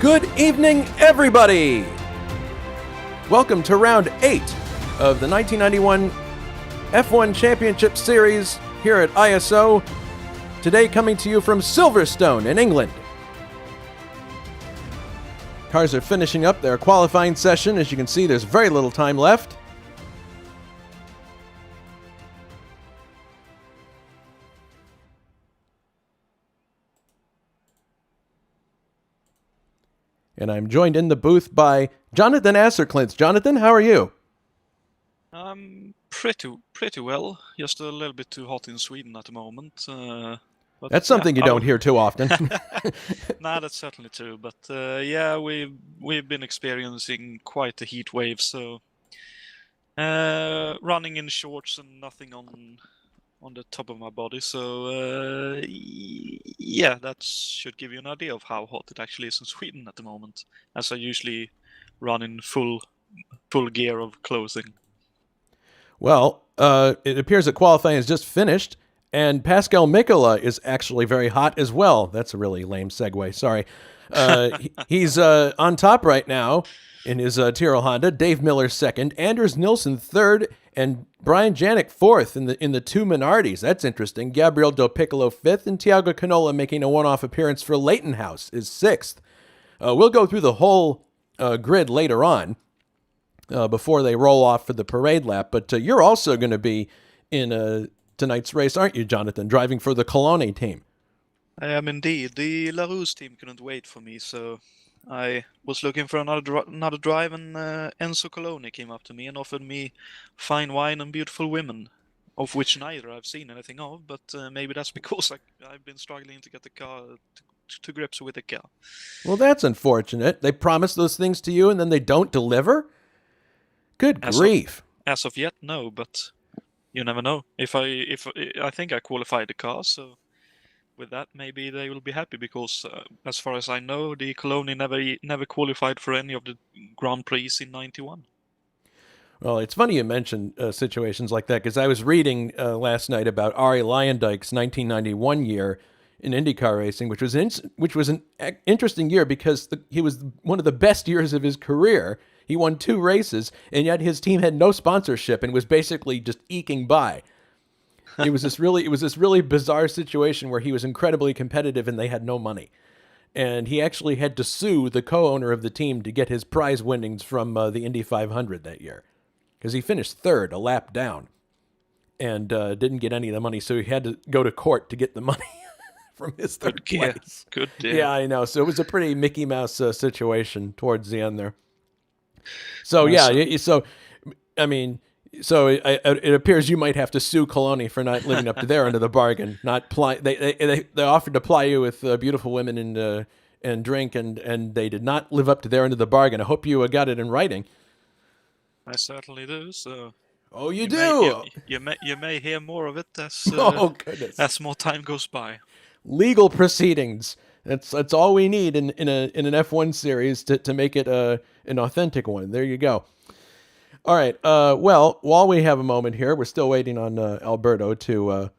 Good evening, everybody! Welcome to round 8 of the 1991 F1 Championship Series here at ISO. Today coming to you from Silverstone in England. Cars are finishing up their qualifying session. As you can see, there's very little time left. And I'm joined in the booth by Jonatan Acerclinth. Jonatan, how are you? Pretty well. Just a little bit too hot in Sweden at the moment. But That's something you don't hear too often. Nah, that's certainly true. But yeah, we've been experiencing quite a heat wave. So running in shorts and nothing on the top of my body. So yeah, that should give you an idea of how hot it actually is in Sweden at the moment. As I usually run in full gear of clothing. Well, it appears that qualifying is just finished, and Pascal Mikola is actually very hot as well. That's a really lame segue, sorry. He's on top right now in his Tyrrell Honda, Dave Miller second, Anders Nilsson third, and Brian Janik fourth in the two Minardis. That's interesting. Gabriel Del Piccolo fifth, and Tiago Canola making a one-off appearance for Leighton House is sixth. We'll go through the whole grid later on. Before they roll off for the parade lap. But you're also going to be in tonight's race, aren't you, Jonatan, driving for the Coloni team? I am indeed. The LaRousse team couldn't wait for me, so I was looking for another drive, and Enzo Coloni came up to me and offered me fine wine and beautiful women, of which neither I've seen anything of, but maybe that's because I've been struggling to get the car to grips with the car. Well, that's unfortunate. They promise those things to you and then they don't deliver? Good grief. As of yet, no, but you never know. If I think I qualified the car, so with that, maybe they will be happy because, as far as I know, the Coloni never qualified for any of the Grand Prix in '91. Well, it's funny you mention situations like that because I was reading last night about Arie Luyendyk's 1991 year in IndyCar racing, which was an interesting year because he was one of the best years of his career. He won 2 races, and yet his team had no sponsorship and was basically just eking by. It was this really bizarre situation where he was incredibly competitive and they had no money. And he actually had to sue the co-owner of the team to get his prize winnings from the Indy 500 that year. Because he finished third, a lap down, and didn't get any of the money, so he had to go to court to get the money from his third place. Good deal. Yeah, I know. So it was a pretty Mickey Mouse situation towards the end there. So yeah, it appears you might have to sue Coloni for not living up to their end of the bargain. They offered to ply you with beautiful women and drink, and they did not live up to their end of the bargain. I hope you got it in writing. I certainly do. So. Oh, you do. You may hear more of it as goodness, as more time goes by. Legal proceedings. That's all we need in an F1 series to make it an authentic one. There you go. All right. Well, while we have a moment here, we're still waiting on Alberto to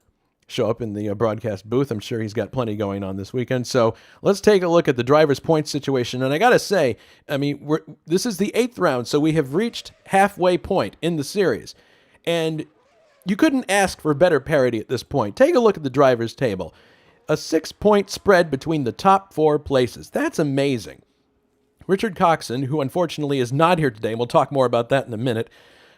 show up in the broadcast booth. I'm sure he's got plenty going on this weekend. So let's take a look at the driver's point situation. And I got to say, this is the 8th round, so we have reached halfway point in the series. And you couldn't ask for better parity at this point. Take a look at the driver's table. A 6-point spread between the top 4 places. That's amazing. Richard Coxon, who unfortunately is not here today, and we'll talk more about that in a minute,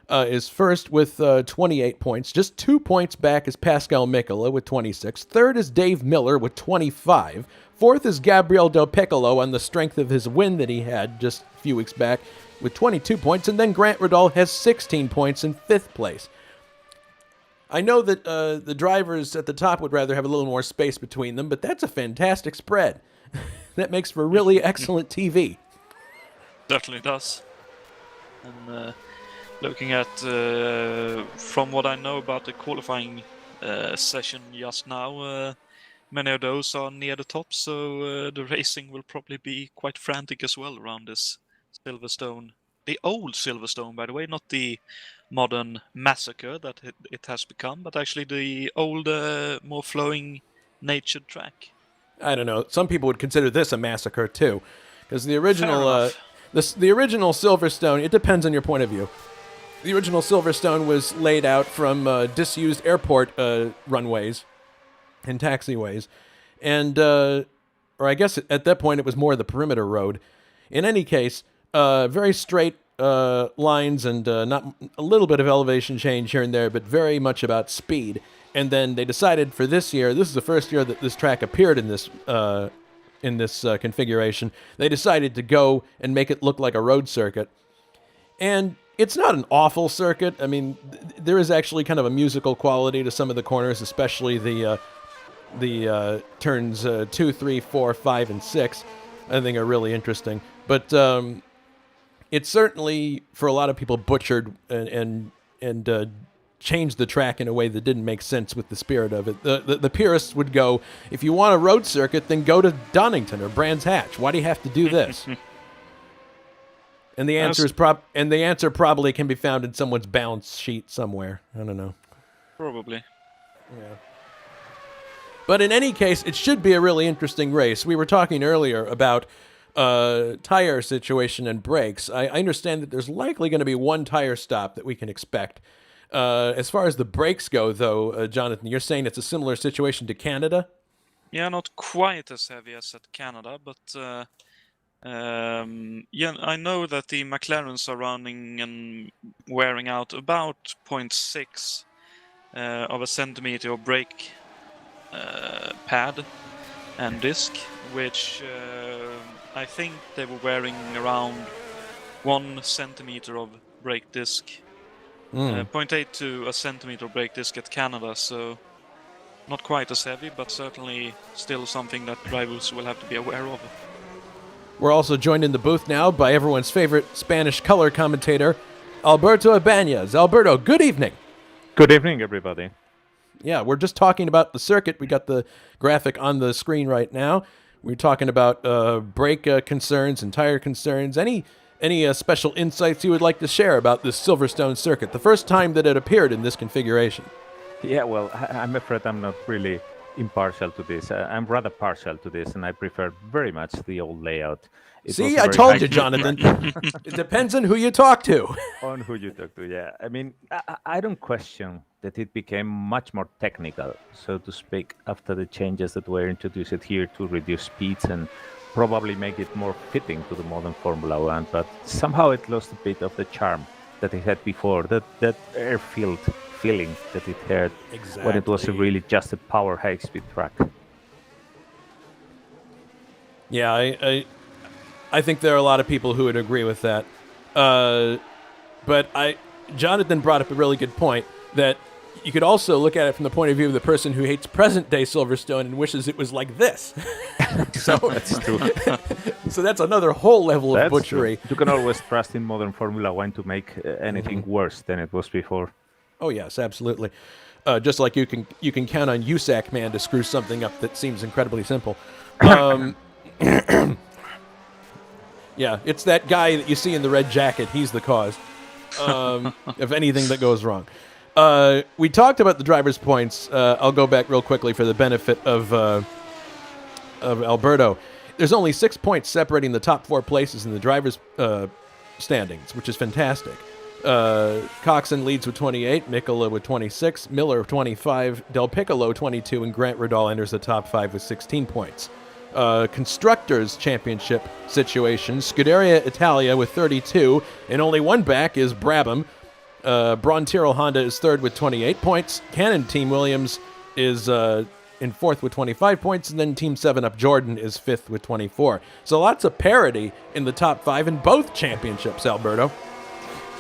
is first with 28 points. Just 2 points back is Pascal Mikola with 26. Third is Dave Miller with 25. Fourth is Gabriel Del Piccolo on the strength of his win that he had just a few weeks back with 22 points. And then Grant Riddall has 16 points in 5th place. I know that the drivers at the top would rather have a little more space between them, but that's a fantastic spread. That makes for really excellent TV. Definitely does. And looking at, from what I know about the qualifying session just now, many of those are near the top, so the racing will probably be quite frantic as well around this Silverstone. The old Silverstone, by the way, not the modern massacre that it has become, but actually the old, more flowing natured track. I don't know. Some people would consider this a massacre too, because the original the original Silverstone, it depends on your point of view. The original Silverstone was laid out from disused airport runways and taxiways, and or I guess at that point it was more the perimeter road. In any case, very straight lines and not a little bit of elevation change here and there, but very much about speed. And then they decided for this year, this is the first year that this track appeared in this configuration. They decided to go and make it look like a road circuit, and it's not an awful circuit. I mean, there is actually kind of a musical quality to some of the corners, especially the turns 2, 3, 4, 5, and 6. I think are really interesting. But it's certainly, for a lot of people, butchered and changed the track in a way that didn't make sense with the spirit of it. The purists would go, if you want a road circuit, then go to Donington or Brands Hatch. Why do you have to do this? And the answer probably can be found in someone's balance sheet somewhere. I don't know. Probably. Yeah. But in any case, it should be a really interesting race. We were talking earlier about tire situation and brakes. I understand that there's likely going to be one tire stop that we can expect. As far as the brakes go, though, Jonathan, you're saying it's a similar situation to Canada? Yeah, not quite as heavy as at Canada, but yeah, I know that the McLarens are running and wearing out about 0.6 of a centimeter of brake pad and disc, which I think they were wearing around 1 centimeter of brake disc. 0.8 to a centimeter of brake disc at Canada, so not quite as heavy, but certainly still something that drivers will have to be aware of. We're also joined in the booth now by everyone's favorite Spanish color commentator, Alberto Ibañez. Alberto, good evening. Good evening, everybody. Yeah, we're just talking about the circuit. We got the graphic on the screen right now. We're talking about brake concerns and tire concerns. Any special insights you would like to share about this Silverstone circuit, the first time that it appeared in this configuration? Yeah, well, I'm afraid I'm not really impartial to this. I'm rather partial to this, and I prefer very much the old layout. See, I told you, Jonathan. It depends on who you talk to. On who you talk to, yeah. I mean, I don't question that it became much more technical, so to speak, after the changes that were introduced here to reduce speeds and probably make it more fitting to the modern Formula One. But somehow it lost a bit of the charm that it had before, that air-filled feeling that it had when it was really just a power high-speed track. Yeah, I think there are a lot of people who would agree with that. But Jonathan brought up a really good point that you could also look at it from the point of view of the person who hates present-day Silverstone and wishes it was like this. So that's true. So that's another whole level of butchery. True. You can always trust in modern Formula One to make anything worse than it was before. Oh yes, absolutely. Just like you can count on USAC man to screw something up that seems incredibly simple. Yeah, it's that guy that you see in the red jacket. He's the cause of anything that goes wrong. We talked about the driver's points. I'll go back real quickly for the benefit of Alberto. There's only 6 points separating the top 4 places in the driver's standings, which is fantastic. Coxon leads with 28, Mikola with 26, Miller 25, Del Piccolo 22, and Grant Riddall enters the top 5 with 16 points. Constructors' Championship situation, Scuderia Italia with 32, and only one back is Brabham. Braun Tyrrell Honda is third with 28 points. Cannon Team Williams is in fourth with 25 points, and then Team 7-Up Jordan is fifth with 24. So lots of parity in the top 5 in both championships, Alberto.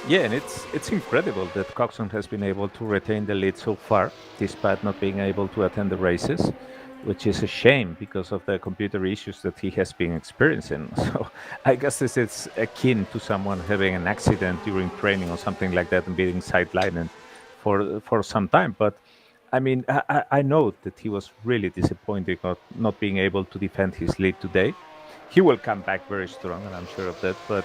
Yeah, and it's incredible that Coxon has been able to retain the lead so far, despite not being able to attend the races, which is a shame because of the computer issues that he has been experiencing. So I guess this is akin to someone having an accident during training or something like that and being sidelined for some time. But I mean, I know that he was really disappointed not being able to defend his lead today. He will come back very strong, and I'm sure of that. But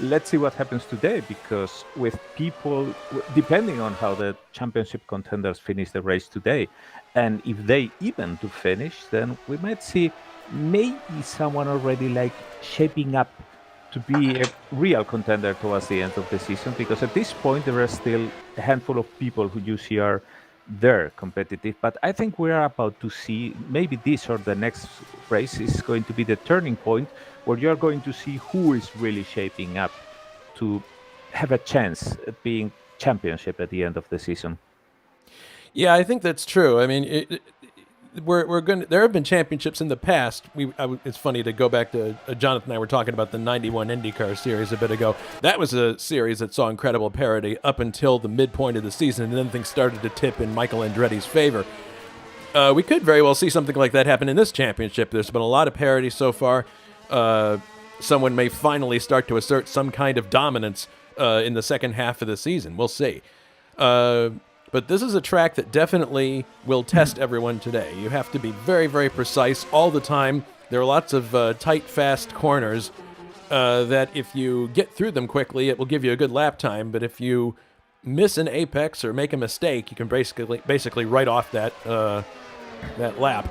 let's see what happens today, because with people, depending on how the championship contenders finish the race today, and if they even to finish, then we might see maybe someone already like shaping up to be a real contender towards the end of the season, because at this point there are still a handful of people who you see are there competitive. But I think we are about to see, maybe this or the next race is going to be the turning point where you're going to see who is really shaping up to have a chance at being championship at the end of the season. Yeah, I think that's true. I mean, we're going. There have been championships in the past. It's funny to go back to Jonathan and I were talking about the '91 IndyCar series a bit ago. That was a series that saw incredible parity up until the midpoint of the season, and then things started to tip in Michael Andretti's favor. We could very well see something like that happen in this championship. There's been a lot of parity so far. Someone may finally start to assert some kind of dominance in the second half of the season. We'll see. But this is a track that definitely will test everyone today. You have to be very, very precise all the time. There are lots of tight, fast corners that if you get through them quickly, it will give you a good lap time. But if you miss an apex or make a mistake, you can basically write off that lap.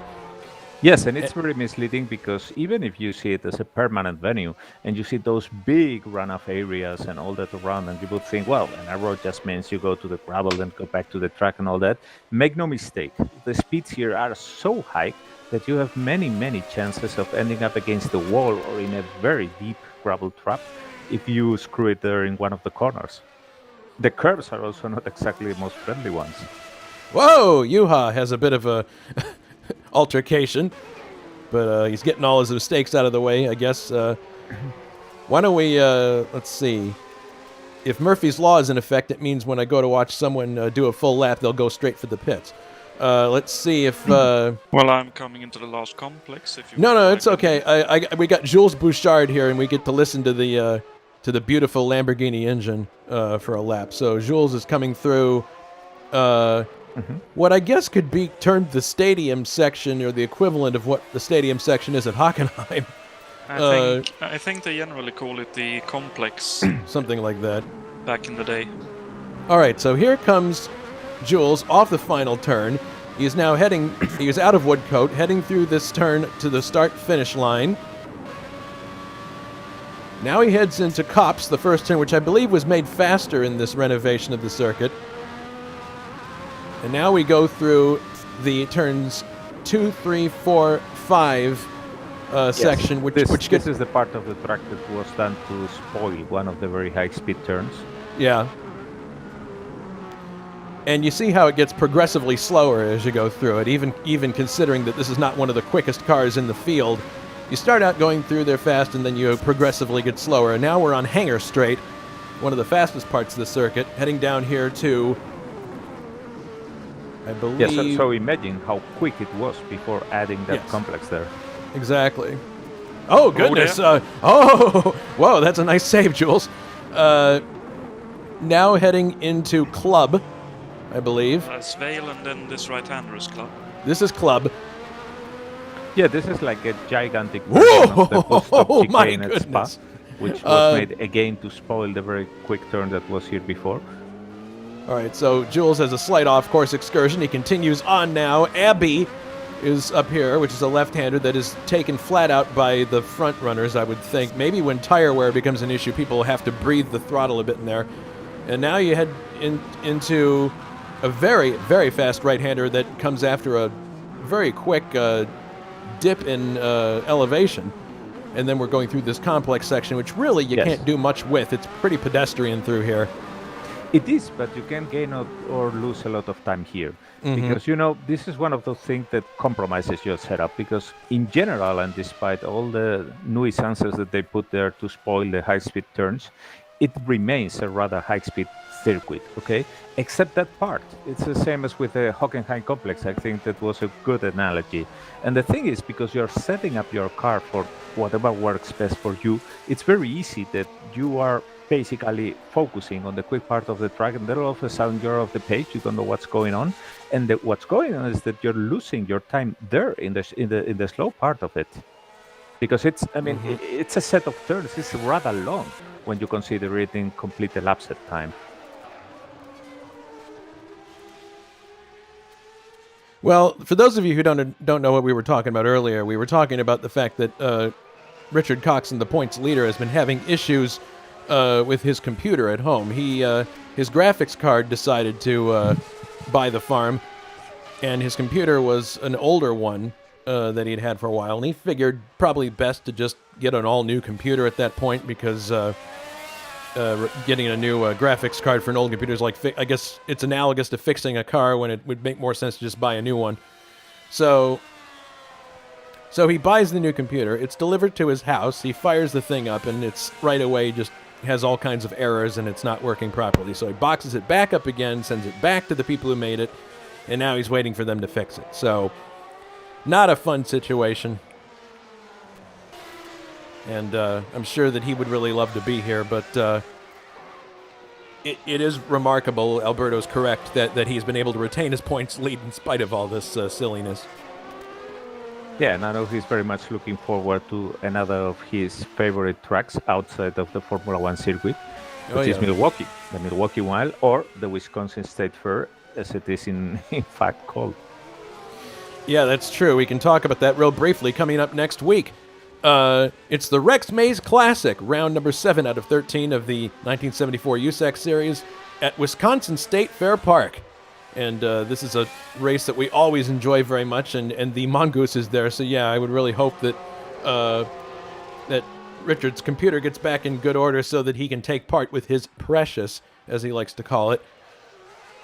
Yes, and it's very misleading, because even if you see it as a permanent venue and you see those big runoff areas and all that around, and you would think, well, an arrow just means you go to the gravel and go back to the track and all that. Make no mistake, the speeds here are so high that you have many, many chances of ending up against the wall or in a very deep gravel trap if you screw it there in one of the corners. The curves are also not exactly the most friendly ones. Whoa, Juha has a bit of a altercation, but he's getting all his mistakes out of the way, I guess. Why don't we, let's see. If Murphy's Law is in effect, it means when I go to watch someone do a full lap, they'll go straight for the pits. Let's see if... Well, I'm coming into the last complex. If you No, it's okay. We got Jules Bouchard here, and we get to listen to the beautiful Lamborghini engine for a lap. So Jules is coming through... what I guess could be termed the stadium section, or the equivalent of what the stadium section is at Hockenheim. I think they generally call it the complex. Something like that. Back in the day. All right, so here comes Jules off the final turn. He is now heading, he is out of Woodcote, heading through this turn to the start-finish line. Now he heads into Copse, the first turn, which I believe was made faster in this renovation of the circuit. And now we go through the turns 2, 3, 4, 5 section, which this is the part of the track that was done to spoil one of the very high-speed turns. Yeah. And you see how it gets progressively slower as you go through it, even considering that this is not one of the quickest cars in the field. You start out going through there fast, and then you progressively get slower. And now we're on Hanger Straight, one of the fastest parts of the circuit, heading down here to... I believe... Yes, so imagine how quick it was before adding that complex there. Exactly. Oh, goodness. Whoa, that's a nice save, Jules. Now heading into Club, I believe. Sveil, and then this right-hander is Club. This is Club. Yeah, this is like a gigantic version of the post-stop chicane at Spa, which was made again to spoil the very quick turn that was here before. All right, so Jules has a slight off-course excursion. He continues on now. Abbey is up here, which is a left-hander that is taken flat out by the front runners, I would think. Maybe when tire wear becomes an issue, people will have to breathe the throttle a bit in there. And now you head into a very, very fast right-hander that comes after a very quick dip in elevation. And then we're going through this complex section, which really you can't do much with. It's pretty pedestrian through here. It is, but you can gain or lose a lot of time here. Because, you know, this is one of those things that compromises your setup. Because in general, and despite all the nuisances that they put there to spoil the high-speed turns, it remains a rather high-speed circuit, okay? Except that part. It's the same as with the Hockenheim complex. I think that was a good analogy. And the thing is, because you're setting up your car for whatever works best for you, it's very easy that you are basically focusing on the quick part of the track, and then all of a sudden you're off the page. You don't know what's going on, and what's going on is that you're losing your time there in the slow part of it, because it's it's a set of turns. It's rather long when you consider it in complete elapsed time. Well, for those of you who don't know what we were talking about earlier, we were talking about the fact that Richard Coxon, the points leader, has been having issues with his computer at home. His graphics card decided to buy the farm, and his computer was an older one that he'd had for a while, and he figured probably best to just get an all-new computer at that point because getting a new graphics card for an old computer is like, I guess it's analogous to fixing a car when it would make more sense to just buy a new one. So he buys the new computer. It's delivered to his house. He fires the thing up, and it's right away just has all kinds of errors, and it's not working properly. So he boxes it back up again, sends it back to the people who made it, and now he's waiting for them to fix it. So not a fun situation. And I'm sure that he would really love to be here, but it is remarkable, Alberto's correct, that he's been able to retain his points lead in spite of all this silliness. Yeah, and I know he's very much looking forward to another of his favorite tracks outside of the Formula One circuit, which is Milwaukee, the Milwaukee Mile, or the Wisconsin State Fair, as it is in fact called. Yeah, that's true. We can talk about that real briefly coming up next week. It's the Rex Mays Classic, round number 7 out of 13 of the 1974 USAC Series at Wisconsin State Fair Park. And this is a race that we always enjoy very much, and the Mongoose is there. So yeah, I would really hope that that Richard's computer gets back in good order so that he can take part with his precious, as he likes to call it.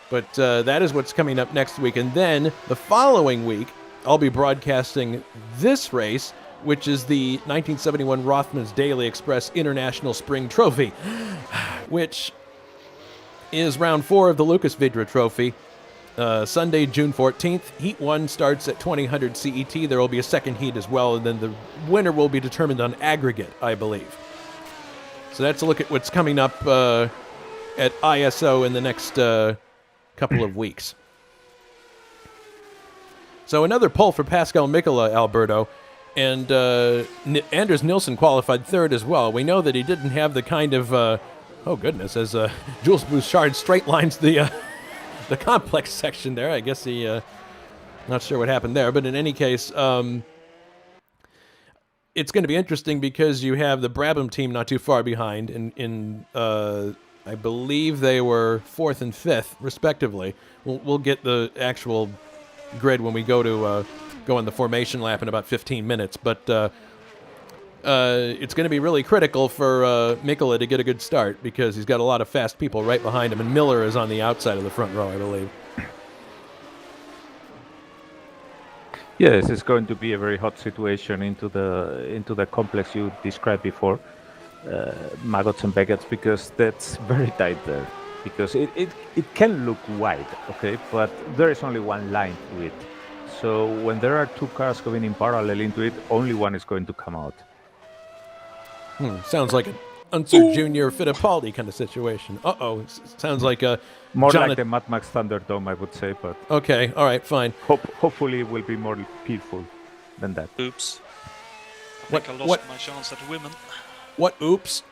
But that is what's coming up next week. And then the following week, I'll be broadcasting this race, which is the 1971 Rothman's Daily Express International Spring Trophy, which is round 4 of the Lucas Vidra Trophy. Sunday, June 14th. Heat 1 starts at 2000 CET. There will be a second heat as well, and then the winner will be determined on aggregate, I believe. So that's a look at what's coming up at ISO in the next couple of weeks. So another pole for Pascal Mikola, Alberto. And Anders Nilsson qualified third as well. We know that he didn't have the kind of, oh goodness, as Jules Bouchard straight lines the complex section there. I guess he, not sure what happened there. But in any case, it's going to be interesting because you have the Brabham team not too far behind. In I believe they were 4th and 5th, respectively. We'll get the actual grid when we go to go on the formation lap in about 15 minutes. But it's going to be really critical for Mikola to get a good start because he's got a lot of fast people right behind him, and Miller is on the outside of the front row, I believe. Yeah, this is going to be a very hot situation into the complex you described before, Maggots and Beckett's, because that's very tight there. Because it can look wide, okay, but there is only one line to it. So when there are two cars going in parallel into it, only one is going to come out. Sounds like an Unser Jr. Fittipaldi kind of situation. Uh-oh. Sounds like a... More like the Mad Max Thunderdome, I would say, but... Okay, all right, fine. Hopefully it will be more peaceful than that. Oops. I think I lost my chance at women. What oops?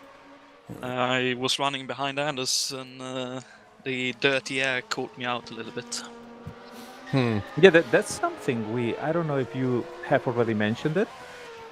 I was running behind Anders, and the dirty air caught me out a little bit. Yeah, that's something I don't know if you have already mentioned it,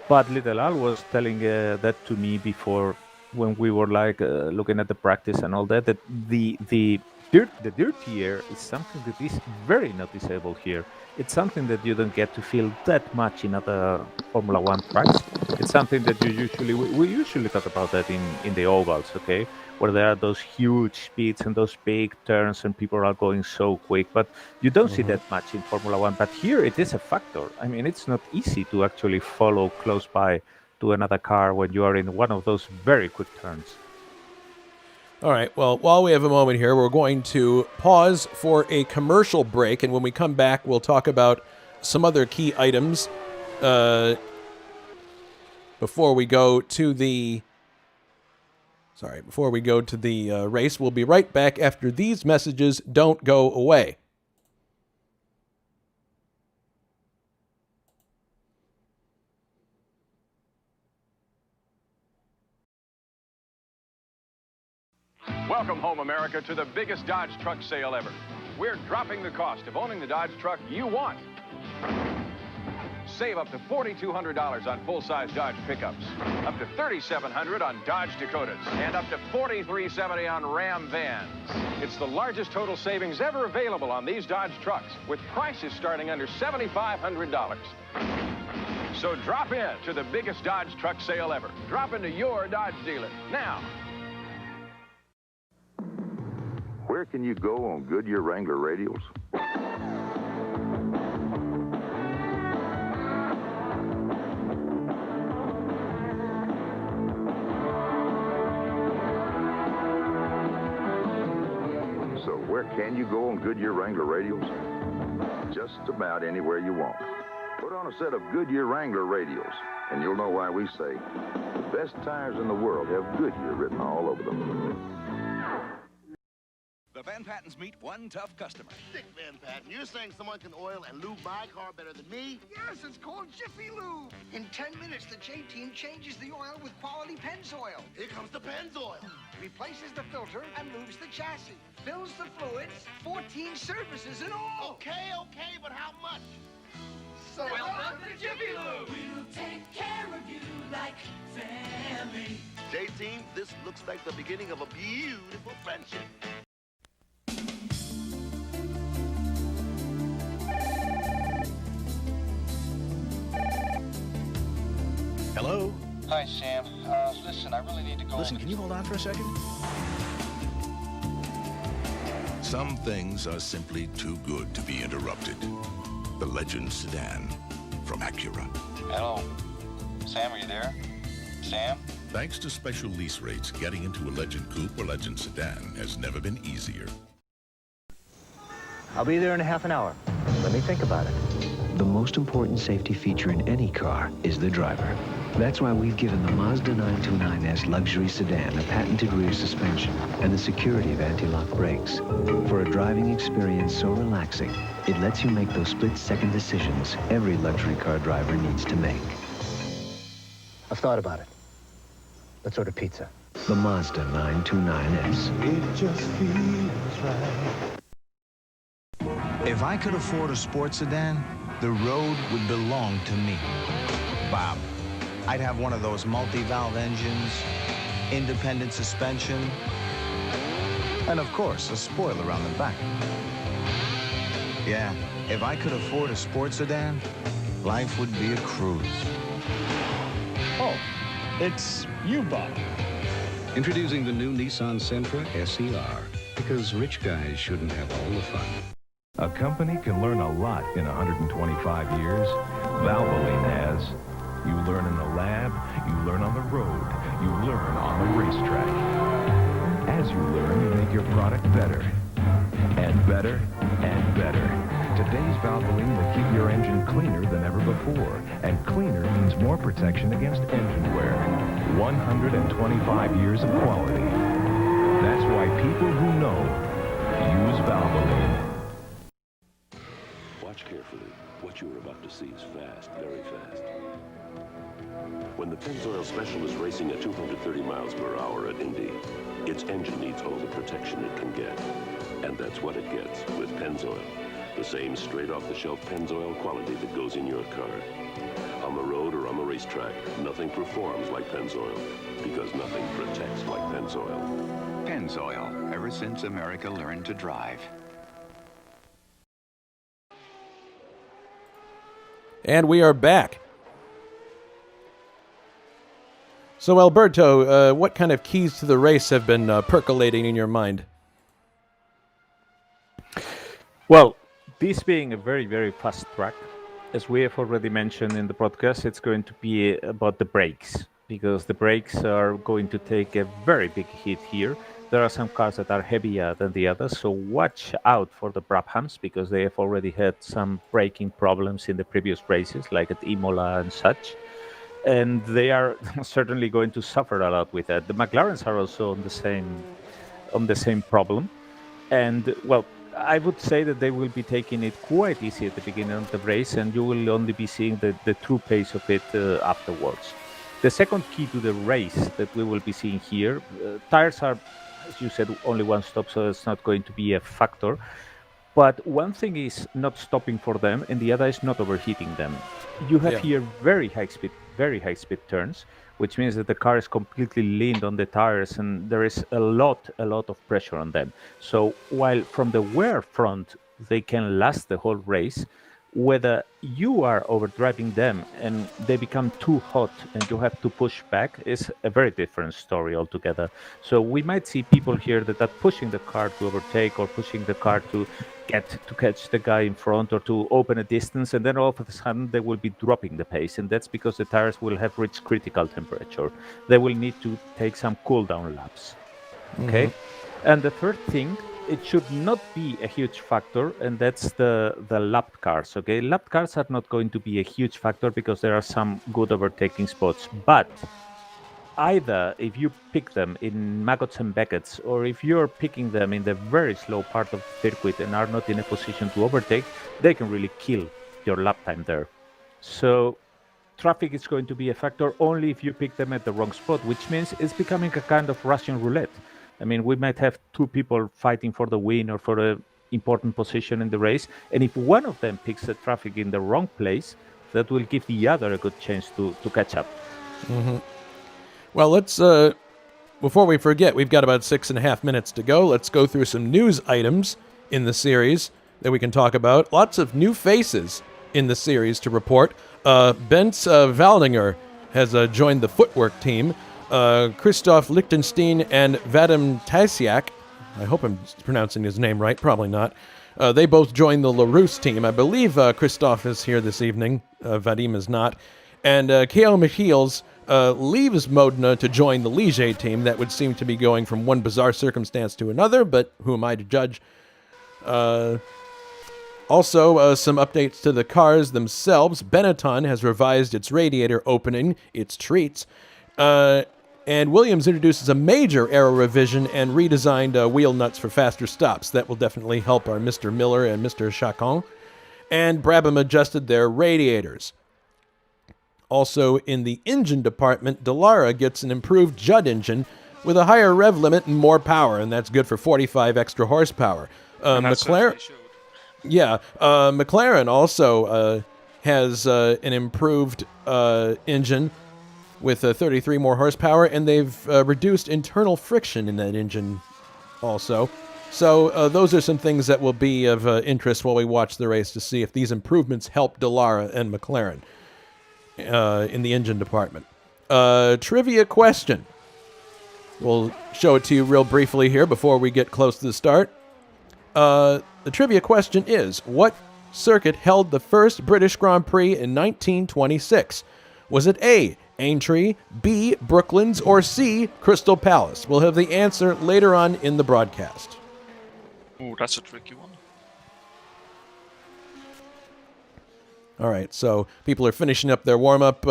but Little Al was telling that to me before when we were looking at the practice and all that the dirty air is something that is very noticeable here. It's something that you don't get to feel that much in other Formula One tracks. It's something that we usually talk about that in the ovals, okay, where there are those huge speeds and those big turns and people are going so quick, but you don't see that much in Formula One. But here it is a factor. I mean, it's not easy to actually follow close by to another car when you are in one of those very quick turns. All right, well, while we have a moment here, we're going to pause for a commercial break, and when we come back, we'll talk about some other key items before we go to the race. We'll be right back after these messages. Don't go away. Welcome home, America, to the biggest Dodge truck sale ever. we're dropping the cost of owning the Dodge truck you want. Save up to $4,200 on full-size Dodge pickups, up to $3,700 on Dodge Dakotas, and up to $4,370 on Ram vans. It's the largest total savings ever available on these Dodge trucks, with prices starting under $7,500. So drop in to the biggest Dodge truck sale ever. Drop into your Dodge dealer now. Where can you go on Goodyear Wrangler radials? So where can you go on Goodyear Wrangler radials? Just about anywhere you want. Put on a set of Goodyear Wrangler radials, and you'll know why we say the best tires in the world have Goodyear written all over them. The Van Pattens meet one tough customer. Dick Van Patten, you're saying someone can oil and lube my car better than me? Yes, it's called Jiffy Lube. In 10 minutes, the J-Team changes the oil with quality Pennzoil. Here comes the Pennzoil. Replaces the filter and lubes the chassis. Fills the fluids, 14 services in all. Okay, but how much? So welcome to Jiffy Lube. We'll take care of you like family. J-Team, this looks like the beginning of a beautiful friendship. Hello? Hi, Sam. Listen, I really need to go. Listen, can you hold on for a second? Some things are simply too good to be interrupted. The Legend sedan from Acura. Hello? Sam, are you there? Sam? Thanks to special lease rates, getting into a Legend coupe or Legend sedan has never been easier. I'll be there in a half an hour. Let me think about it. The most important safety feature in any car is the driver. That's why we've given the Mazda 929S luxury sedan a patented rear suspension and the security of anti-lock brakes. For a driving experience so relaxing, it lets you make those split-second decisions every luxury car driver needs to make. I've thought about it. Let's order pizza. The Mazda 929S. It just feels right. If I could afford a sports sedan, the road would belong to me. Bob. I'd have one of those multi-valve engines, independent suspension, and of course, a spoiler on the back. Yeah, if I could afford a sports sedan, life would be a cruise. Oh, it's you, Bob. Introducing the new Nissan Sentra SER, because rich guys shouldn't have all the fun. A company can learn a lot in 125 years. Valvoline has. You learn in the lab, you learn on the road, you learn on the racetrack. As you learn, you make your product better. And better, and better. Today's Valvoline will keep your engine cleaner than ever before. And cleaner means more protection against engine wear. 125 years of quality. That's why people who know use Valvoline. Watch carefully. What you are about to see is fast, very fast. When the Pennzoil Special is racing at 230 miles per hour at Indy, its engine needs all the protection it can get. And that's what it gets with Pennzoil. The same straight-off-the-shelf Pennzoil quality that goes in your car. On the road or on the racetrack, nothing performs like Pennzoil, because nothing protects like Pennzoil. Pennzoil, ever since America learned to drive. And we are back. So, Alberto, what kind of keys to the race have been percolating in your mind? Well, this being a very, very fast track, as we have already mentioned in the podcast, it's going to be about the brakes, because the brakes are going to take a very big hit here. There are some cars that are heavier than the others, so watch out for the Brabhams, because they have already had some braking problems in the previous races, like at Imola and such. And they are certainly going to suffer a lot with that. The McLarens are also on the same problem. And, well, I would say that they will be taking it quite easy at the beginning of the race, and you will only be seeing the true pace of it afterwards. The second key to the race that we will be seeing here, tires are, as you said, only one stop, so it's not going to be a factor. But one thing is not stopping for them, and the other is not overheating them. You have here very high speed turns, which means that the car is completely leaned on the tires, and there is a lot of pressure on them. So while from the wear front they can last the whole race, whether you are overdriving them and they become too hot and you have to push back is a very different story altogether. So we might see people here that are pushing the car to overtake or pushing the car to catch the guy in front or to open a distance, and then all of a sudden they will be dropping the pace, and that's because the tires will have reached critical temperature. They will need to take some cool down laps. Okay. And the third thing, it should not be a huge factor, and that's the lapped cars. Okay, lapped cars are not going to be a huge factor because there are some good overtaking spots. But either if you pick them in Maggots and Beckett's, or if you're picking them in the very slow part of the circuit and are not in a position to overtake, they can really kill your lap time there. So traffic is going to be a factor only if you pick them at the wrong spot, which means it's becoming a kind of Russian roulette. I mean, we might have two people fighting for the win or for an important position in the race, and if one of them picks the traffic in the wrong place, that will give the other a good chance to catch up. Well, let's, before we forget, we've got about 6.5 minutes to go. Let's go through some news items in the series that we can talk about. Lots of new faces in the series to report. Bence Valdinger has joined the footwork team. Christoph Lichtenstein and Vadim Tasiak, I hope I'm pronouncing his name right, probably not. They both joined the LaRousse team. I believe Christoph is here this evening. Vadim is not. And K.O. Michiels leaves Modena to join the Ligier team. That would seem to be going from one bizarre circumstance to another, but who am I to judge? Also, some updates to the cars themselves. Benetton has revised its radiator opening, its treats. And Williams introduces a major aero revision and redesigned wheel nuts for faster stops. That will definitely help our Mr. Miller and Mr. Chacon. And Brabham adjusted their radiators. Also, in the engine department, Dallara gets an improved Judd engine with a higher rev limit and more power, and that's good for 45 extra horsepower. McLaren also has an improved engine with 33 more horsepower, and they've reduced internal friction in that engine also. So those are some things that will be of interest while we watch the race to see if these improvements help Dallara and McLaren in the engine department. Trivia question. We'll show it to you real briefly here before we get close to the start. The trivia question is, what circuit held the first British Grand Prix in 1926? Was it A, Aintree, B, Brooklands, or C, Crystal Palace? We'll have the answer later on in the broadcast. Oh, that's a tricky one. All right, so people are finishing up their warm-up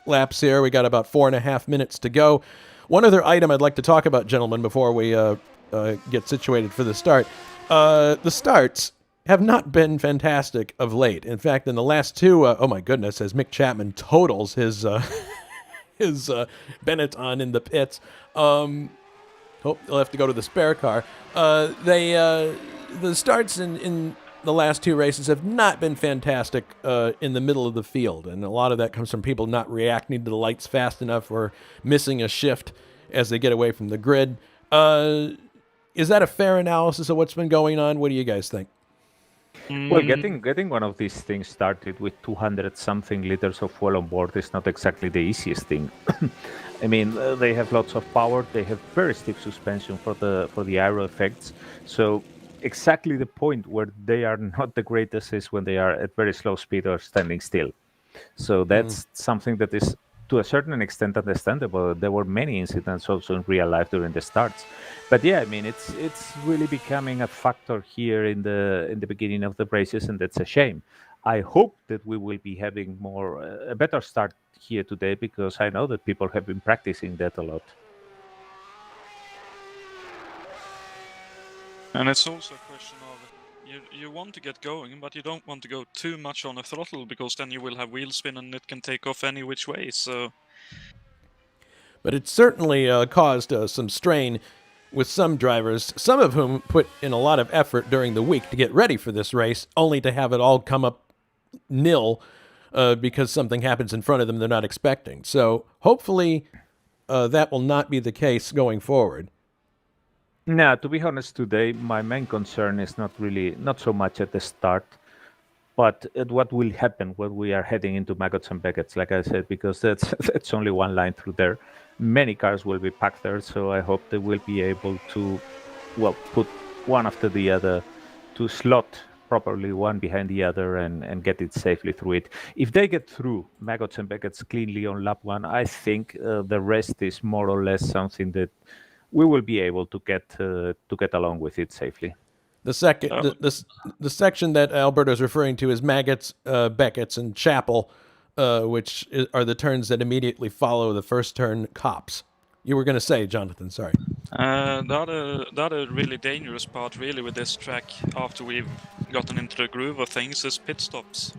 laps here. We got about 4.5 minutes to go. One other item I'd like to talk about, gentlemen, before we get situated for the start. The starts have not been fantastic of late. In fact, in the last two, oh my goodness, as Mick Chapman totals his Benetton in the pits. They'll have to go to the spare car. The starts in the last two races have not been fantastic in the middle of the field, and a lot of that comes from people not reacting to the lights fast enough or missing a shift as they get away from the grid. Is that a fair analysis of what's been going on? What do you guys think? Well, getting one of these things started with 200-something liters of fuel on board is not exactly the easiest thing. I mean, they have lots of power. They have very stiff suspension for the aero effects. So exactly the point where they are not the greatest is when they are at very slow speed or standing still. So that's something that is, to a certain extent, understandable. There were many incidents also in real life during the starts. But yeah, I mean, it's really becoming a factor here in the beginning of the races, and that's a shame. I hope that we will be having a better start here today, because I know that people have been practicing that a lot. And it's also a question of you want to get going, but you don't want to go too much on the throttle, because then you will have wheel spin and it can take off any which way. So, but it certainly caused some strain with some drivers, some of whom put in a lot of effort during the week to get ready for this race, only to have it all come up nil because something happens in front of them they're not expecting. So hopefully that will not be the case going forward. No, to be honest, today my main concern is not so much at the start, but at what will happen when we are heading into Maggots and Beckett's, like I said, because that's only one line through there. Many cars will be packed there, so I hope they will be able to, put one after the other to slot properly one behind the other and get it safely through it. If they get through Maggots and Beckett's cleanly on lap one, I think the rest is more or less something that we will be able to get along with it safely. The section that Alberto is referring to is Maggots, Beckett's, and Chapel, which are the turns that immediately follow the first turn Cops. You were going to say, Jonathan, sorry. The other really dangerous part, really, with this track, after we've gotten into the groove of things, is pit stops.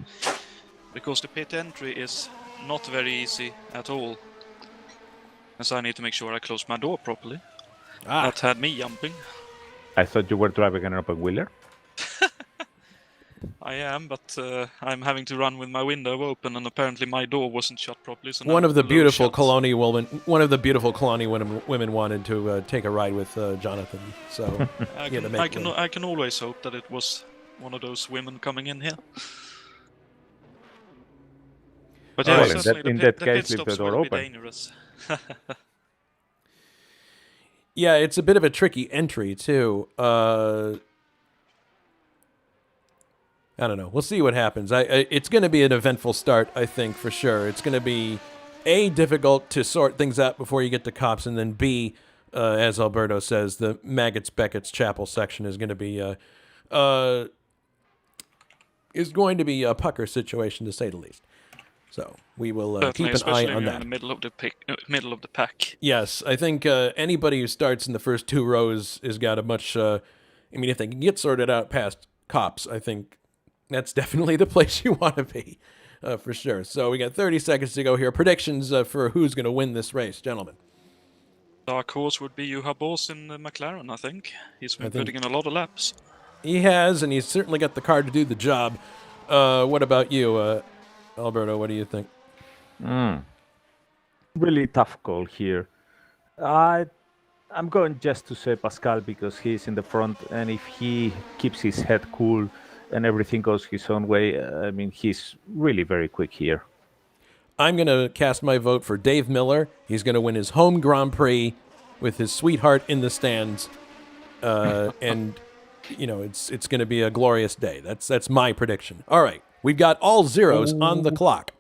Because the pit entry is not very easy at all. And so I need to make sure I close my door properly. That had me jumping. I thought you were driving an open wheeler. I am, but I'm having to run with my window open, and apparently my door wasn't shut properly. So one of the beautiful colonial women wanted to take a ride with Jonathan. So I can always hope that it was one of those women coming in here. But yeah, certainly the pit stops will be dangerous. Yeah, it's a bit of a tricky entry too. I don't know. We'll see what happens. It's going to be an eventful start, I think, for sure. It's going to be, A, difficult to sort things out before you get to Cops, and then B, as Alberto says, the Maggots, Beckett's, Chapel section is going to be a pucker situation, to say the least. So we will keep an eye on that. In the middle of the pack. Yes, I think anybody who starts in the first two rows has got a much. If they can get sorted out past Cops, I think that's definitely the place you want to be, for sure. So we got 30 seconds to go here. Predictions for who's going to win this race, gentlemen. Dark horse would be Juha Boss in McLaren, I think. He's been putting in a lot of laps. He has, and he's certainly got the car to do the job. What about you, Alberto? What do you think? Really tough call here. I'm going just to say Pascal because he's in the front, and if he keeps his head cool and everything goes his own way, he's really very quick here. I'm going to cast my vote for Dave Miller. He's going to win his home Grand Prix with his sweetheart in the stands, and it's going to be a glorious day. That's my prediction. All right, we've got all zeros on the clock.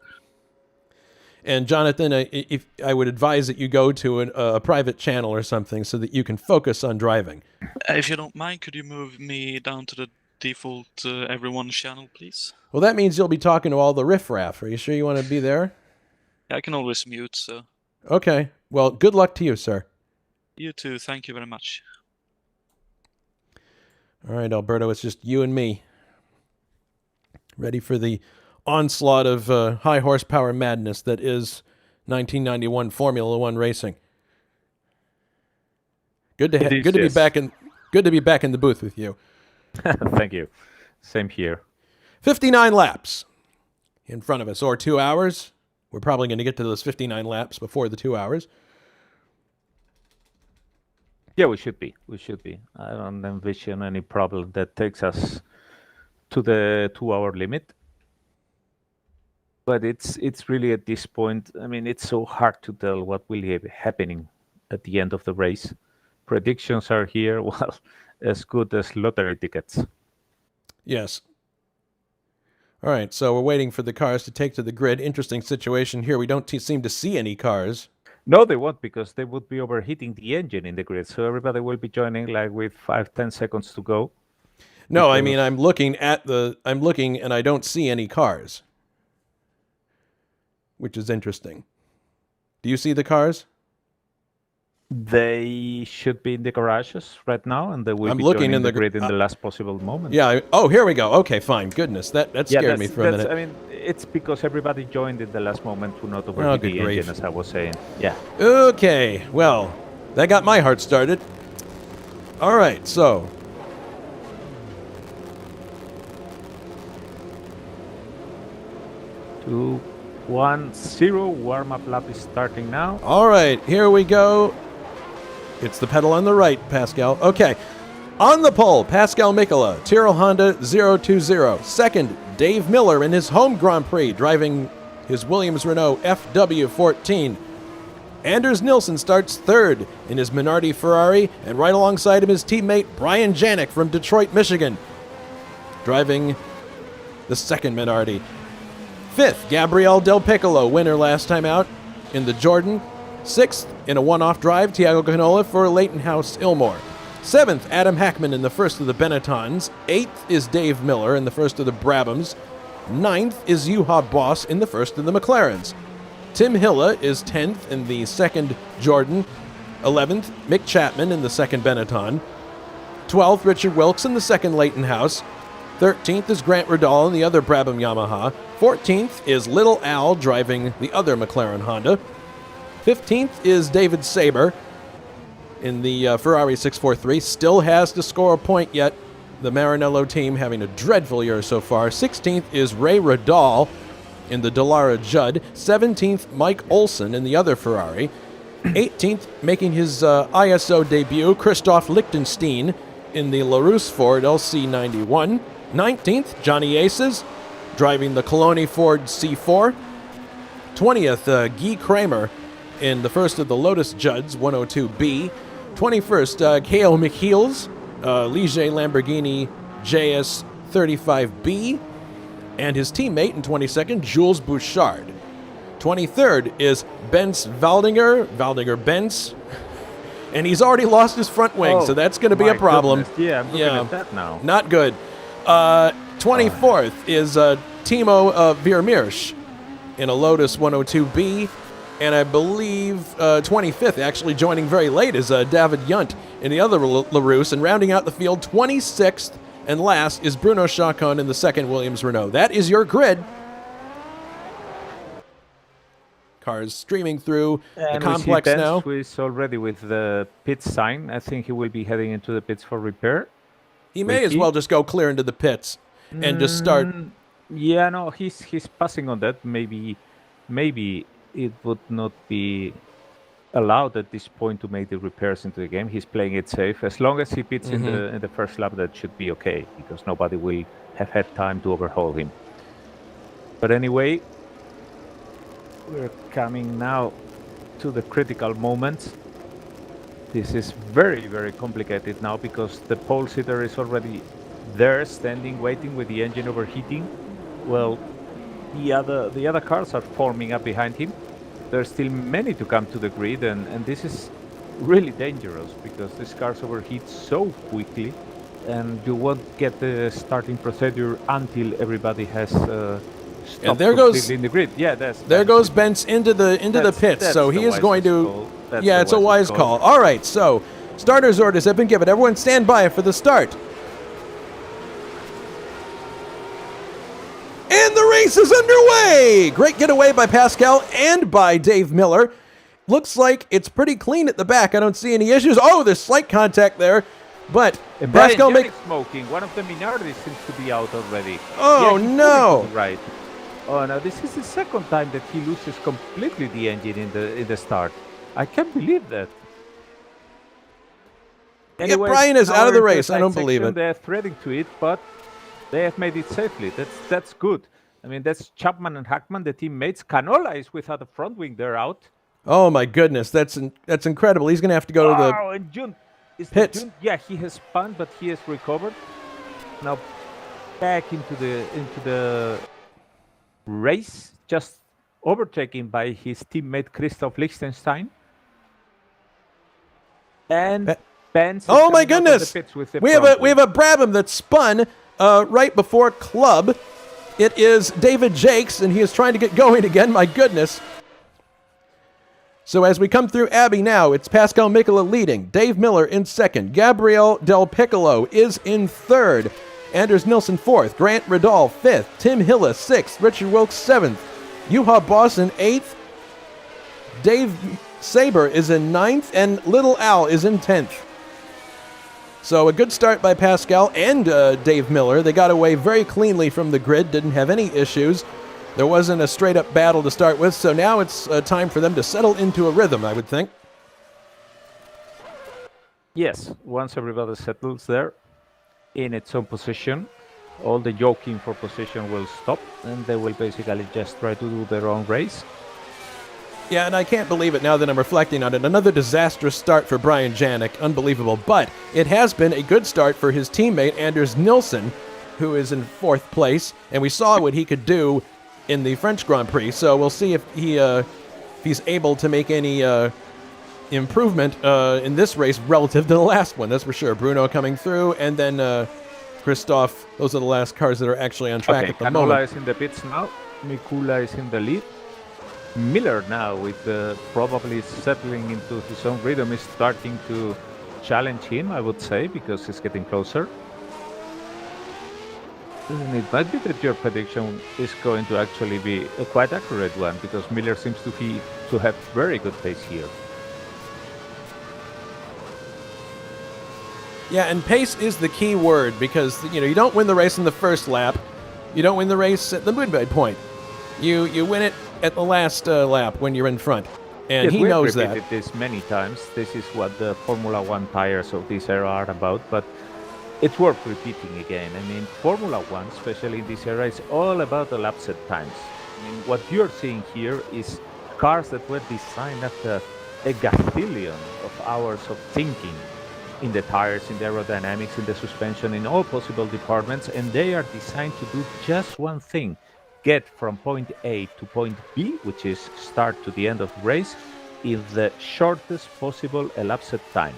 And Jonathan, if I would advise that you go to a private channel or something so that you can focus on driving. If you don't mind, could you move me down to the default everyone channel, please? Well, that means you'll be talking to all the riffraff. Are you sure you want to be there? Yeah, I can always mute, so. Okay. Well, good luck to you, sir. You too. Thank you very much. All right, Alberto, it's just you and me. Ready for the onslaught of high horsepower madness that is 1991 Formula One racing. Good to be back in the booth with you. Thank you. Same here. 59 laps in front of us, or 2 hours. We're probably going to get to those 59 laps before the 2 hours. Yeah, we should be. I don't envision any problem that takes us to the 2 hour limit. But it's really at this point, it's so hard to tell what will be happening at the end of the race. Predictions are here, as good as lottery tickets. Yes. All right, so we're waiting for the cars to take to the grid. Interesting situation here. We don't seem to see any cars. No, they won't, because they would be overheating the engine in the grid. So everybody will be joining with 5-10 seconds to go. No, I'm looking and I don't see any cars, which is interesting. Do you see the cars? They should be in the garages right now, and they will be joining the grid in the last possible moment. Yeah. Here we go. Okay, fine. Goodness, that scared me for a minute. It's because everybody joined in the last moment to not overheat the engine, as I was saying. Yeah. Okay. Well, that got my heart started. All right, so 2, 1, 0. Warm-up lap is starting now. all right, here we go. It's the pedal on the right, Pascal. Okay. On the pole, Pascal Mikola, Tyrrell Honda 020. Second, Dave Miller in his home Grand Prix, driving his Williams-Renault FW14. Anders Nilsson starts third in his Minardi Ferrari, and right alongside him his teammate Brian Janik from Detroit, Michigan, driving the second Minardi. Fifth, Gabriel Del Piccolo, winner last time out in the Jordan. Sixth, in a one-off drive, Tiago Canola for Leighton House Ilmore. Seventh, Adam Hackman in the first of the Benettons. Eighth is Dave Miller in the first of the Brabhams. Ninth is Juha Boss in the first of the McLarens. Tim Hilla is 10th in the second Jordan. 11th, Mick Chapman in the second Benetton. 12th, Richard Wilkes in the second Leighton House. 13th is Grant Riddall in the other Brabham Yamaha. 14th is Little Al driving the other McLaren Honda. 15th is David Saber in the Ferrari 643. Still has to score a point yet. The Maranello team having a dreadful year so far. 16th is Ray Riddall in the Dallara Judd. 17th, Mike Olson in the other Ferrari. 18th, making his ISO debut, Christoph Lichtenstein in the LaRousse Ford LC91. 19th, Johnny Aces, driving the Coloni Ford C4. 20th, Guy Kramer in the first of the Lotus Judds, 102B. 21st, K.O. McHeels, Ligier Lamborghini JS35B. And his teammate in 22nd, Jules Bouchard. 23rd is Bence Valdinger-Bence. And he's already lost his front wing, so that's going to be a problem. Goodness. Yeah, I'm looking at that now. Not good. 24th is Timo Vermeersch in a Lotus 102B. And I believe 25th, actually joining very late, is David Yunt in the other LaRousse. And rounding out the field, 26th and last is Bruno Chacon in the second Williams Renault. That is your grid. Cars streaming through the complex now. Who is already with the pit sign. I think he will be heading into the pits for repair. He may as well just go clear into the pits and just start. Yeah, no, he's passing on that. Maybe it would not be allowed at this point to make the repairs into the game. He's playing it safe. As long as he pits in the first lap, that should be okay, because nobody will have had time to overhaul him. But anyway, we're coming now to the critical moments. This is very, very complicated now, because the pole sitter is already there, standing, waiting with the engine overheating. Well, the other cars are forming up behind him. There's still many to come to the grid, and this is really dangerous, because these cars overheat so quickly, and you won't get the starting procedure until everybody has stopped and there goes in the grid. Yeah, there goes Bence into the pits. So he is going to. Yeah, it's a wise call. All right, so starters orders have been given. Everyone stand by for the start. And the race is underway! Great getaway by Pascal and by Dave Miller. Looks like it's pretty clean at the back. I don't see any issues. Oh, there's slight contact there. But and Pascal smoking. One of the Minardi seems to be out already. Oh, yeah, no. Right. Oh, no, this is the second time that he loses completely the engine in the start. I can't believe that. Anyway, yeah, Brian is out of the race. I don't believe it. They're threading to it, but they have made it safely. That's good. I mean, that's Chapman and Hackman, the teammates. Canola is without a front wing. They're out. Oh my goodness, that's incredible. He's going to have to go to the and June pits. Yeah, he has spun, but he has recovered. Now back into the race, just overtaken by his teammate Christoph Lichtenstein. And Bence. Oh my goodness! We have a Brabham that spun right before Club. It is David Jakes, and he is trying to get going again. My goodness. So as we come through Abbey now, it's Pascal Mikola leading, Dave Miller in second, Gabriel Del Piccolo is in third, Anders Nilsson fourth, Grant Riddall fifth, Tim Hilla sixth, Richard Wilkes seventh, Juha Boss in eighth, Dave Saber is in ninth, and Little Al is in 10th. So a good start by Pascal and Dave Miller. They got away very cleanly from the grid, didn't have any issues. There wasn't a straight-up battle to start with, so now it's time for them to settle into a rhythm, I would think. Yes, once everybody settles there in its own position, all the joking for position will stop, and they will basically just try to do their own race. Yeah, and I can't believe it now that I'm reflecting on it. Another disastrous start for Brian Janik. Unbelievable. But it has been a good start for his teammate, Anders Nilsson, who is in 4th place. And we saw what he could do in the French Grand Prix. So we'll see if he's able to make any improvement in this race relative to the last one. That's for sure. Bruno coming through, and then Christoph. Those are the last cars that are actually on track at the Canola moment. is in the pits now. Mikula is in the lead. Miller now, with probably settling into his own rhythm, is starting to challenge him, I would say, because he's getting closer. And it might be that your prediction is going to actually be a quite accurate one, because Miller seems to have very good pace here. Yeah, and pace is the key word, because you don't win the race in the first lap, you don't win the race at the midway point. You win it at the last lap when you're in front, and yes, he knows we've that. repeated this many times. This is what the Formula One tires of this era are about, but it's worth repeating again. I mean, Formula One, especially in this era, is all about the lap set times. I mean, what you're seeing here is cars that were designed after a gazillion of hours of thinking in the tires, in the aerodynamics, in the suspension, in all possible departments, and they are designed to do just one thing: get from point A to point B, which is start to the end of the race, in the shortest possible elapsed time.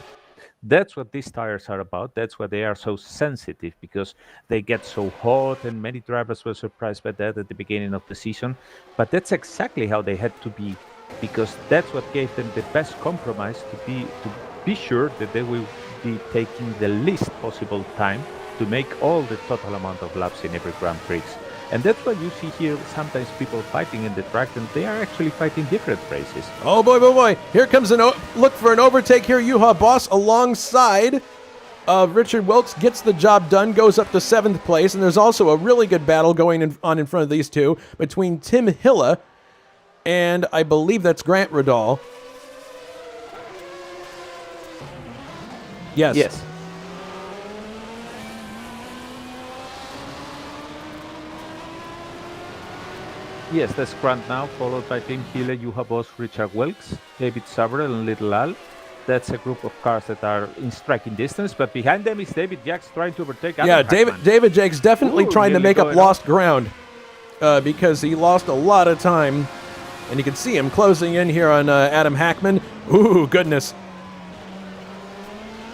That's what these tires are about. That's why they are so sensitive, because they get so hot, and many drivers were surprised by that at the beginning of the season. But that's exactly how they had to be, because that's what gave them the best compromise to be sure that they will be taking the least possible time to make all the total amount of laps in every Grand Prix. And that's why you see here sometimes people fighting in the track, and they are actually fighting different races. Oh boy, boy, boy. Here comes look for an overtake here. Juha Boss alongside of Richard Wilkes gets the job done, goes up to 7th place. And there's also a really good battle going on in front of these two between Tim Hilla and I believe that's Grant Radal. Yes. Yes. Yes, that's Grant now, followed by Tim Hille, Juha Boss, Richard Wilkes, David Sabrel, and Little Al. That's a group of cars that are in striking distance, but behind them is David Jacks trying to overtake Adam Hackman. David Jacks definitely trying to make up lost ground because he lost a lot of time, and you can see him closing in here on Adam Hackman. Ooh, goodness.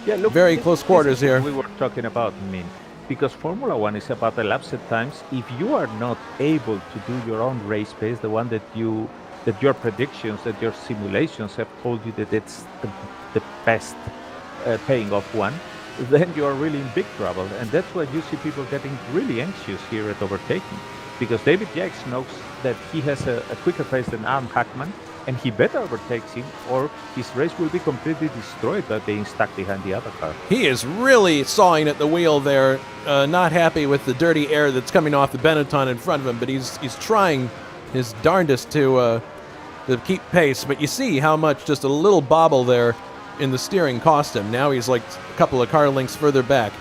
Yeah, look, very close quarters this is here. what we were talking about, I mean, because Formula One is about elapsed times. If you are not able to do your own race pace, the one that your predictions, that your simulations have told you that it's the best paying off one, then you are really in big trouble. And that's why you see people getting really anxious here at overtaking, because David Jacks knows that he has a quicker pace than Adam Hackman, and he better overtakes him, or his race will be completely destroyed by being stuck behind the other car. He is really sawing at the wheel there, not happy with the dirty air that's coming off the Benetton in front of him, but he's trying his darndest to keep pace. But you see how much just a little bobble there in the steering cost him. Now he's like a couple of car lengths further back.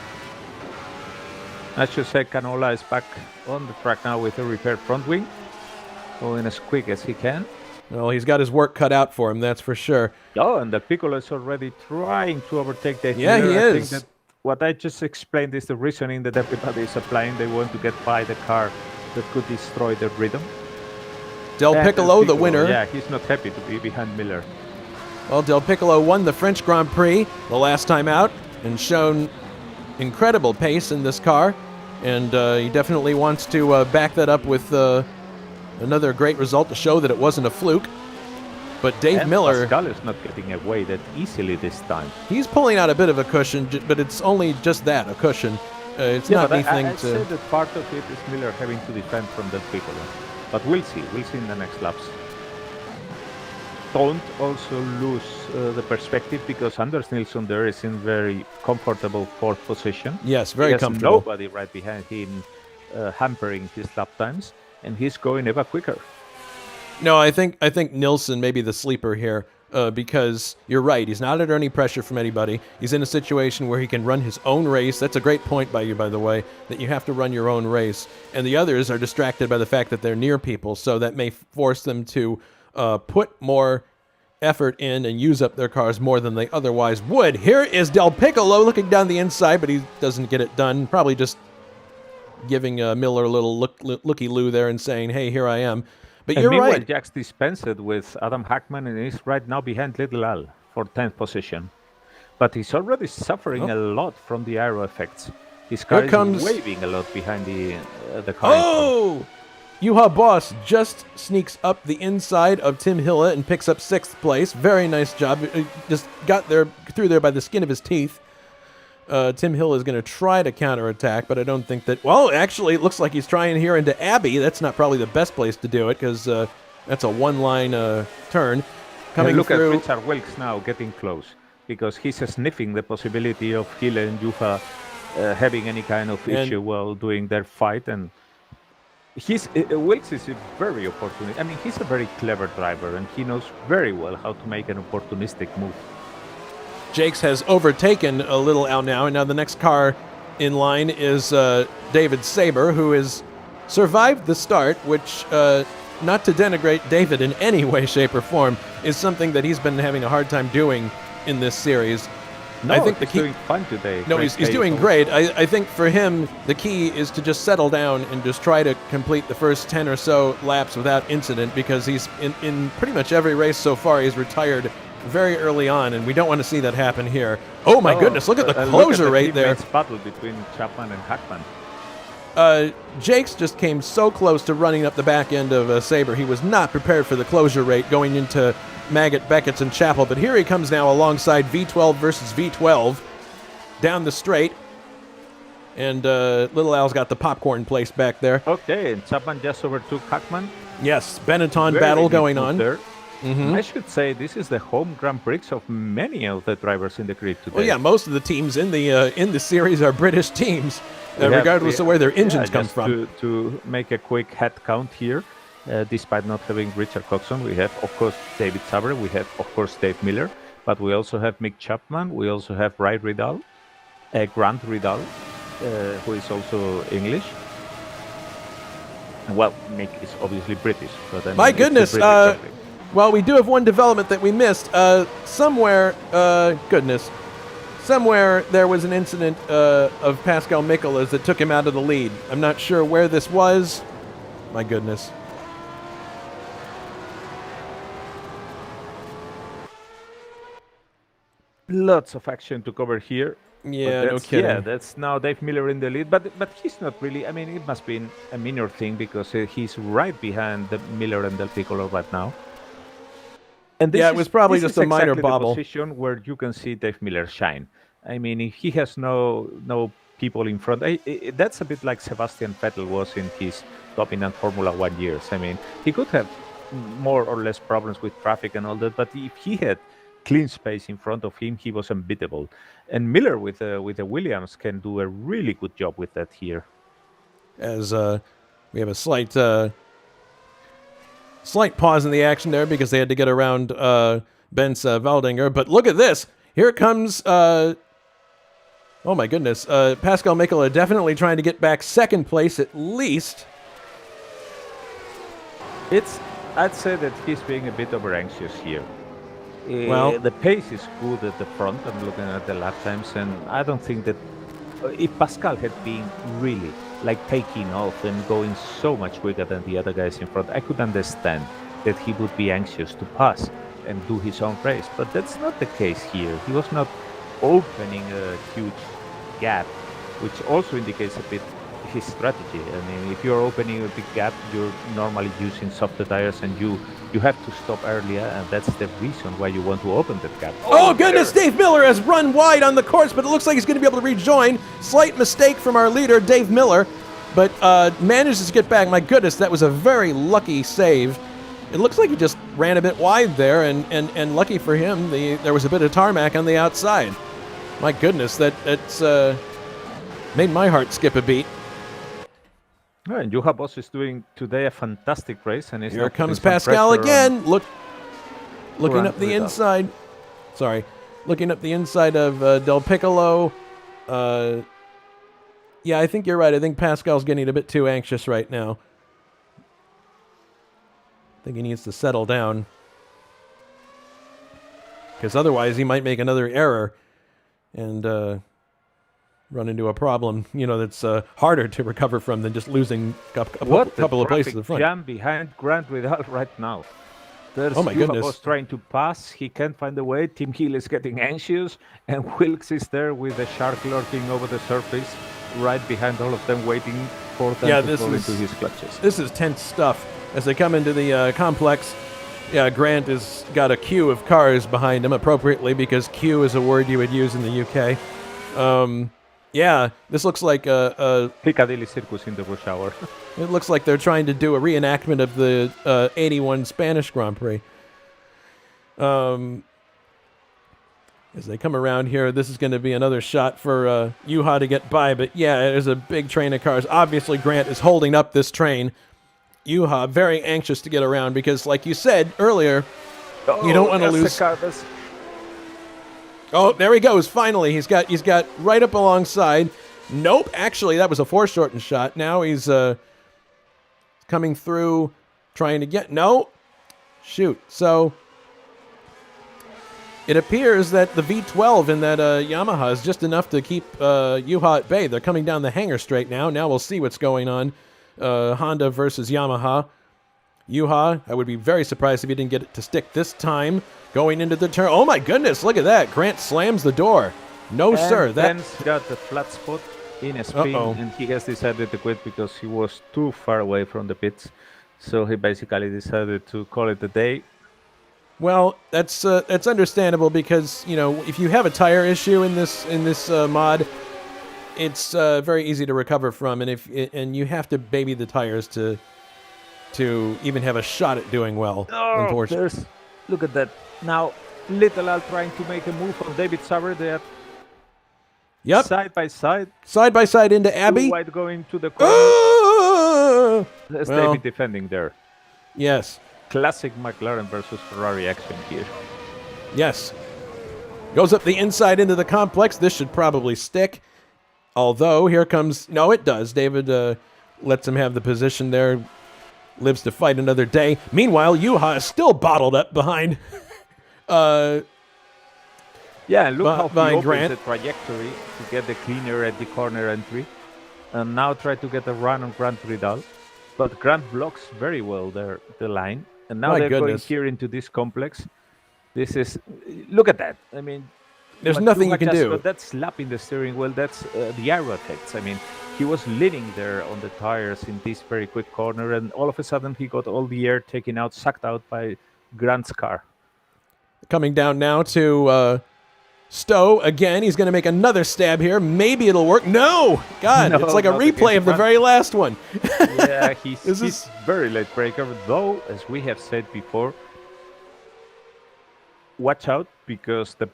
I should say Canola is back on the track now with a repaired front wing, going as quick as he can. Well, he's got his work cut out for him, that's for sure. Oh, and the Piccolo is already trying to overtake Dave Yeah, Miller. he I is. think that what I just explained is the reasoning that everybody is applying. They want to get by the car that could destroy the rhythm. Del Piccolo, the winner. Yeah, he's not happy to be behind Miller. Well, Del Piccolo won the French Grand Prix the last time out and shown incredible pace in this car. And he definitely wants to back that up with another great result to show that it wasn't a fluke. But Dave Miller... Pascal is not getting away that easily this time. He's pulling out a bit of a cushion, but it's only just that, a cushion. It's not anything I'd to... say that part of it is Miller having to defend from Del Piccolo. But we'll see. We'll see in the next laps. don't also lose the perspective, because Anders Nilsson there is in very comfortable fourth position. Yes, very he has comfortable. Nobody right behind him hampering his lap times, and he's going ever quicker. No, I think Nilsson may be the sleeper here, because you're right. He's not under any pressure from anybody. He's in a situation where he can run his own race. That's a great point by you, by the way, that you have to run your own race. And the others are distracted by the fact that they're near people, so that may force them to put more effort in and use up their cars more than they otherwise would. Here is Del Piccolo looking down the inside, but he doesn't get it done. Probably just giving Miller a little looky-loo there and saying, hey, here I am. But And you're meanwhile, right. Jax dispensed with Adam Hackman, and is right now behind Little Al for 10th position. But he's already suffering a lot from the aero effects. His car is waving a lot behind the car. Oh! Juha Boss just sneaks up the inside of Tim Hille and picks up 6th place. Very nice job. Just got there, through there by the skin of his teeth. Tim Hille is going to try to counterattack, but I don't think that... Well, actually, it looks like he's trying here into Abbey. That's not probably the best place to do it, because that's a one-line turn. Coming look through... at Richard Wilkes now getting close, because he's sniffing the possibility of Hille and Juha having any kind of issue while doing their fight. And Wilkes is a very opportunistic. I mean, he's a very clever driver, and he knows very well how to make an opportunistic move. Jakes has overtaken a Little Al now, and now the next car in line is David Saber, who has survived the start, which, not to denigrate David in any way, shape, or form, is something that he's been having a hard time doing in this series. No, I think he's doing fine today. No, he's doing great. I think for him, the key is to just settle down and just try to complete the first 10 or so laps without incident, because he's in pretty much every race so far, he's retired very early on, and we don't want to see that happen here. Oh my goodness, look at the closure rate there. Battle between Chapman and Hackman. Jakes just came so close to running up the back end of Saber. He was not prepared for the closure rate going into Maggott, Beckett's, and Chappell, but here he comes now alongside V12 versus V12 down the straight, and Little Al's got the popcorn placed back there. Okay, and Chapman just overtook Hackman. Yes, Benetton battle going on. There. I should say this is the home Grand Prix of many of the drivers in the grid today. Well, yeah, most of the teams in the series are British teams, regardless of where their engines come from. To make a quick head count here, despite not having Richard Coxon, we have, of course, David Sabre, we have, of course, Dave Miller, but we also have Mick Chapman, we also have Grant Ridal, who is also English. Well, Mick is obviously British. But I mean, my goodness! Well, we do have one development that we missed. Somewhere there was an incident of Pascal Mikolas that took him out of the lead. I'm not sure where this was. My goodness. Lots of action to cover here. Yeah, no kidding. Yeah, that's now Dave Miller in the lead, but he's not really. I mean, it must be a minor thing, because he's right behind the Miller and Del Piccolo right now. And it was probably just a minor bobble. The position where you can see Dave Miller shine. I mean, he has no people in front. That's a bit like Sebastian Vettel was in his dominant Formula 1 years. I mean, he could have more or less problems with traffic and all that, but if he had clean space in front of him, he was unbeatable. And Miller with the Williams can do a really good job with that here. As we have a slight pause in the action there, because they had to get around Bence Waldinger. But look at this. Here comes, oh my goodness, Pascal Mikola definitely trying to get back second place at least. I'd say that he's being a bit over anxious here. Well, the pace is good at the front. I'm looking at the lap times, and I don't think that if Pascal had been really like taking off and going so much quicker than the other guys in front, I could understand that he would be anxious to pass and do his own race. But that's not the case here. He was not opening a huge gap, which also indicates a bit his strategy. I mean, if you're opening a big gap, you're normally using softer tires, and you have to stop earlier, and that's the reason why you want to open that gap. Oh goodness, Dave Miller has run wide on the course, but it looks like he's going to be able to rejoin. Slight mistake from our leader, Dave Miller, but manages to get back. My goodness, that was a very lucky save It looks like he just ran a bit wide there, and lucky for him, there was a bit of tarmac on the outside. My goodness, that's made my heart skip a beat. Yeah, and Juha Boss is doing today a fantastic race, and here comes Pascal again. Looking up the inside. Sorry, looking up the inside of Del Piccolo. Yeah, I think you're right. I think Pascal's getting a bit too anxious right now. I think he needs to settle down, because otherwise he might make another error and run into a problem, that's harder to recover from than just losing a couple of places at the front. Jam behind Grant Vidal right now. There's oh my goodness! Was trying to pass. He can't find a way. Tim Hill is getting anxious, and Wilkes is there with the shark lurking over the surface, right behind all of them, waiting for them to fall into his clutches. This is tense stuff. As they come into the complex, Grant has got a queue of cars behind him, appropriately, because queue is a word you would use in the UK. This looks like a Piccadilly Circus in the rush hour. It looks like they're trying to do a reenactment of the 81 Spanish Grand Prix. As they come around here, this is going to be another shot for Juha to get by, but there's a big train of cars. Obviously, Grant is holding up this train. Juha very anxious to get around because, like you said earlier, you don't want to lose. Oh, there he goes! Finally, he's got right up alongside. Nope, actually, that was a foreshortened shot. Now he's coming through, trying to get shoot. So it appears that the V12 in that Yamaha is just enough to keep Juha at bay. They're coming down the hangar straight now. Now we'll see what's going on. Honda versus Yamaha. Juha, I would be very surprised if he didn't get it to stick this time. Going into the turn. Oh my goodness, look at that. Grant slams the door. No, sir. Ben's got the flat spot in a spin, and he has decided to quit because he was too far away from the pits. So he basically decided to call it a day. Well, that's understandable because, if you have a tire issue in this mod, it's very easy to recover from, and you have to baby the tires to even have a shot at doing well. Unfortunately, look at that. Now, Little Al trying to make a move on David Sauber there. Yep. Side by side into Abbey. Too wide going to the corner. There's David defending there. Yes. Classic McLaren versus Ferrari action here. Yes. Goes up the inside into the complex. This should probably stick. Although, here comes... No, it does. David lets him have the position there. Lives to fight another day. Meanwhile, Juha is still bottled up behind... look how he opens Grant. the trajectory to get the cleaner at the corner entry. And now try to get a run on Grant Vidal. But Grant blocks very well the line. And now they're going here into this complex. This is... Look at that. I mean... There's nothing you can do. That slap in the steering wheel, that's the aero effects. I mean, he was leaning there on the tires in this very quick corner, and all of a sudden he got all the air taken out, sucked out by Grant's car. Coming down now to Stowe again. He's going to make another stab here. Maybe it'll work. No! God, it's like a replay of the very last one. Yeah, he's very late breaker, though, as we have said before, watch out, because the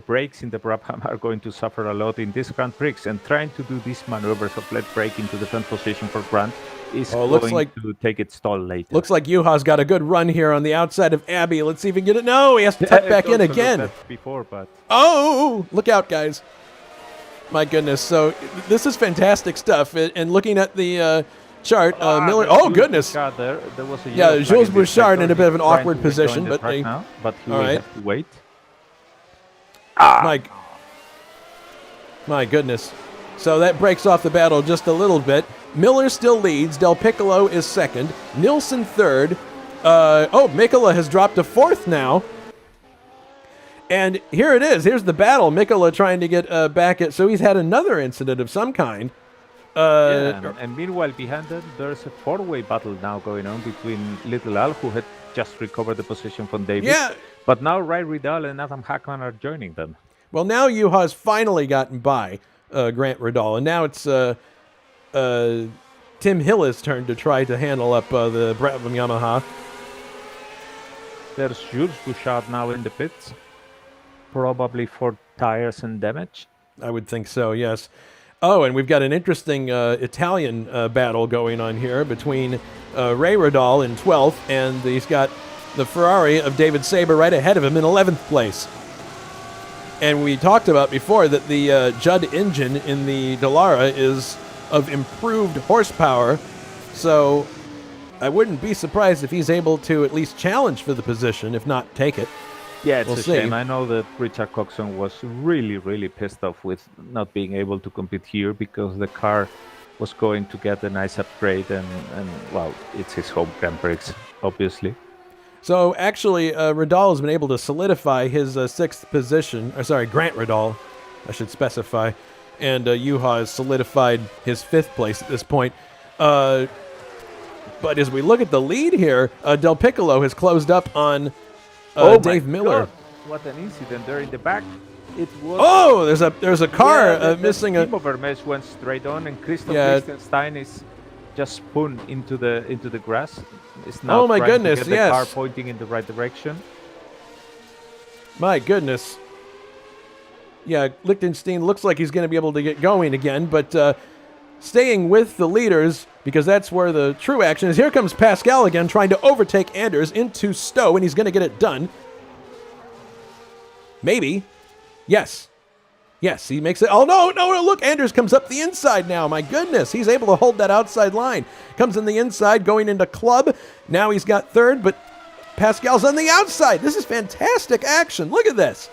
brakes in the Brabham are going to suffer a lot in this Grand Prix, and trying to do these maneuvers of let brake into the front position for Grant is going to take its toll later. Looks like Juha's got a good run here on the outside of Abbey. Let's see if he can get it. No, he has to tuck back in again. Before, but... Oh, look out, guys. My goodness. So this is fantastic stuff. And looking at the chart, Miller... Oh, goodness. There was a Jules Bouchard in a bit of an awkward position. But he will have to wait. My goodness. So that breaks off the battle just a little bit. Miller still leads. Del Piccolo is second. Nilsson third. Mikkola has dropped to fourth now. And here it is. Here's the battle. Mikkola trying to get back at... So he's had another incident of some kind. And meanwhile, behind them, there's a four-way battle now going on between Little Al, who had just recovered the position from David. Yeah. But now Ray Riddell and Adam Hackman are joining them. Well, now Juha's finally gotten by Grant Riddell, and now it's Tim Hillis' turn to try to handle up the Brabham Yamaha. There's Jules Bouchard now in the pits, probably for tires and damage. I would think so, yes. Oh, and we've got an interesting Italian battle going on here between Ray Radal in 12th, and he's got the Ferrari of David Saber right ahead of him in 11th place. And we talked about before that the Judd engine in the Dallara is of improved horsepower, so I wouldn't be surprised if he's able to at least challenge for the position, if not take it. Yeah, it's We'll a see. shame. I know that Richard Coxon was really, really pissed off with not being able to compete here because the car was going to get a nice upgrade, and well, it's his home Grand Prix, obviously. So actually, Radal has been able to solidify his 6th position. Grant Radal, I should specify. And Juha has solidified his 5th place at this point. But as we look at the lead here, Del Piccolo has closed up on Dave Miller. God. What an incident there in the back. It was. Oh, there's a car missing a. Timo Vermes went straight on, and Christoph Yeah. Lichtenstein is just spun into the grass. Is now Oh my trying goodness, to get the yes. car pointing in the right direction. My goodness. Yeah, Lichtenstein looks like he's going to be able to get going again, but staying with the leaders, because that's where the true action is. Here comes Pascal again, trying to overtake Anders into Stowe, and he's going to get it done. Maybe. Yes. Yes, he makes it. Oh, no, look, Anders comes up the inside now. My goodness, he's able to hold that outside line. Comes in the inside, going into club. Now he's got 3rd, but Pascal's on the outside. This is fantastic action. Look at this.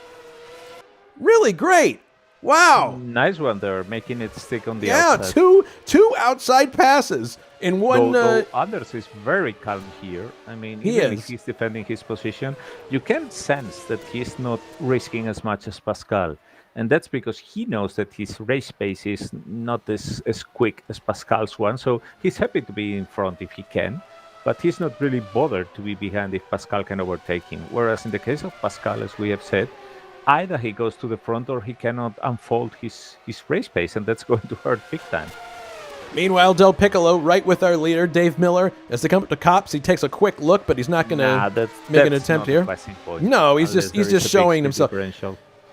Really great. Wow. Nice one there, making it stick on the outside. Yeah, two outside passes in one. Though Anders is very calm here. I mean, He even is. if he's defending his position, you can sense that he's not risking as much as Pascal. And that's because he knows that his race pace is not as quick as Pascal's one. So he's happy to be in front if he can. But he's not really bothered to be behind if Pascal can overtake him. Whereas in the case of Pascal, as we have said, either he goes to the front or he cannot unfold his race pace, and that's going to hurt big time. Meanwhile, Del Piccolo, right with our leader, Dave Miller, as they come up to Cops, he takes a quick look, but he's not going to make an attempt here. No, he's just showing himself.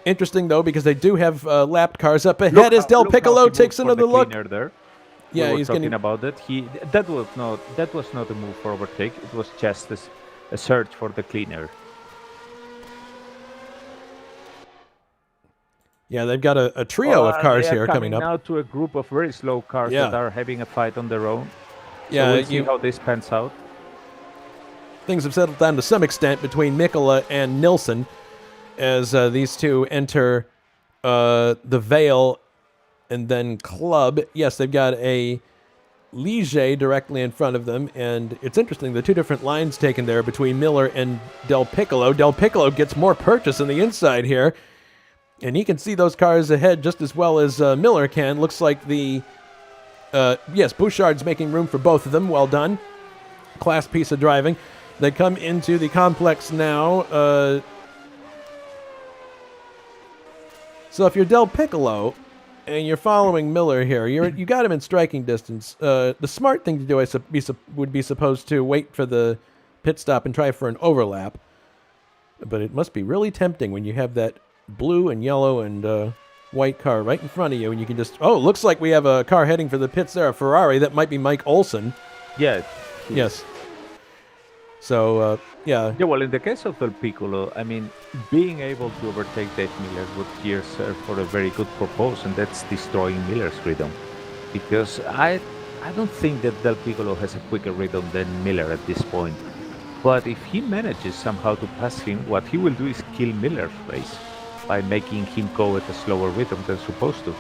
Interesting, though, because they do have lapped cars up ahead as Del Piccolo takes another look. There. Yeah, we he's talking getting about that. That was not a move for overtake. It was just a search for the cleaner. Yeah, they've got a trio of cars here coming up. Now to a group of very slow cars that are having a fight on their own. Yeah, so we'll see how this pans out. Things have settled down to some extent between Mikkola and Nilsson as these two enter the Vale and then Club. Yes, they've got a Ligier directly in front of them, and it's interesting, the two different lines taken there between Miller and Del Piccolo. Del Piccolo gets more purchase on the inside here, and he can see those cars ahead just as well as Miller can. Looks like yes, Bouchard's making room for both of them. Well done. Class piece of driving. They come into the complex now. So if you're Del Piccolo and you're following Miller here, you got him in striking distance. The smart thing to do would be supposed to wait for the pit stop and try for an overlap. But it must be really tempting when you have that blue and yellow and white car right in front of you, and you can just... Oh, looks like we have a car heading for the pits there, a Ferrari. That might be Mike Olsen. Yeah. Yes. So, yeah. Yeah, well, in the case of Del Piccolo, I mean, being able to overtake Dave Miller would here serve for a very good purpose, and that's destroying Miller's rhythm. Because I don't think that Del Piccolo has a quicker rhythm than Miller at this point. But if he manages somehow to pass him, what he will do is kill Miller's race by making him go at a slower rhythm than supposed to.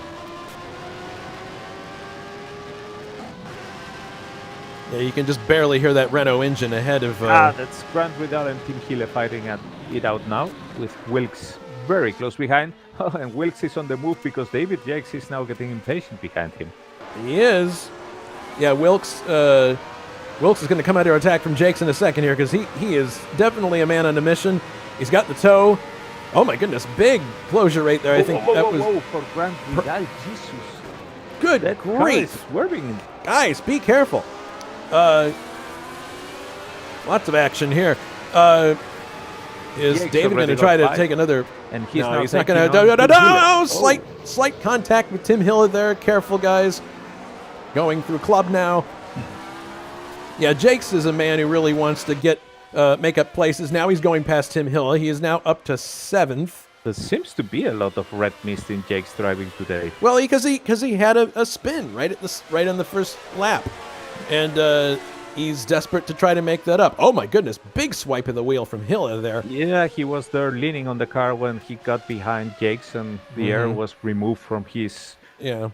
Yeah, you can just barely hear that Renault engine ahead of... That's Grant Ridal and Tim Hille fighting it out now, with Wilkes very close behind. And Wilkes is on the move because David Jakes is now getting impatient behind him. He is. Yeah, Wilkes is going to come out to attack from Jakes in a second here, because he is definitely a man on a mission. He's got the toe. Oh my goodness, big closure rate there. I think that was... for Grant Ridal, Jesus. Good that grief. car is swerving. Guys, be careful. Lots of action here. Is Jake's David going to already try got to by, take another? and he's No, now he's not taking going to. on No, Tim Hiller. Slight contact with Tim Hiller there. Careful, guys. Going through club now. Yeah, Jakes is a man who really wants to make up places. Now he's going past Tim Hiller. He is now up to 7th. There seems to be a lot of red mist in Jake's driving today. Well, because he had a spin right on the first lap, and he's desperate to try to make that up. Oh my goodness, big swipe of the wheel from Hiller there. Yeah, he was there leaning on the car when he got behind Jake's, and the air was removed from his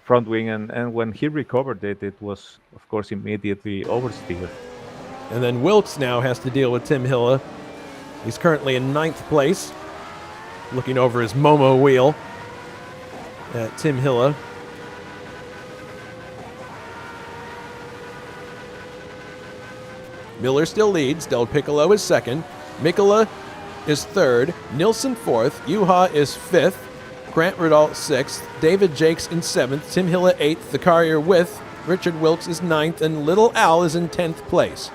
front wing, and when he recovered it, it was, of course, immediately oversteered. And then Wilkes now has to deal with Tim Hiller. He's currently in 9th place, looking over his Momo wheel at Tim Hiller. Miller still leads. Del Piccolo is 2nd. Mikkola is 3rd. Nilsson 4th. Juha is 5th. Grant Rudolph 6th. David Jakes in 7th. Tim Hiller 8th. The car you're with, Richard Wilkes, is 9th. And Little Al is in 10th place.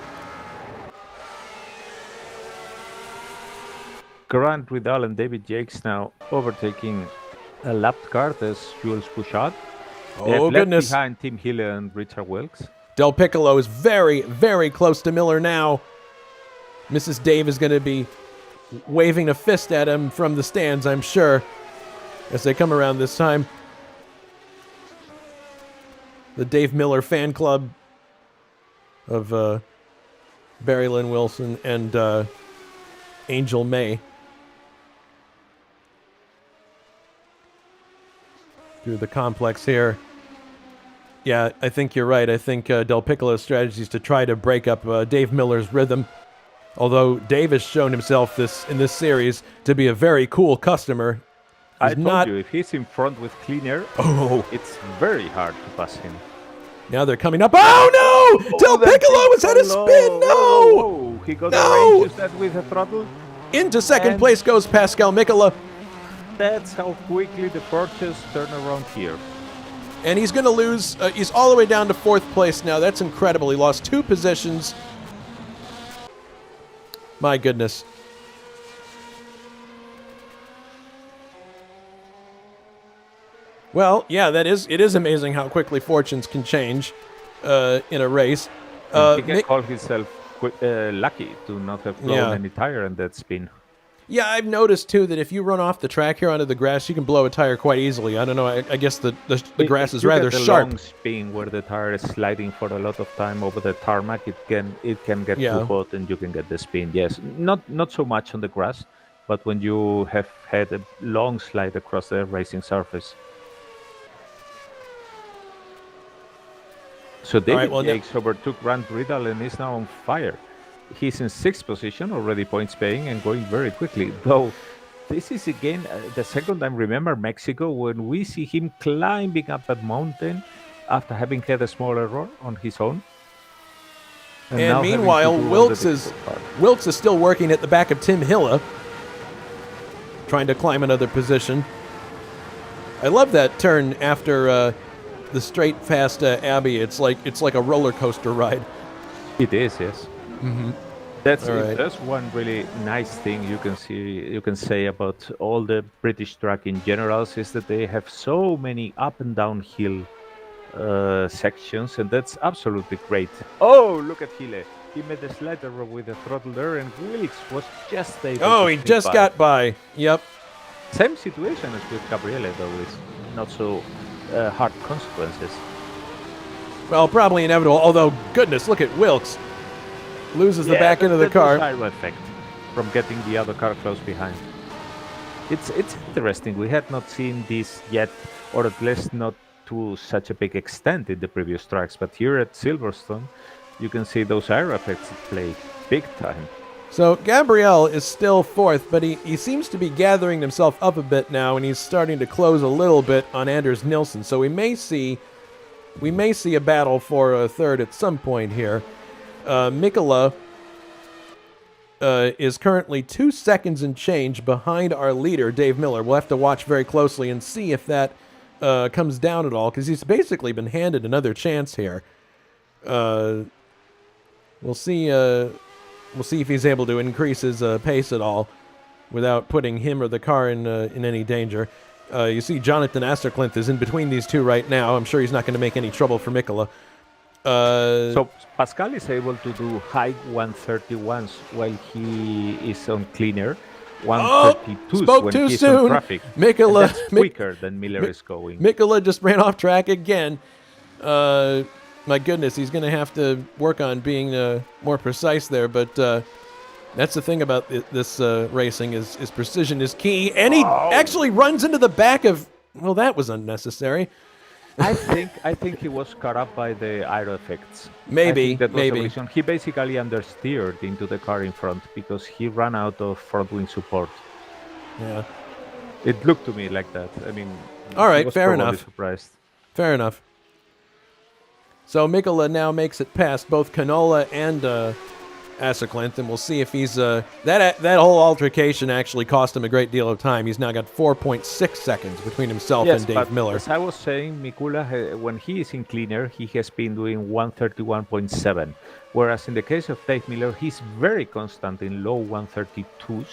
Grant Ridal and David Jakes now overtaking a lapped car as Jules Bouchard. They have left behind Tim Hiller and Richard Wilkes. Del Piccolo is very, very close to Miller now. Mrs. Dave is going to be waving a fist at him from the stands, I'm sure, as they come around this time. The Dave Miller fan club of Barry Lynn Wilson and Angel May. Through the complex here. Yeah, I think you're right. I think Del Piccolo's strategy is to try to break up Dave Miller's rhythm. Although Dave has shown himself in this series to be a very cool customer. I told you, if he's in front with clean air, it's very hard to pass him. Now they're coming up. Oh no! Del Piccolo has had a spin. No! He got arranged that with a throttle. Into 2nd place goes Pascal Mikkola. That's how quickly the Porsches turn around here. And he's going to lose. He's all the way down to 4th place now. That's incredible. He lost 2 positions. My goodness. Well, yeah, it is amazing how quickly fortunes can change in a race. He can call himself lucky to not have blown any tire in that spin. Yeah, I've noticed too that if you run off the track here onto the grass, you can blow a tire quite easily. I don't know. I guess the grass is rather sharp. Long spin where the tire is sliding for a lot of time over the tarmac, it can get too hot and you can get the spin. Yes, not so much on the grass, but when you have had a long slide across the racing surface. So David Jakes overtook Grant Riddle and is now on fire. He's in 6th position, already points paying and going very quickly. Though this is again the second time, remember Mexico, when we see him climbing up a mountain after having had a small error on his own. And meanwhile, Wilkes is still working at the back of Tim Hiller, trying to climb another position. I love that turn after the straight past Abbey. It's like a roller coaster ride. It is, yes. Mm-hmm. That's one really nice thing you can say about all the British track in general is that they have so many up and down hill sections, and that's absolutely great. Oh, look at Hille. He made a slight error with the throttle there, and Wilkes was just able to he just got by. Yep. Same situation as with Gabriele, though, with not so hard consequences. Well, probably inevitable, although, goodness, look at Wilkes. Loses the back end of the car. Side effect from getting the other car close behind. It's interesting. We had not seen this yet, or at least not to such a big extent in the previous tracks. But here at Silverstone, you can see those air effects at play big time. So Gabriel is still 4th, but he seems to be gathering himself up a bit now, and he's starting to close a little bit on Anders Nilsson. So we may see a battle for a 3rd at some point here. Mikkola is currently 2 seconds and change behind our leader, Dave Miller. We'll have to watch very closely and see if that comes down at all, because he's basically been handed another chance here. We'll see if he's able to increase his pace at all. without putting him or the car in any danger. You see Jonatan Acerclinth is in between these two right now. I'm sure he's not going to make any trouble for Mikola. So Pascal is able to do high 131s while he is on cleaner. 132s spoke when too he's soon. on traffic. Mikola, And that's quicker than Miller is going. Mikola just ran off track again. My goodness, he's going to have to work on being more precise there. But that's the thing about this racing is precision is key. And he actually runs into the back of. Well, that was unnecessary. I think he was caught up by the aero effects. Maybe, I think that was maybe. the reason. He basically understeered into the car in front because he ran out of front wing support. Yeah. It looked to me like that. I mean, all right, I was fair probably enough. Surprised. Fair enough. So Mikola now makes it past both Canola and Acerclinth, and we'll see if he's that whole altercation actually cost him a great deal of time. He's now got 4.6 seconds between himself and Dave but Miller. As I was saying, Mikula, when he is in cleaner, he has been doing 131.7, whereas in the case of Dave Miller, he's very constant in low 132s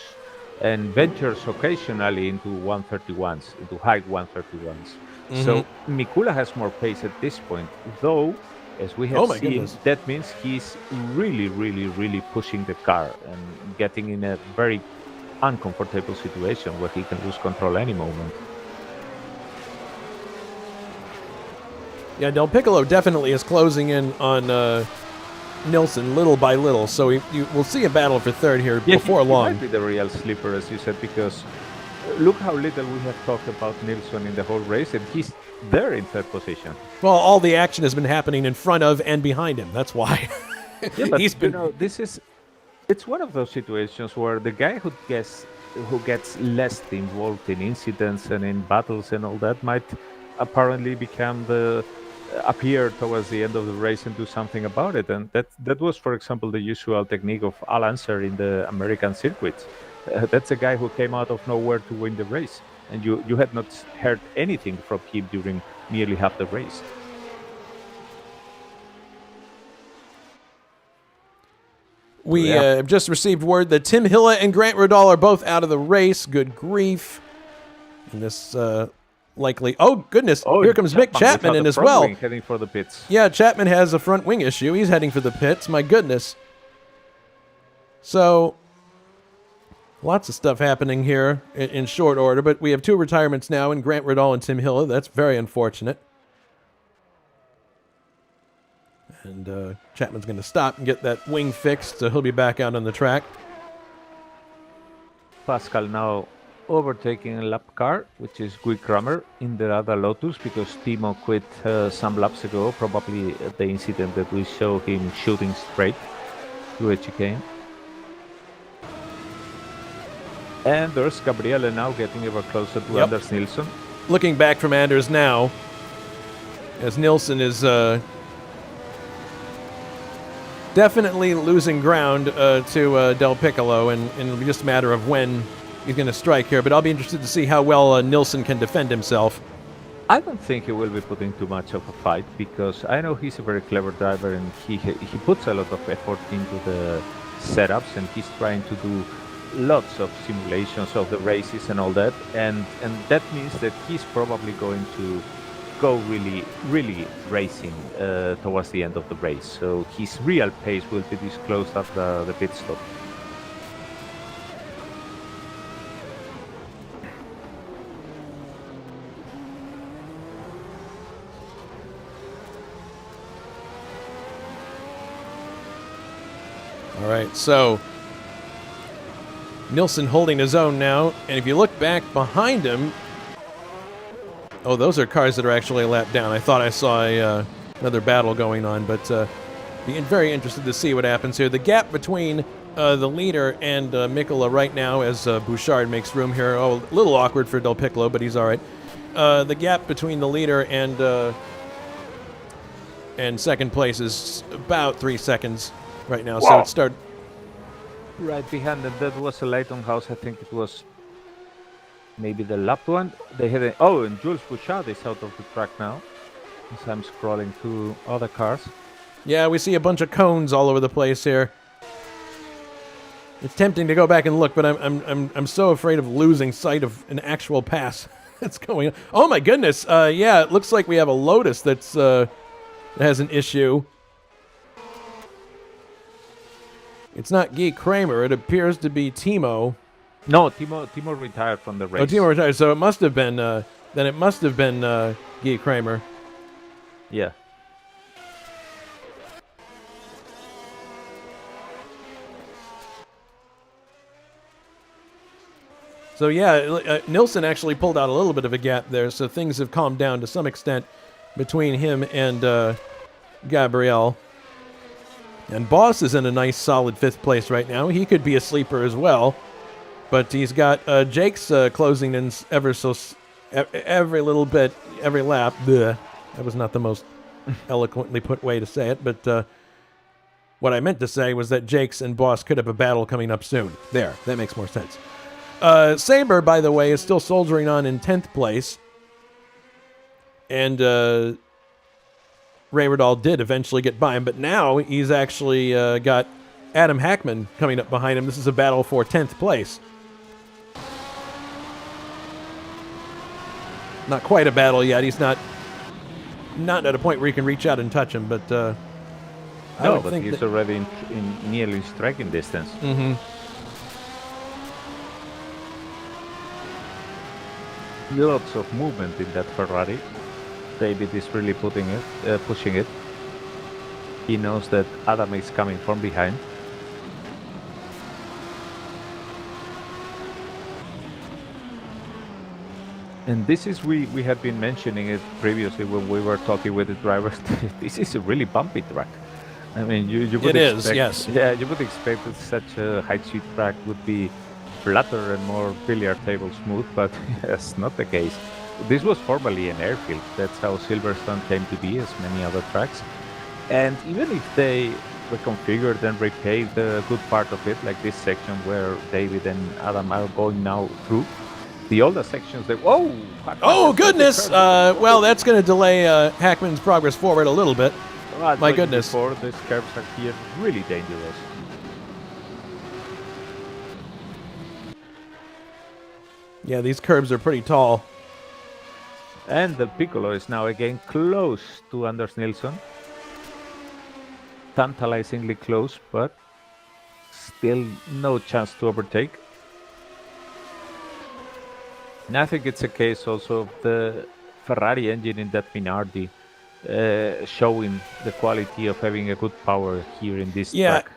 and ventures occasionally into 131s, into high 131s. So Mikula has more pace at this point, though, as we have seen, that means he's really, really, really pushing the car and getting in a very uncomfortable situation where he can lose control any moment. Yeah, Del Piccolo definitely is closing in on Nilsson little by little, so we'll see a battle for third here before long. He might be the real sleeper, as you said, because look how little we have talked about Nilsson in the whole race, and he's there in third position. Well, all the action has been happening in front of and behind him. That's why. Yeah, but it's one of those situations where the guy who gets less involved in incidents and in battles and all that might apparently appear towards the end of the race and do something about it. And that was, for example, the usual technique of Al Unser in the American circuits. That's a guy who came out of nowhere to win the race, and you had not heard anything from him during nearly half the race. We have just received word that Tim Hilla and Grant Rodal are both out of the race. Good grief. And this likely... Oh, goodness. Here comes Mick Chapman in as well. Heading for the pits. Yeah, Chapman has a front wing issue. He's heading for the pits. My goodness. So... lots of stuff happening here in short order, but we have two retirements now in Grant Rodal and Tim Hilla. That's very unfortunate. And Chapman's going to stop and get that wing fixed, so he'll be back out on the track. Pascal now overtaking a lap car, which is Guy Kramer in the other Lotus, because Timo quit some laps ago, probably the incident that we saw him shooting straight through a chicane. And there's Gabriele now getting ever closer to Anders Nilsson. Looking back from Anders now, as Nilsson is definitely losing ground to Del Piccolo, and it'll be just a matter of when he's going to strike here. But I'll be interested to see how well Nilsson can defend himself. I don't think he will be putting too much of a fight, because I know he's a very clever driver, and he puts a lot of effort into the setups, and he's trying to do lots of simulations of the races and all that, and that means that he's probably going to go really, really racing towards the end of the race. So his real pace will be disclosed after the pit stop. All right, so Nilsson holding his own now, and if you look back behind him, oh, those are cars that are actually a lap down. I thought I saw another battle going on, but be very interested to see what happens here. The gap between the leader and Mikola right now, as Bouchard makes room here. Oh, a little awkward for Del Piccolo, but he's all right. The gap between the leader and second place is about 3 seconds right now. Wow. So it started. Right behind them, that was a Leighton House. I think it was maybe the lapped one. They had and Jules Bouchard is out of the track now. As I'm scrolling through other cars. Yeah, we see a bunch of cones all over the place here. It's tempting to go back and look, but I'm so afraid of losing sight of an actual pass that's going on. Oh my goodness! Yeah, it looks like we have a Lotus that has an issue. It's not Guy Kramer. It appears to be Timo. No, Timo retired from the race. Oh, Timo retired. So it must have been. Then it must have been Guy Kramer. Yeah. So yeah, Nilsson actually pulled out a little bit of a gap there, so things have calmed down to some extent between him and Gabriel. And Boss is in a nice solid 5th place right now. He could be a sleeper as well, but he's got Jake's closing in every little bit, every lap. Bleh. That was not the most eloquently put way to say it, but what I meant to say was that Jake's and Boss could have a battle coming up soon. There, that makes more sense. Saber, by the way, is still soldiering on in 10th place. And Rayredal did eventually get by him, but now he's actually got Adam Hackman coming up behind him. This is a battle for 10th place. Not quite a battle yet. He's not at a point where you can reach out and touch him, but no, but he's already in nearly striking distance. Mm-hmm. Lots of movement in that Ferrari. David is really pushing it. He knows that Adam is coming from behind. And this is, we had been mentioning it previously when we were talking with the drivers. This is a really bumpy track. I mean, you would expect, yes. Yeah, you would expect that such a high-speed track would be flatter and more billiard table smooth, but that's not the case. This was formerly an airfield. That's how Silverstone came to be, as many other tracks. And even if they reconfigured and repaved a good part of it, like this section where David and Adam are going now through, the older sections, oh goodness! Well, that's going to delay Hackman's progress forward a little bit. My goodness. Before, these curves are here really dangerous. Yeah, these curbs are pretty tall. And the Piccolo is now again close to Anders Nilsson. Tantalizingly close, but still no chance to overtake. And I think it's a case also of the Ferrari engine in that Minardi showing the quality of having a good power here in this track.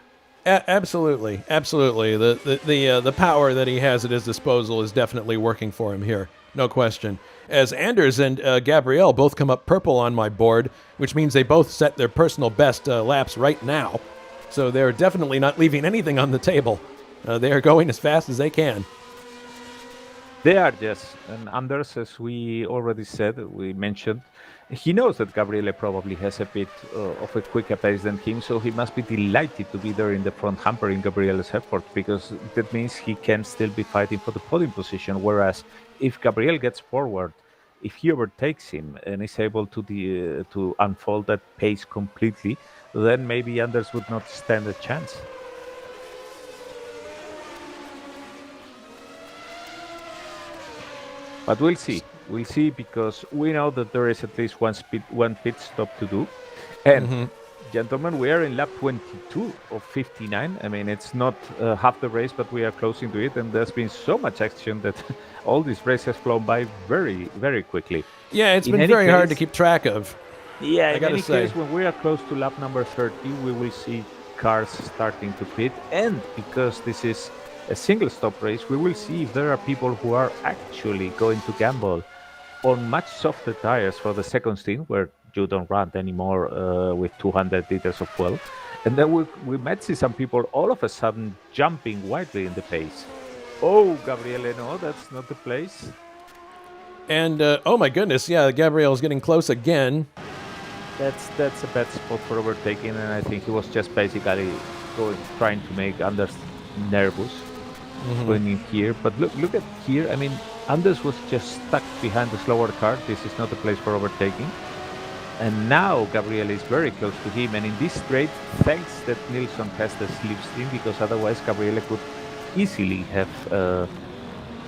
Absolutely. The power that he has at his disposal is definitely working for him here. No question. As Anders and Gabriel both come up purple on my board, which means they both set their personal best laps right now. So they're definitely not leaving anything on the table. They are going as fast as they can. They are, yes. And Anders, as we already said, we mentioned, he knows that Gabriele probably has a bit of a quicker pace than him, so he must be delighted to be there in the front, hampering Gabriele's effort, because that means he can still be fighting for the podium position. Whereas if Gabriel gets forward, if he overtakes him and is able to unfold that pace completely, then maybe Anders would not stand a chance. But we'll see. We'll see, because we know that there is at least one pit stop to do. And gentlemen, we are in lap 22 of 59. I mean, it's not half the race, but we are closing to it. And there's been so much action that all this race has flown by very, very quickly. Yeah, it's been very hard to keep track of. Yeah, in any case, when we are close to lap number 30, we will see cars starting to pit. And because this is a single stop race, we will see if there are people who are actually going to gamble on much softer tires for the second stint, where you don't run anymore with 200 liters of fuel. And then we might see some people all of a sudden jumping widely in the pace. Oh, Gabriele, no, that's not the place. And, oh my goodness, yeah, Gabriel's getting close again. That's a bad spot for overtaking, and I think he was just basically trying to make Anders nervous going in here. But look at here. I mean, Anders was just stuck behind the slower car. This is not a place for overtaking. And now Gabriel is very close to him. And in this straight, thanks that Nilsson has the slipstream, because otherwise Gabriele could easily have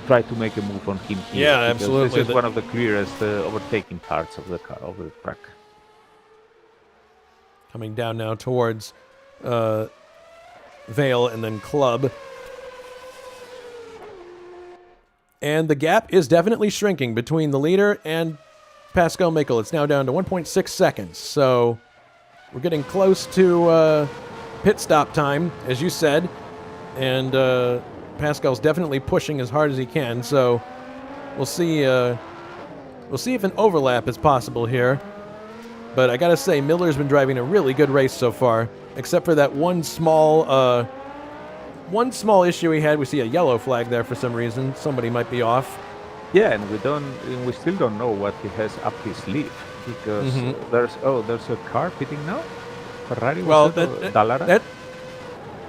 tried to make a move on him here. Yeah, because absolutely. This is one of the clearest overtaking parts of the car, of the track. Coming down now towards Vale and then Club. And the gap is definitely shrinking between the leader and Pascal Mikkel. It's now down to 1.6 seconds. So we're getting close to pit stop time, as you said. And Pascal's definitely pushing as hard as he can. So we'll see if an overlap is possible here. But I gotta say, Miller's been driving a really good race so far, except for that one small issue he had. We see a yellow flag there for some reason. Somebody might be off. Yeah, and we still don't know what he has up his sleeve, because there's a car pitting now. Ferrari. Well, Dallara? that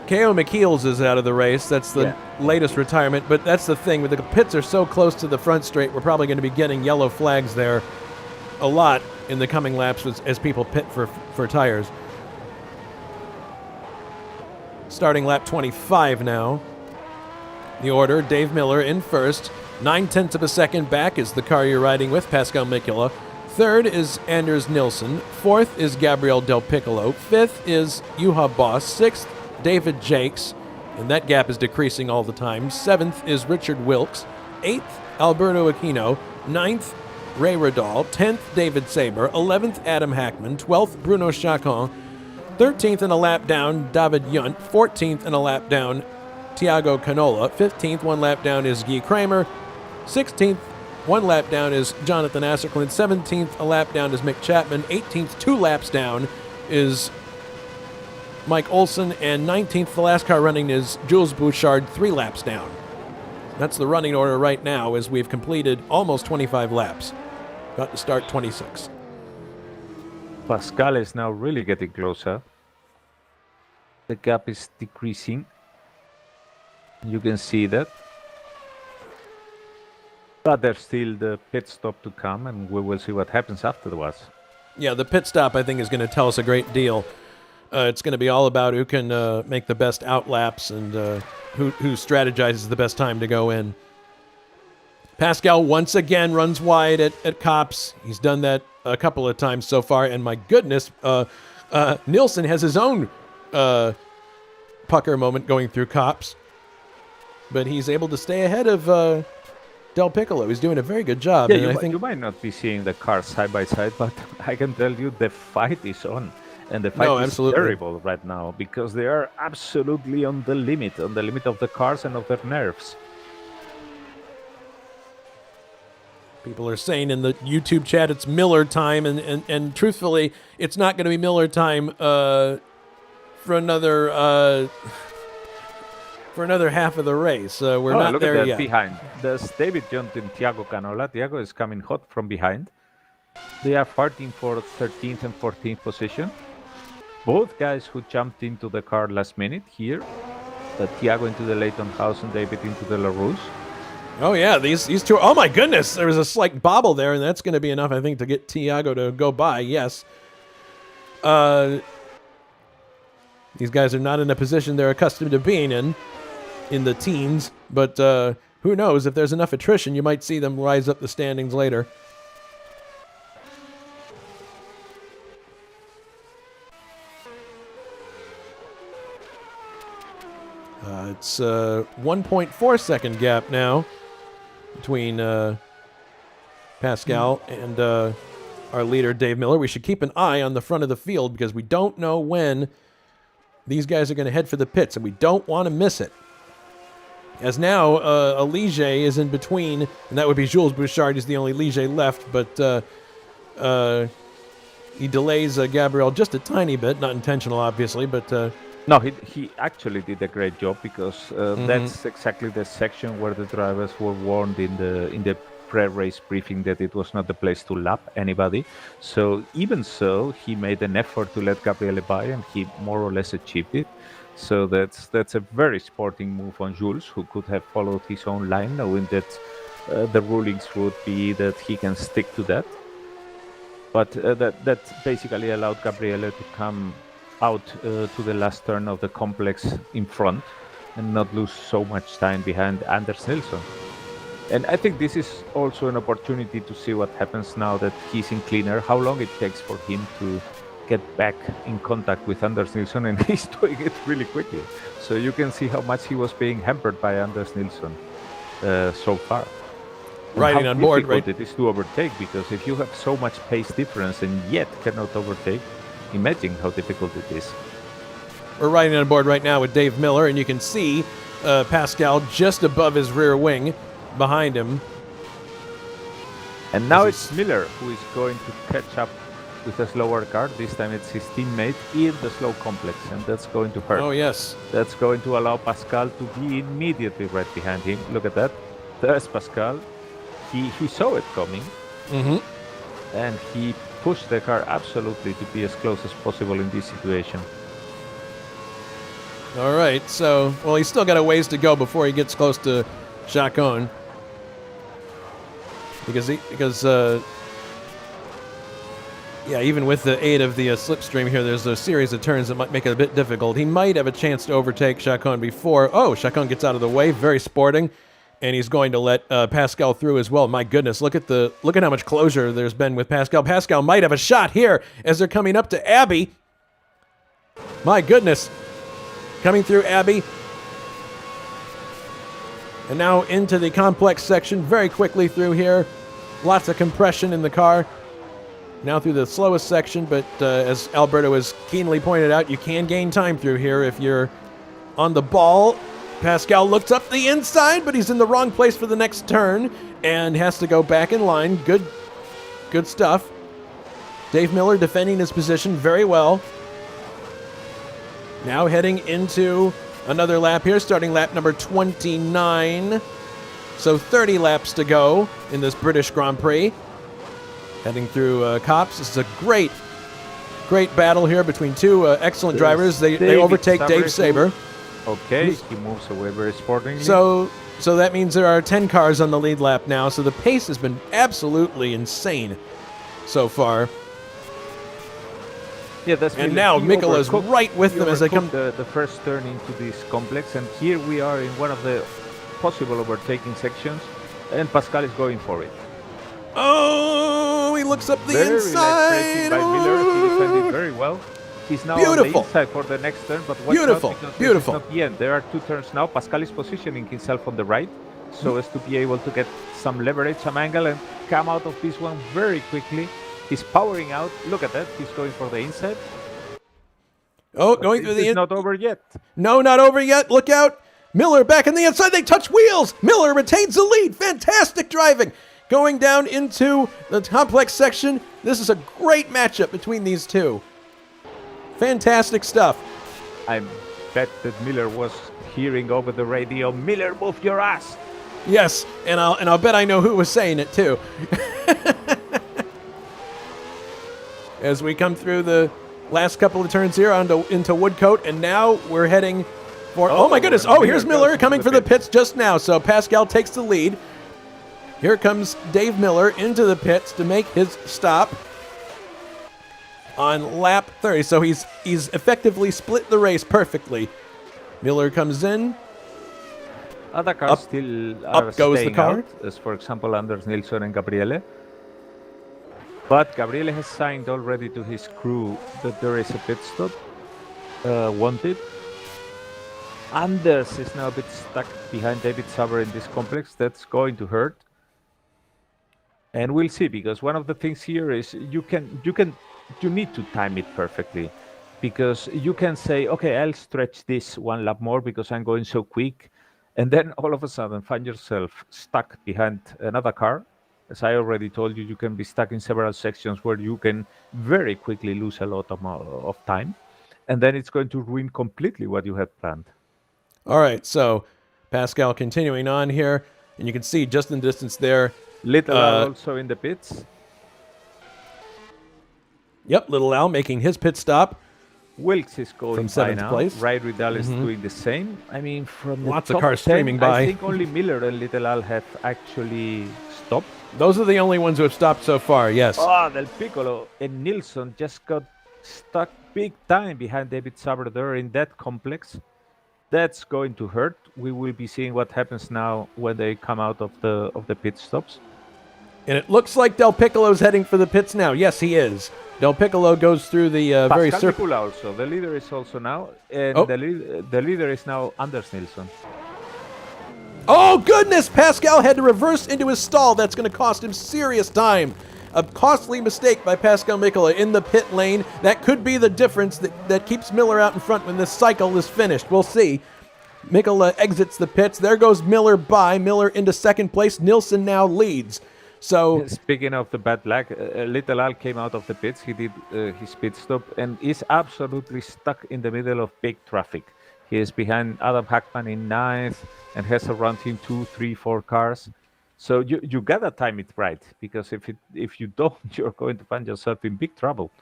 K.O. McKeels is out of the race. That's the latest retirement. But that's the thing. The pits are so close to the front straight, we're probably going to be getting yellow flags there a lot in the coming laps as people pit for tires. Starting lap 25 now. The order, Dave Miller in first. 9/10 of a second back is the car you're riding with, Pascal Mikula. Third is Anders Nilsson. Fourth is Gabriel Del Piccolo. Fifth is Juha Boss. Sixth, David Jakes, and that gap is decreasing all the time. Seventh is Richard Wilkes. Eighth, Alberto Aquino. Ninth, Ray Radal. 10th, David Saber. 11th, Adam Hackman. 12th, Bruno Chacon. 13th and a lap down, David Yunt. 14th and a lap down, Thiago Canola. 15th, one lap down is Guy Kramer. 16th, one lap down is Jonatan Acerclinth. 17th, a lap down is Mick Chapman. 18th, 2 laps down is Mike Olson. And 19th, the last car running, is Jules Bouchard, 3 laps down. That's the running order right now, as we've completed almost 25 laps. Got to start 26. Pascal is now really getting closer. The gap is decreasing. You can see that. But there's still the pit stop to come, and we will see what happens afterwards. Yeah, the pit stop, I think, is going to tell us a great deal. It's going to be all about who can make the best out laps and who strategizes the best time to go in. Pascal once again runs wide at Copse. He's done that a couple of times so far, and my goodness, Nilsson has his own pucker moment going through Copse. But he's able to stay ahead of Del Piccolo. He's doing a very good job. Yeah, and you might not be seeing the cars side by side, but I can tell you the fight is on. And the fight is terrible right now, because they are absolutely on the limit of the cars and of their nerves. People are saying in the YouTube chat it's Miller time, and truthfully, it's not going to be Miller time for another half of the race. We're not look there at that yet. Behind, there's David Junt and Thiago Canola. Thiago is coming hot from behind. They are fighting for 13th and 14th position. Both guys who jumped into the car last minute here. Thiago into the Leighton House and David into the LaRousse. Oh, yeah, these two. Oh, my goodness. There was a slight bobble there, and that's going to be enough, I think, to get Thiago to go by. Yes. These guys are not in a position they're accustomed to being in the teens. But who knows? If there's enough attrition, you might see them rise up the standings later. It's a 1.4 second gap now between Pascal and our leader, Dave Miller. We should keep an eye on the front of the field, because we don't know when these guys are going to head for the pits, and we don't want to miss it. As now, a Ligier is in between, and that would be Jules Bouchard. He's the only Ligier left, but he delays Gabriel just a tiny bit. Not intentional, obviously, but... No, he actually did a great job, because that's exactly the section where the drivers were warned in the pre-race briefing that it was not the place to lap anybody. So even so, he made an effort to let Gabriele by, and he more or less achieved it. So that's a very sporting move on Jules, who could have followed his own line, knowing that the rulings would be that he can stick to that. But that basically allowed Gabriele to come out to the last turn of the complex in front and not lose so much time behind Anders Nilsson. And I think this is also an opportunity to see what happens now that he's in cleaner, how long it takes for him to get back in contact with Anders Nilsson, and he's doing it really quickly. So you can see how much he was being hampered by Anders Nilsson so far. Riding on board, right? It is to overtake, because if you have so much pace difference and yet cannot overtake, imagine how difficult it is. We're riding on board right now with Dave Miller, and you can see Pascal just above his rear wing behind him. And now it's Miller who is going to catch up with a slower car. This time it's his teammate in the slow complex, and that's going to hurt. Oh, yes. That's going to allow Pascal to be immediately right behind him. Look at that. There's Pascal. He saw it coming. Mm-hmm. And he pushed the car absolutely to be as close as possible in this situation. All right, so, well, he's still got a ways to go before he gets close to Chacon. Because even with the aid of the slipstream here, there's a series of turns that might make it a bit difficult. He might have a chance to overtake Chacon before. Oh, Chacon gets out of the way, very sporting, and he's going to let Pascal through as well. My goodness, look at how much closure there's been with Pascal. Pascal might have a shot here as they're coming up to Abbey. My goodness, coming through Abbey. And now into the complex section, very quickly through here. Lots of compression in the car. Now through the slowest section, but as Alberto has keenly pointed out, you can gain time through here if you're on the ball. Pascal looks up the inside, but he's in the wrong place for the next turn and has to go back in line. Good stuff. Dave Miller defending his position very well. Now heading into another lap here, starting lap number 29. So 30 laps to go in this British Grand Prix. Heading through Copse. This is a great battle here between two excellent drivers. They overtake Dave Saber. Okay, he moves away very sportingly. So that means there are 10 cars on the lead lap now. So the pace has been absolutely insane so far. Yeah, that's and now Mikola's right with them as they come. The first turn into this complex, and here we are in one of the possible overtaking sections, and Pascal is going for it. Oh, he looks up the inside. By Miller. He defended very well. He's now on the inside for the next turn, but watch out, because this is not the end. There are two turns now. Pascal is positioning himself on the right so as to be able to get some leverage, some angle, and come out of this one very quickly. He's powering out. Look at that. He's going for the inside. Oh, going through the inside. It's not over yet. No, not over yet. Look out. Miller back on the inside. They touch wheels. Miller retains the lead. Fantastic driving. Going down into the complex section. This is a great matchup between these two. Fantastic stuff. I bet that Miller was hearing over the radio, "Miller, move your ass." Yes, and I'll bet I know who was saying it too. As we come through the last couple of turns here into Woodcote, and now we're heading for. Oh my goodness! Oh, here's Miller coming for the pits just now. So Pascal takes the lead. Here comes Dave Miller into the pits to make his stop on lap 30. So he's effectively split the race perfectly. Miller comes in. Other cars still are up goes the car. Out, as for example Anders Nilsson and Gabriele. But Gabriele has signed already to his crew that there is a pit stop wanted. Anders is now a bit stuck behind David Saber in this complex. That's going to hurt. And we'll see, because one of the things here is you need to time it perfectly, because you can say, okay, I'll stretch this one lap more because I'm going so quick, and then all of a sudden find yourself stuck behind another car. As I already told you, you can be stuck in several sections where you can very quickly lose a lot of time, and then it's going to ruin completely what you had planned. All right, so Pascal continuing on here, and you can see just in the distance there. Little Al also in the pits. Yep, Little Al making his pit stop. Wilkes is going from by 7th now. place. Ray Ridal is Mhm. doing the same. I mean, from the Lots of top cars 10, streaming by. I think only Miller and Little Al have actually stopped. Those are the only ones who have stopped so far, yes. Oh, Del Piccolo and Nilsson just got stuck big time behind David Sabrador in that complex. That's going to hurt. We will be seeing what happens now when they come out of the pit stops. And it looks like Del Piccolo's heading for the pits now. Yes, he is. Del Piccolo goes through the very... Pascal Mikula also. The leader is also now. And the leader is now Anders Nilsson. Oh, goodness! Pascal had to reverse into his stall. That's going to cost him serious time. A costly mistake by Pascal Mikula in the pit lane. That could be the difference that keeps Miller out in front when this cycle is finished. We'll see. Mikula exits the pits. There goes Miller by. Miller into second place. Nilsson now leads. So, speaking of the bad luck, Little Al came out of the pits. He did his pit stop and is absolutely stuck in the middle of big traffic. He is behind Adam Hackman in 9th and has around him 2, 3, 4 cars. So you gotta time it right, because if you don't, you're going to find yourself in big trouble.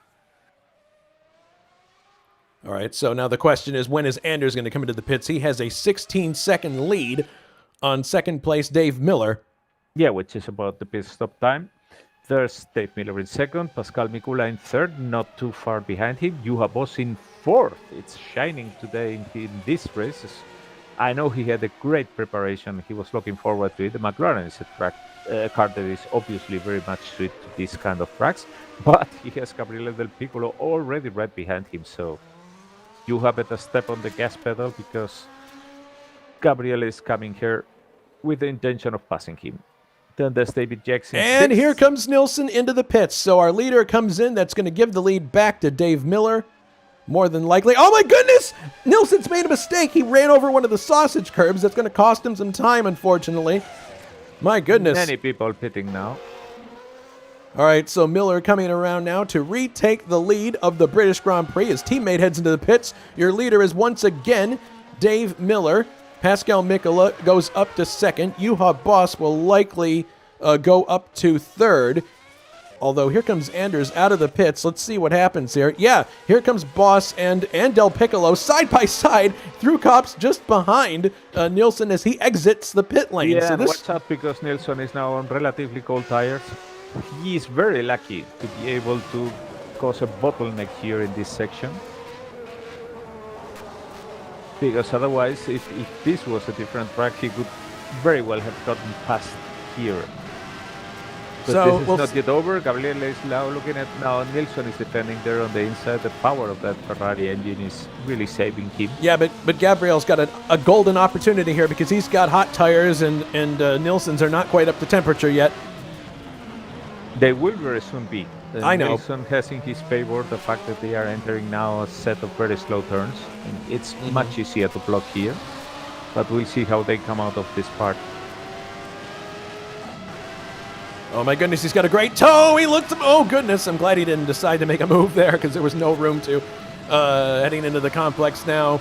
all right, so now the question is, when is Anders going to come into the pits? He has a 16-second lead on second place Dave Miller. Yeah, which is about the pit stop time. There's Dave Miller in second, Pascal Mikula in third, not too far behind him. Juha Boss in fourth. It's shining today in these races. I know he had a great preparation. He was looking forward to it. The McLaren is a car that is obviously very much suited to these kind of tracks, but he has Gabriele Del Piccolo already right behind him. So Juha better step on the gas pedal, because Gabriele is coming here with the intention of passing him. Then there's David Jackson. And here comes Nilsson into the pits. So our leader comes in. That's going to give the lead back to Dave Miller. More than likely. Oh my goodness! Nilsson's made a mistake. He ran over one of the sausage curbs. That's going to cost him some time, unfortunately. My goodness. Many people pitting now. All right, so Miller coming around now to retake the lead of the British Grand Prix. His teammate heads into the pits. Your leader is once again Dave Miller. Pascal Mikula goes up to second. Juha Boss will likely go up to third. Although here comes Anders out of the pits. Let's see what happens here. Yeah, here comes Boss and Del Piccolo side by side through cops just behind Nilsson as he exits the pit lane. Yeah, so this... watch out, because Nilsson is now on relatively cold tires. He is very lucky to be able to cause a bottleneck here in this section. Because otherwise, if this was a different track, he could very well have gotten past here. But So, this is not yet over. Gabriele is now looking at now. Nilsson is defending there on the inside. The power of that Ferrari engine is really saving him. Yeah, but Gabriel's got a golden opportunity here because he's got hot tires and Nilsson's are not quite up to temperature yet. They will very soon be. I know. Nilsson has in his favor the fact that they are entering now a set of very slow turns. And it's much easier to block here. But we'll see how they come out of this part. Oh my goodness, he's got a great toe. He looked. Oh goodness, I'm glad he didn't decide to make a move there because there was no room to. Heading into the complex now.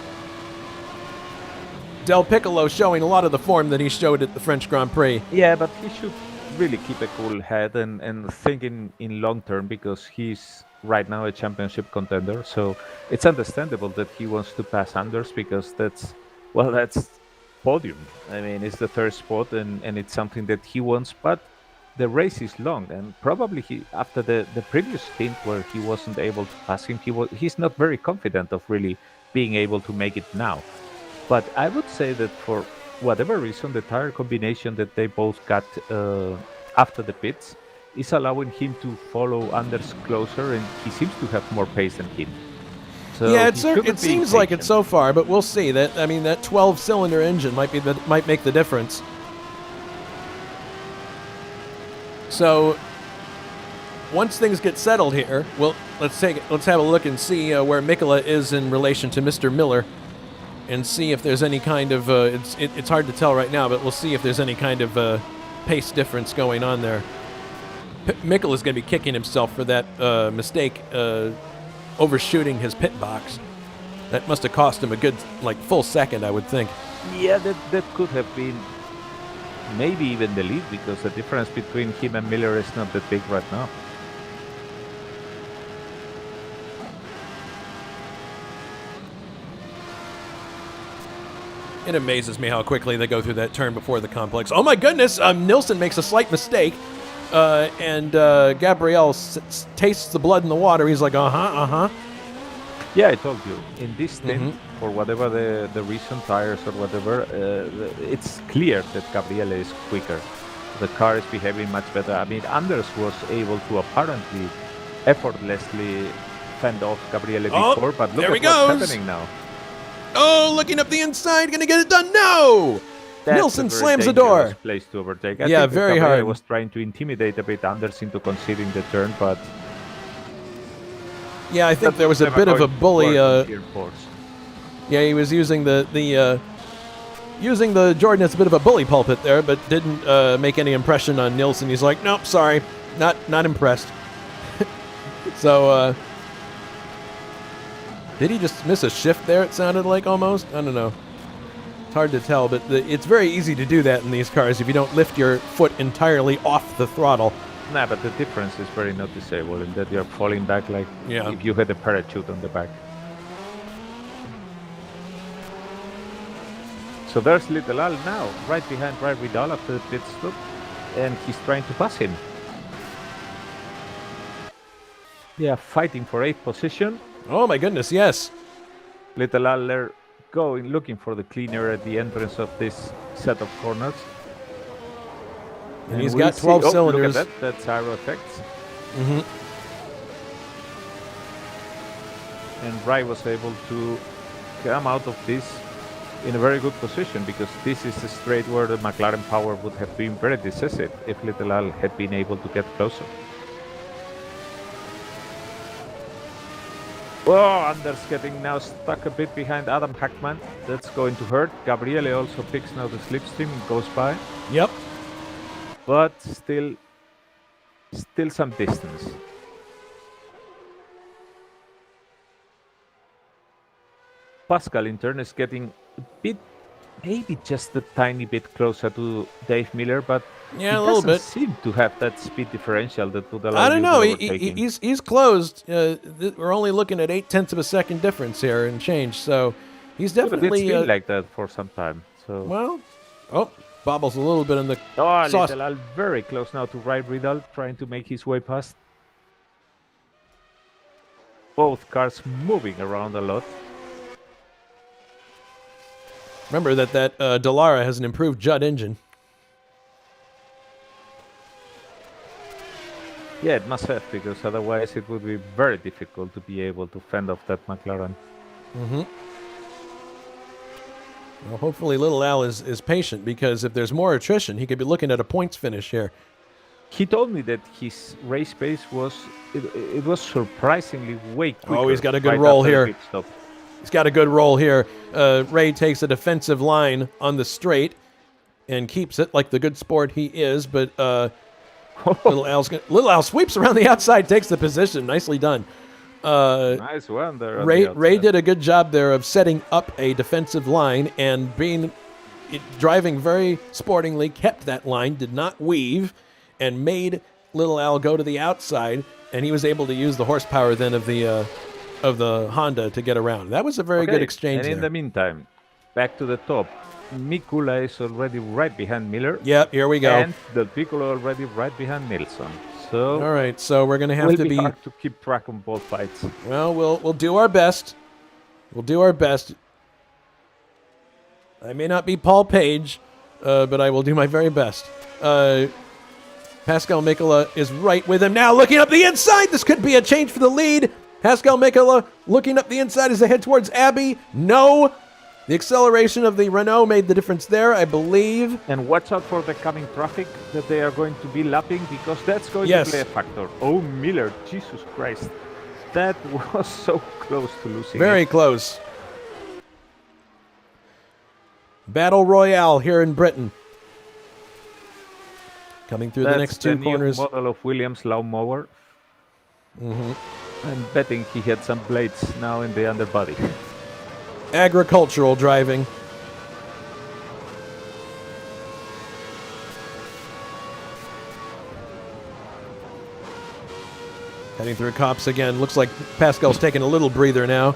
Del Piccolo showing a lot of the form that he showed at the French Grand Prix. Yeah, but he should really keep a cool head and think in long term, because he's right now a championship contender. So it's understandable that he wants to pass Anders, because that's podium. I mean, it's the third spot and it's something that he wants, but the race is long, and probably after the previous stint where he wasn't able to pass him, he's not very confident of really being able to make it now. But I would say that for whatever reason, the tire combination that they both got after the pits is allowing him to follow Anders closer, and he seems to have more pace than him. So yeah, it seems like it so far, but we'll see. That 12-cylinder engine might make the difference. So once things get settled here, well, let's have a look and see where Mikula is in relation to Mr. Miller, and see if there's any kind of it's hard to tell right now, but we'll see if there's any kind of pace difference going on there. Mikula's going to be kicking himself for that mistake, overshooting his pit box. That must have cost him a good full second, I would think. Yeah, that could have been maybe even the lead, because the difference between him and Miller is not that big right now. It amazes me how quickly they go through that turn before the complex. Oh my goodness! Nilsson makes a slight mistake, and Gabriel tastes the blood in the water. He's like, uh-huh. Yeah, I told you. In this stint, for whatever the reason, tires or whatever, it's clear that Gabriele is quicker. The car is behaving much better. I mean, Anders was able to apparently effortlessly fend off Gabriele before, but look at what's happening now. Oh, looking up the inside, gonna get it done. No! Nilsson slams the door. Place to overtake. I think very hard. Was trying to intimidate a bit Anders into conceding the turn, but yeah, I think there was a bit of a bully. Yeah, he was using using the Jordan as a bit of a bully pulpit there, but didn't make any impression on Nilsson. He's like, nope, sorry, not impressed. So, did he just miss a shift there? It sounded like almost. I don't know. It's hard to tell, but it's very easy to do that in these cars if you don't lift your foot entirely off the throttle. Nah, but the difference is very noticeable in that you're falling back like if you had a parachute on the back. So there's Little Al now, right behind Ray Vidal after the pit stop, and he's trying to pass him. They are fighting for 8th position. Oh my goodness, yes. Little Al there going, looking for the cleaner at the entrance of this set of corners. And he's got 12 cylinders. Look at that, that's aero effects. And Ray was able to come out of this in a very good position, because this is the straight where the McLaren power would have been very decisive if Little Al had been able to get closer. Oh, Anders getting now stuck a bit behind Adam Hackman. That's going to hurt. Gabriele also picks now the slipstream and goes by. Yep. But still some distance. Pascal in turn is getting a bit, maybe just a tiny bit closer to Dave Miller, but yeah, a little bit. Seem to have that speed differential that would allow. I don't know. He's closed. We're only looking at 0.8 of a second difference here and change. So he's definitely it's been like that for some time. So well, bobbles a little bit in the sauce. Little Al very close now to Ray Vidal, trying to make his way past. Both cars moving around a lot. Remember that Dallara has an improved Judd engine. Yeah, it must have, because otherwise it would be very difficult to be able to fend off that McLaren. Well, hopefully Little Al is patient, because if there's more attrition, he could be looking at a points finish here. He told me that his race pace was it was surprisingly way quicker. Oh, he's got a good roll here. He's got a good roll here. Ray takes a defensive line on the straight and keeps it like the good sport he is, but Little Al sweeps around the outside, takes the position. Nicely done. Nice one there. Ray did a good job there of setting up a defensive line and driving very sportingly, kept that line, did not weave, and made Little Al go to the outside, and he was able to use the horsepower then of the Honda to get around. That was a very good exchange. And in the meantime, back to the top. Mikula is already right behind Miller. Yep, here we go. And Del Piccolo already right behind Nilsson. So all right, so we're going to have to be hard to keep track on both fights. Well, we'll do our best. We'll do our best. I may not be Paul Page, but I will do my very best. Pascal Mikula is right with him now, looking up the inside. This could be a change for the lead. Pascal Mikula looking up the inside as they head towards Abbey. No. The acceleration of the Renault made the difference there, I believe. And watch out for the coming traffic that they are going to be lapping, because that's going to play a factor. Oh, Miller, Jesus Christ. That was so close to losing Very close. Battle Royale here in Britain. Coming through the next two corners. New model of Williams lawnmower. I'm betting he had some blades now in the underbody. Agricultural driving. Heading through Cops again. Looks like Pascal's taking a little breather now.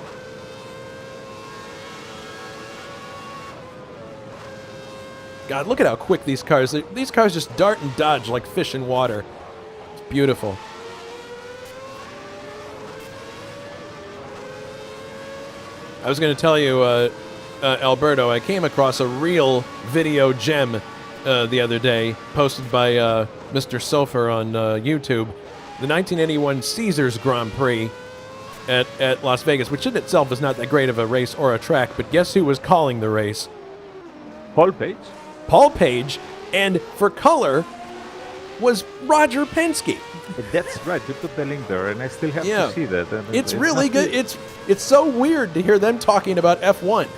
God, look at how quick these cars. These cars just dart and dodge like fish in water. It's beautiful. I was going to tell you, Alberto, I came across a real video gem the other day, posted by Mr. Sulfur on YouTube. The 1981 Caesars Grand Prix at Las Vegas, which in itself is not that great of a race or a track, but guess who was calling the race? Paul Page. Paul Page, and for color was Roger Penske. That's right. You put the link there, and I still have to see that. And it's really good. It's so weird to hear them talking about F1.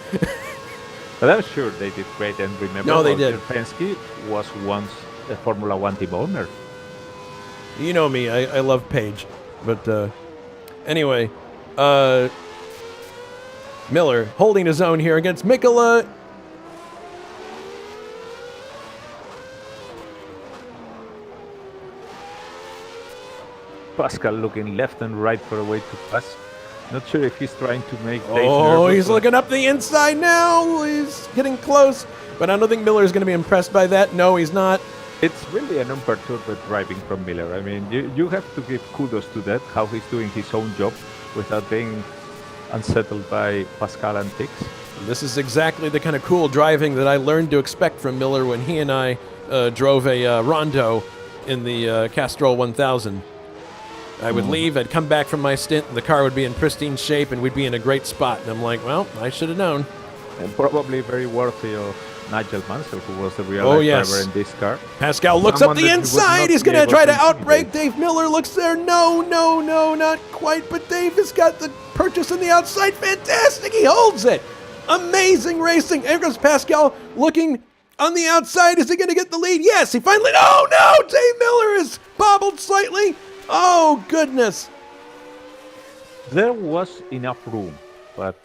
But I'm sure they did great. And remember, No, they Roger did. Penske was once a Formula One team owner. You know me. I love Page, but anyway, Miller holding his own here against Mikola. Pascal looking left and right for a way to pass. Not sure if he's trying to make Dave Oh, nervous he's or- looking up the inside now. He's getting close, but I don't think Miller is going to be impressed by that. No, he's not. It's really an unperturbed driving from Miller. I mean, you have to give kudos to that, how he's doing his own job without being unsettled by Pascal and Tix. This is exactly the kind of cool driving that I learned to expect from Miller when he and I drove a Rondo in the Castrol 1000. I would leave, I'd come back from my stint, and the car would be in pristine shape, and we'd be in a great spot. And I'm like, well, I should have known. And probably very worthy of Nigel Mansell, who was the real Oh, life yes. driver in this car. Pascal looks Someone up the that you would inside. not He's be going to able try to intimidate. outbrake. Dave Miller looks there. No, not quite. But Dave has got the purchase on the outside. Fantastic. He holds it. Amazing racing. There goes Pascal looking on the outside. Is he going to get the lead? Yes, he finally. Oh, no. Dave Miller is bobbled slightly. Oh, goodness. There was enough room, but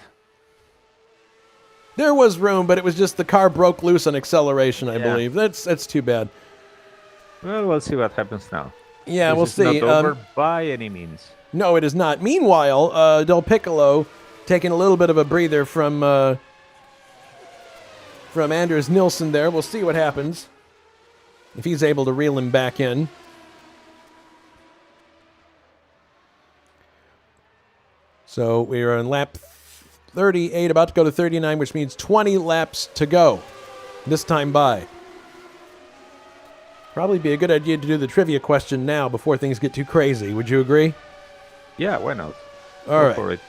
There was room, but it was just the car broke loose on acceleration, I Yeah. believe. That's too bad. well, we'll see what happens now. Yeah, This we'll is see. Not over by any means. No, it is not. Meanwhile, Del Piccolo taking a little bit of a breather from Anders Nilsson there. We'll see what happens if he's able to reel him back in. So we are on lap 38, about to go to 39, which means 20 laps to go this time by. Probably be a good idea to do the trivia question now before things get too crazy. Would you agree? Yeah, why not? All Go right. for it.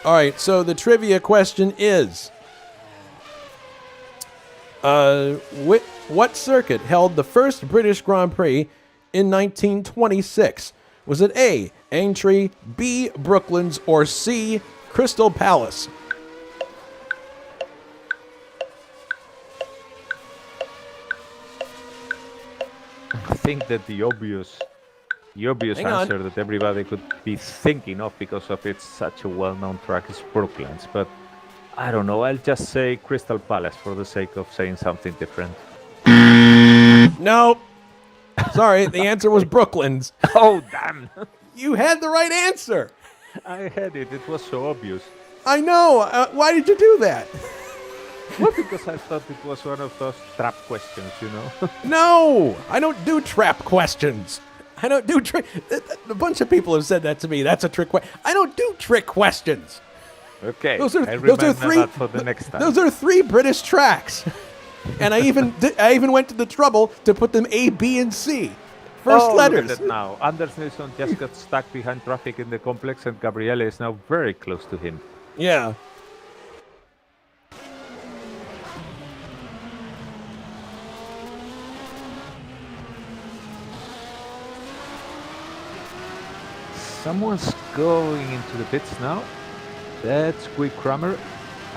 All right, so the trivia question is, what circuit held the first British Grand Prix in 1926? Was it A, Aintree, B, Brooklands, or C, Crystal Palace? I think that the obvious Hang on. answer that everybody could be thinking of because of it's such a well-known track is Brooklands, but I don't know. I'll just say Crystal Palace for the sake of saying something different. No. Sorry, the answer was Brooklands. Oh, damn. You had the right answer. I had it. It was so obvious. I know. Why did you do that? Well, because I thought it was one of those trap questions, you know? No, I don't do trap questions. I don't do trick. A bunch of people have said that to me. That's a trick question. I don't do trick questions. Okay, Those are I'll remember three. that for the next time. Those are 3 British tracks, and I even went to the trouble to put them A, B, and C. First Look letters. at that now. Anders Nilsson just got stuck behind traffic in the complex, and Gabriele is now very close to him. Yeah. Someone's going into the pits now. That's Quick Kramer.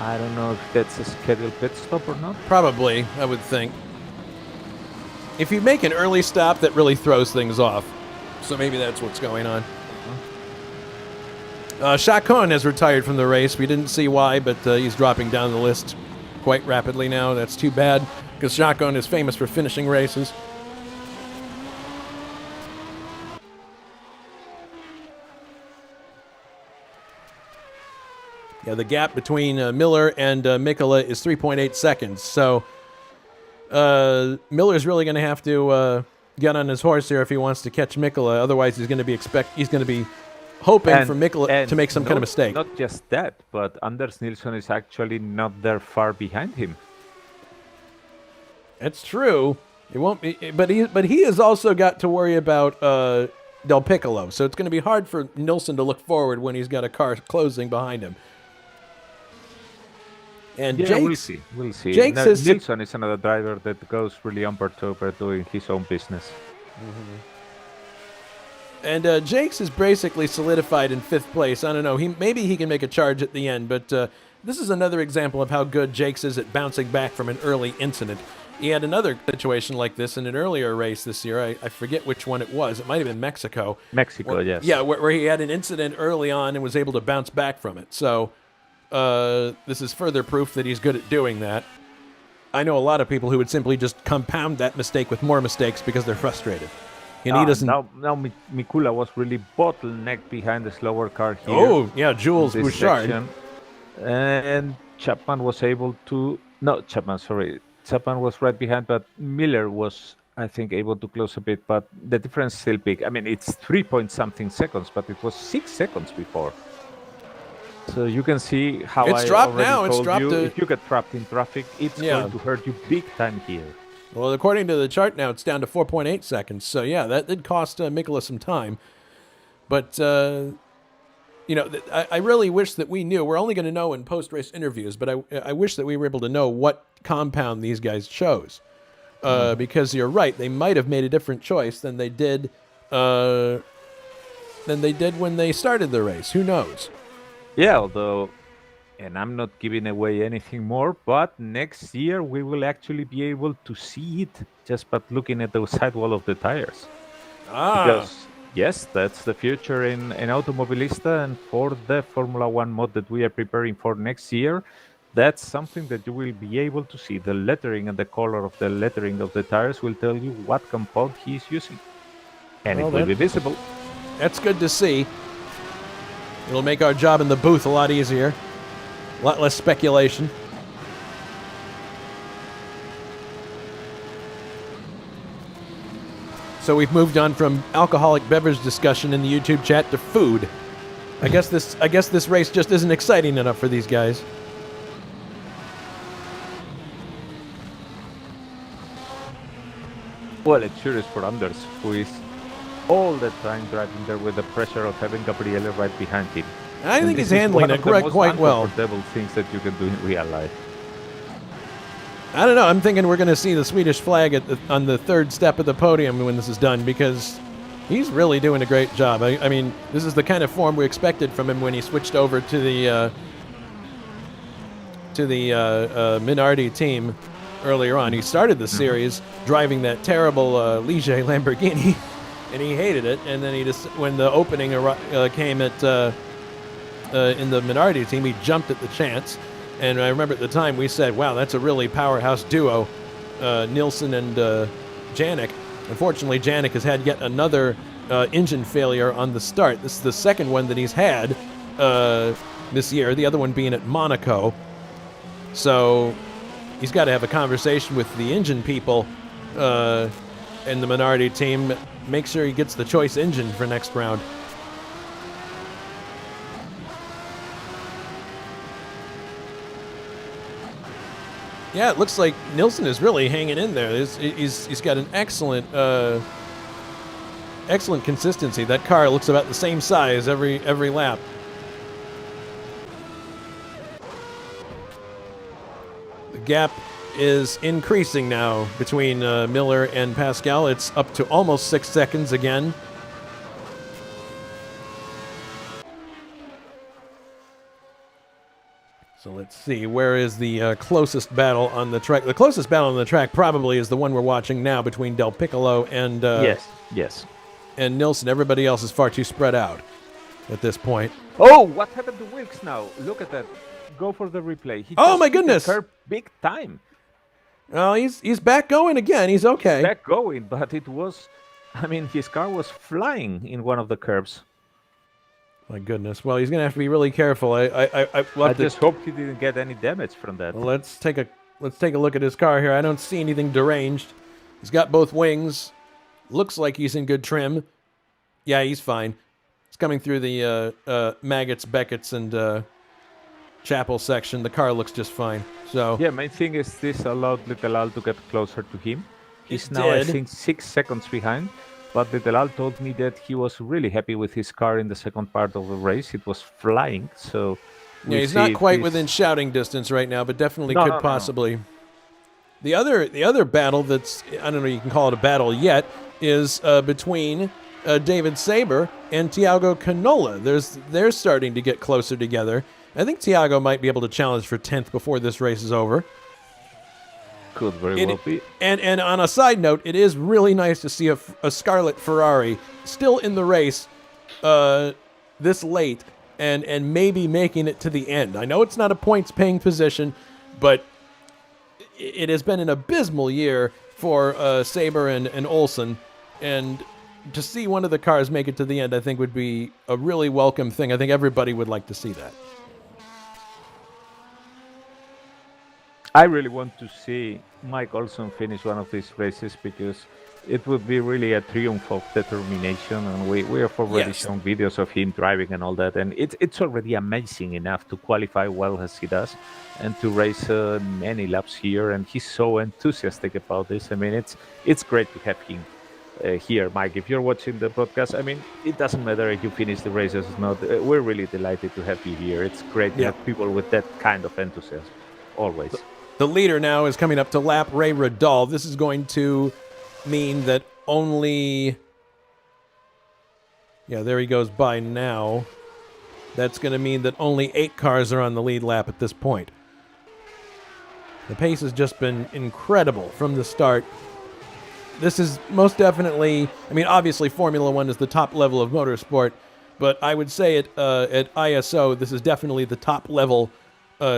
I don't know if that's a scheduled pit stop or not. Probably, I would think. If you make an early stop, that really throws things off. So maybe that's what's going on. Chacon has retired from the race. We didn't see why, but he's dropping down the list quite rapidly now. That's too bad, because Chacon is famous for finishing races. Yeah, the gap between Miller and Mikola is 3.8 seconds. So Miller's really going to have to get on his horse here if he wants to catch Mikkola. Otherwise, he's going to be hoping for Mikkola to make some kind of mistake. Not just that, but Anders Nilsson is actually not that far behind him. That's true. It won't be, but he has also got to worry about Del Piccolo. So it's going to be hard for Nilsson to look forward when he's got a car closing behind him. And yeah, we'll see. Jake says Nilsson is another driver that goes really Alberto over doing his own business. And Jakes is basically solidified in 5th place. I don't know. Maybe he can make a charge at the end, but this is another example of how good Jakes is at bouncing back from an early incident. He had another situation like this in an earlier race this year. I forget which one it was. It might have been Mexico. Yes. Yeah, where he had an incident early on and was able to bounce back from it. So this is further proof that he's good at doing that. I know a lot of people who would simply just compound that mistake with more mistakes because they're frustrated. And he doesn't. Now Mikula was really bottlenecked behind the slower car here. Oh, yeah, Jules Bouchard. Section. And Chapman was able to. No, Chapman was right behind, but Miller was, I think, able to close a bit. But the difference is still big. I mean, it's 3-point-something seconds, but it was 6 seconds before. So you can see how it's dropped now. It's dropped. If you get trapped in traffic, it's going to hurt you big time here. Well, according to the chart now, it's down to 4.8 seconds. So, yeah, that did cost Mikkola some time. But, I really wish that we knew. We're only going to know in post-race interviews, but I wish that we were able to know what compound these guys chose. Because you're right, they might have made a different choice than they did when they started the race. Who knows? Yeah, although... And I'm not giving away anything more, but next year we will actually be able to see it just by looking at the sidewall of the tires. Because, yes, that's the future in Automobilista, and for the Formula One mod that we are preparing for next year, that's something that you will be able to see. The lettering and the color of the lettering of the tires will tell you what compound he is using. And it will be visible. That's good to see. It'll make our job in the booth a lot easier. A lot less speculation. So we've moved on from alcoholic beverage discussion in the YouTube chat to food. I guess this race just isn't exciting enough for these guys. Well, it sure is for Anders, who is all the time driving there with the pressure of having Gabriele right behind him. I think he's handling it quite well. Uncomfortable things that you can do in real life. I don't know. I'm thinking we're going to see the Swedish flag on the 3rd step of the podium when this is done, because he's really doing a great job. I mean, this is the kind of form we expected from him when he switched over to the Minardi team earlier on. He started the series driving that terrible Ligier Lamborghini, and he hated it. And then when the opening came in the Minardi team, he jumped at the chance. And I remember at the time we said, wow, that's a really powerhouse duo, Nilsson and Janik. Unfortunately, Janik has had yet another engine failure on the start. This is the second one that he's had this year, the other one being at Monaco. So he's got to have a conversation with the engine people in the Minardi team. Make sure he gets the choice engine for next round. Yeah, it looks like Nilsson is really hanging in there. He's got an excellent consistency. That car looks about the same size every lap. The gap is increasing now between Miller and Pascal. It's up to almost 6 seconds again. So let's see, where is the closest battle on the track? The closest battle on the track probably is the one we're watching now between Del Piccolo and yes, and Nilsson. Everybody else is far too spread out at this point. Oh, what happened to Wilkes now? Look at that. Go for the replay. He oh my goodness! The curb big time. Well, he's back going again. He's okay. He's back going, but it was, I mean, his car was flying in one of the curbs. My goodness. Well, he's going to have to be really careful. I just hope he didn't get any damage from that. Let's take a let's take a look at his car here. I don't see anything deranged. He's got both wings. Looks like he's in good trim. Yeah, he's fine. He's coming through the Maggots, Beckett's, and Chapel section. The car looks just fine. So yeah, main thing is this allowed Little Al to get closer to him. He's It now, I did. think, 6 seconds behind. But Little Al told me that he was really happy with his car in the second part of the race. It was flying, so yeah, he's not quite within shouting distance right now, but definitely No, could no, no. possibly. The other battle that's, I don't know, you can call it a battle yet, is between David Saber and Tiago Canola. They're starting to get closer together. I think Tiago might be able to challenge for 10th before this race is over. Could very well be. And on a side note, it is really nice to see a Scarlet Ferrari still in the race this late and maybe making it to the end. I know it's not a points-paying position, but it has been an abysmal year for Saber and Olsen, and to see one of the cars make it to the end, I think would be a really welcome thing. I think everybody would like to see that. I really want to see Mike Olson finish one of these races because it would be really a triumph of determination, and we have already shown videos of him driving and all that, and it's already amazing enough to qualify well as he does and to race many laps here, and he's so enthusiastic about this. I mean, it's great to have him here. Mike, if you're watching the podcast, I mean, it doesn't matter if you finish the races or not. We're really delighted to have you here. It's great to have people with that kind of enthusiasm, always. The leader now is coming up to lap Ray Radal. This is going to mean that only... Yeah, there he goes by now. That's going to mean that only 8 cars are on the lead lap at this point. The pace has just been incredible from the start. This is most definitely... I mean, obviously Formula One is the top level of motorsport, but I would say at ISO, this is definitely the top level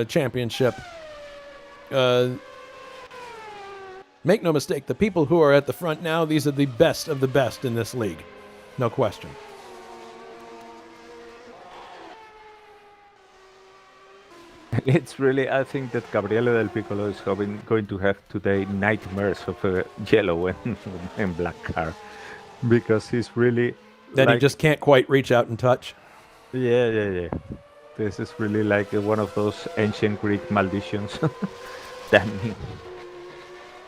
championship. Make no mistake, the people who are at the front now, these are the best of the best in this league. No question. It's really, I think that Gabriele Del Piccolo is going to have today nightmares of a yellow and black car, because he's really... That he just can't quite reach out and touch. Yeah. This is really like one of those ancient Greek malditions. Damn me.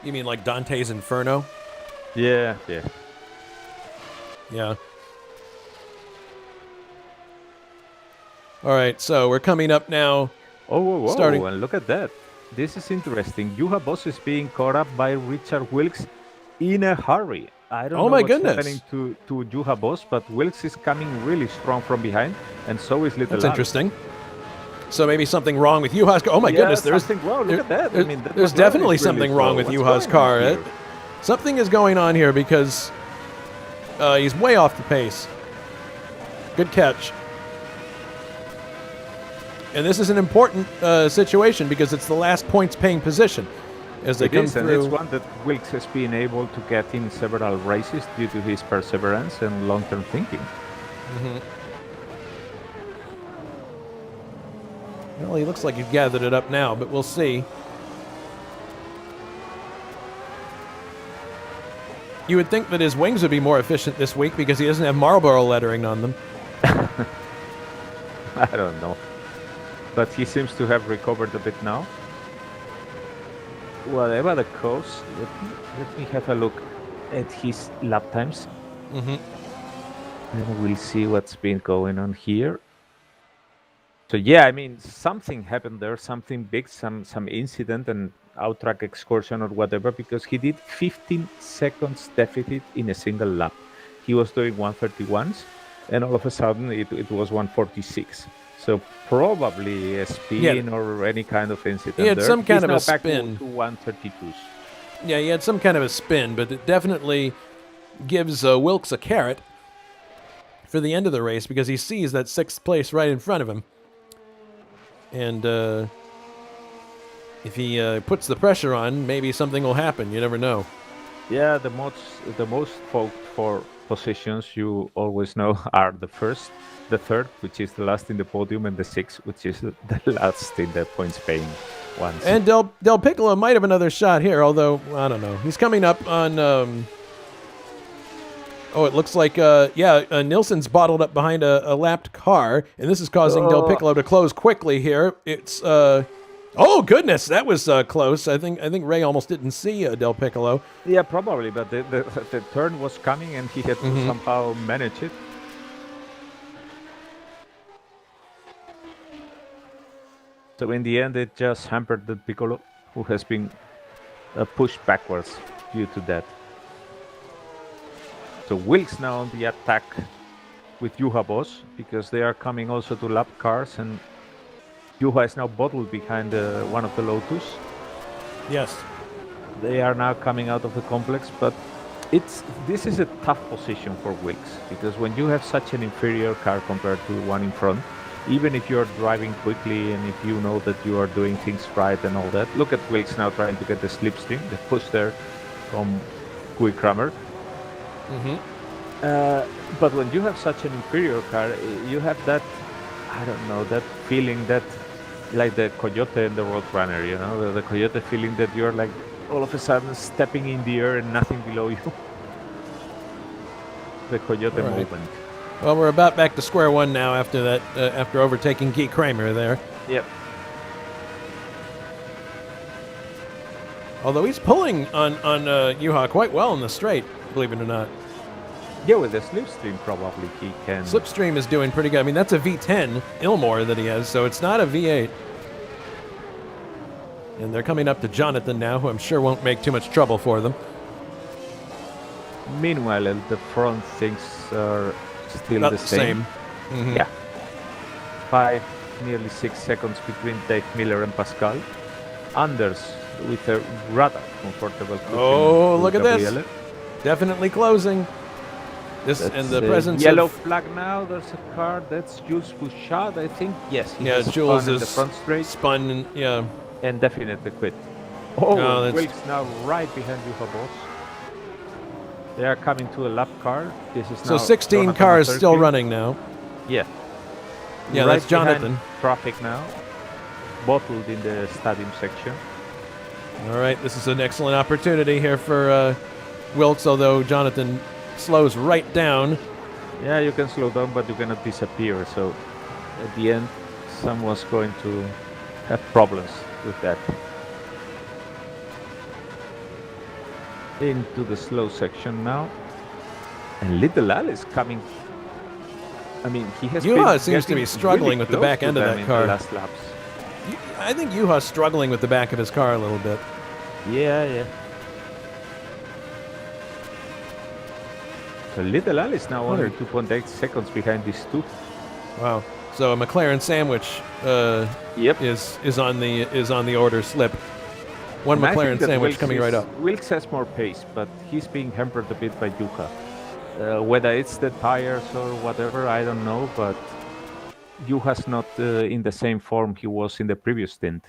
You mean like Dante's Inferno? Yeah. Yeah. All right, so we're coming up now. Whoa, starting. And look at that. This is interesting. Juha Boss is being caught up by Richard Wilkes in a hurry. I don't know my what's goodness. happening to Juha Boss, but Wilkes is coming really strong from behind, and so is Little That's Al. interesting. So maybe something wrong with Juha's car. Oh my goodness, there's something wrong. Look at that. I mean, there's definitely something wrong with Juha's car. Something is going on here because he's way off the pace. Good catch. And this is an important situation because it's the last points-paying position as they come through. And it's one that Wilkes has been able to get in several races due to his perseverance and long-term thinking. Mm-hmm. Well, he looks like he's gathered it up now, but we'll see. You would think that his wings would be more efficient this week because he doesn't have Marlboro lettering on them. I don't know. But he seems to have recovered a bit now. Whatever the cause, let me have a look at his lap times. Mm-hmm. And we'll see what's been going on here. So yeah, I mean, something happened there, something big, some incident, an out-track excursion or whatever, because he did 15 seconds deficit in a single lap. He was doing 131s, and all of a sudden it was 146. So probably a spin or any kind of incident. He had there. some kind He's of a now spin. Back to 132s. Yeah, he had some kind of a spin, but it definitely gives Wilkes a carrot for the end of the race because he sees that 6th place right in front of him. And if he puts the pressure on, maybe something will happen. You never know. Yeah, the most fought for positions you always know are the first, the third, which is the last in the podium, and the 6th, which is the last in the points paying once. And Del Piccolo might have another shot here, although, I don't know. He's coming up on... it looks like, Nilsson's bottled up behind a lapped car, and this is causing Del Piccolo to close quickly here. It's... Oh goodness, that was close. I think Ray almost didn't see Del Piccolo. Yeah, probably, but the turn was coming and he had to somehow manage it. So in the end, it just hampered the Piccolo, who has been pushed backwards due to that. So Wilkes now on the attack with Juha Boss, because they are coming also to lap cars, and Juha is now bottled behind one of the Lotus. Yes. They are now coming out of the complex, but this is a tough position for Wilkes, because when you have such an inferior car compared to the one in front, even if you're driving quickly and if you know that you are doing things right and all that, look at Wilkes now trying to get the slipstream, the push there from Guy Kramer. But when you have such an inferior car, you have that, I don't know, that feeling that, like the Coyote and the Roadrunner, you know, the Coyote feeling that you're like all of a sudden stepping in the air and nothing below you. The Coyote movement. Well, we're about back to square one now after that, after overtaking Guy Kramer there. Yep. Although he's pulling on Juha quite well in the straight, believe it or not. Yeah, with the slipstream probably he can. Slipstream is doing pretty good. I mean, that's a V10 Ilmore that he has, so it's not a V8. And they're coming up to Jonatan now, who I'm sure won't make too much trouble for them. Meanwhile, at the front, things are still Not the same. Yeah. 5, nearly 6 seconds between Dave Miller and Pascal. Anders with a rather comfortable cushion. Oh, look at Gabriele. this. Definitely closing. This and the presence yellow of flag now. There's a car. That's Jules Bouchard, I think. Yes, he yeah, has Jules spun in is the front straight. spun and and definitely quit. Wilkes now right behind Juha Boss. They are coming to a lap car. This is so now 16 Jonatan cars Acerclinth. still running now. Yeah. Yeah, right that's Jonatan. behind traffic now. Bottled in the stadium section. All right, this is an excellent opportunity here for Wilkes, although Jonatan slows right down. Yeah, you can slow down, but you cannot disappear. So at the end, someone's going to have problems with that. Into the slow section now. And Little Al is coming. I mean, he has Juha been seems to be getting struggling really with the close back to end of them that in car. the last laps. I think Juha's struggling with the back of his car a little bit. Yeah. So Little Al is now only 2.8 seconds behind these two. Wow. So a McLaren sandwich is on the order slip. One And I McLaren think that sandwich Wilkes coming right up. Wilkes has more pace, but he's being hampered a bit by Juha. Whether it's the tires or whatever, I don't know, but Juha's not in the same form he was in the previous stint.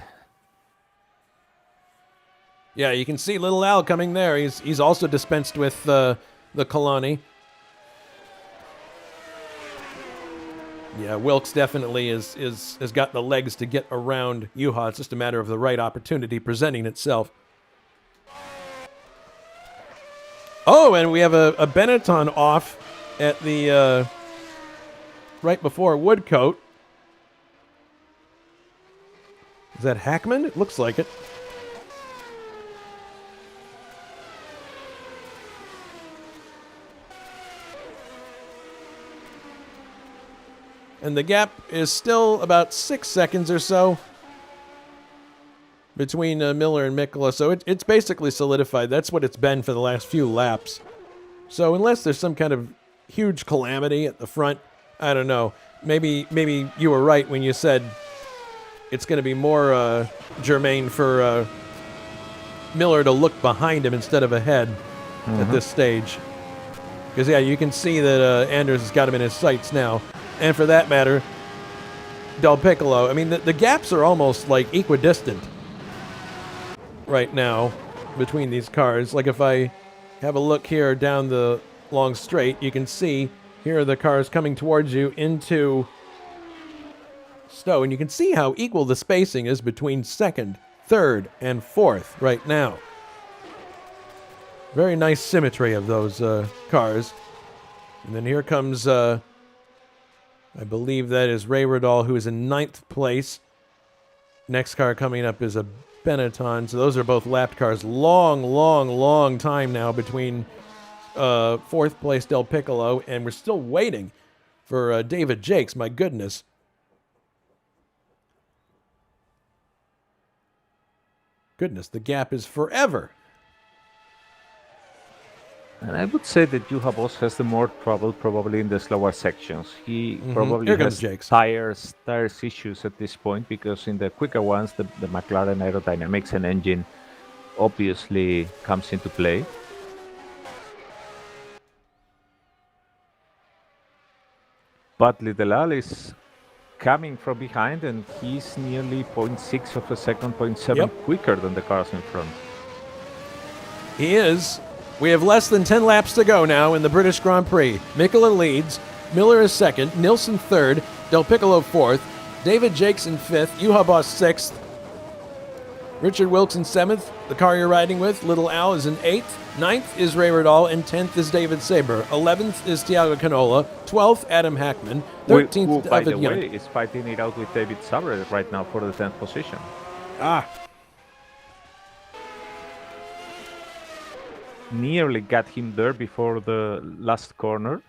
Yeah, you can see Little Al coming there. He's also dispensed with the Kalani. Yeah, Wilkes definitely has got the legs to get around Juha. It's just a matter of the right opportunity presenting itself. Oh, and we have a Benetton off at the right before Woodcote. Is that Hackman? It looks like it. And the gap is still about 6 seconds or so between Miller and Mikkola. So it's basically solidified. That's what it's been for the last few laps. So unless there's some kind of huge calamity at the front, I don't know. Maybe you were right when you said it's going to be more germane for Miller to look behind him instead of ahead at this stage. Because, yeah, you can see that Anders has got him in his sights now. And for that matter, Del Piccolo. I mean, the gaps are almost like equidistant right now between these cars. Like if I have a look here down the long straight, you can see here are the cars coming towards you into Stowe. And you can see how equal the spacing is between second third, and fourth right now. Very nice symmetry of those cars. And then here comes, I believe that is Ray Riddall, who is in 9th place. Next car coming up is a Benetton. So those are both lapped cars. Long time now between 4th place Del Piccolo, and we're still waiting for David Jakes. My goodness. Goodness, the gap is forever. And I would say that Juha Boss has the more trouble probably in the slower sections. He probably Here comes has Jakes. tires issues at this point, because in the quicker ones, the McLaren aerodynamics and engine obviously comes into play. But Little Al is coming from behind, and he's nearly 0.6 of a second, 0.7 quicker than the cars in front. He is. We have less than 10 laps to go now in the British Grand Prix. Mikkola leads, Miller is second, Nilsson third, Del Piccolo fourth, David Jakes in fifth, Juha Boss sixth, Richard Wilkes in seventh, the car you're riding with, Little Al, is in eighth, ninth is Ray Riddall, and 10th is David Saber, 11th is Tiago Canola, 12th Adam Hackman, 13th who, by David the Young. way, is fighting it out with David Saber right now for the 10th position. Nearly got him there before the last corner.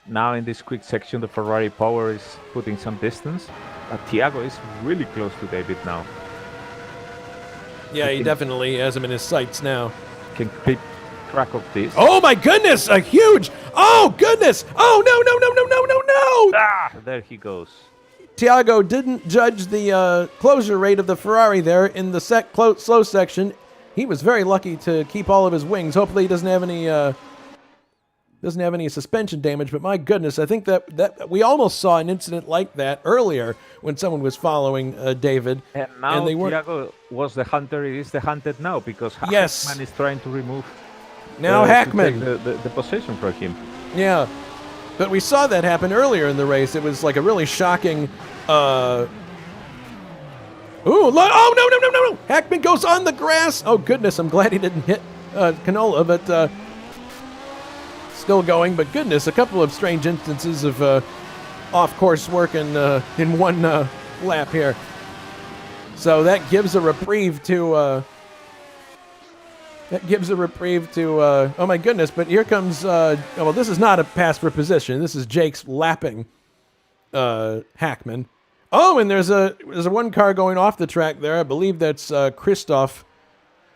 Now in this quick section, the Ferrari power is putting some distance. Tiago is really close to David now. Yeah, he definitely has him in his sights now. Can keep track of this. Oh my goodness, a huge, oh goodness, oh no. There he goes. Tiago didn't judge the closure rate of the Ferrari there in the slow section. He was very lucky to keep all of his wings. Hopefully he doesn't have any suspension damage, but my goodness, I think that we almost saw an incident like that earlier when someone was following David. And now they Tiago was the hunter, he is the hunted now, because Yes. Hackman is trying to remove Hackman. to take the position for him. Yeah, but we saw that happen earlier in the race. It was like a really shocking... Oh, no. Hackman goes on the grass. Oh, goodness. I'm glad he didn't hit Canola, but still going. But goodness, a couple of strange instances of off-course work in one lap here. So that gives a reprieve to... oh, my goodness. But here comes... well, this is not a pass for position. This is Jakes lapping Hackman. Oh, and there's a one car going off the track there. I believe that's Christoph.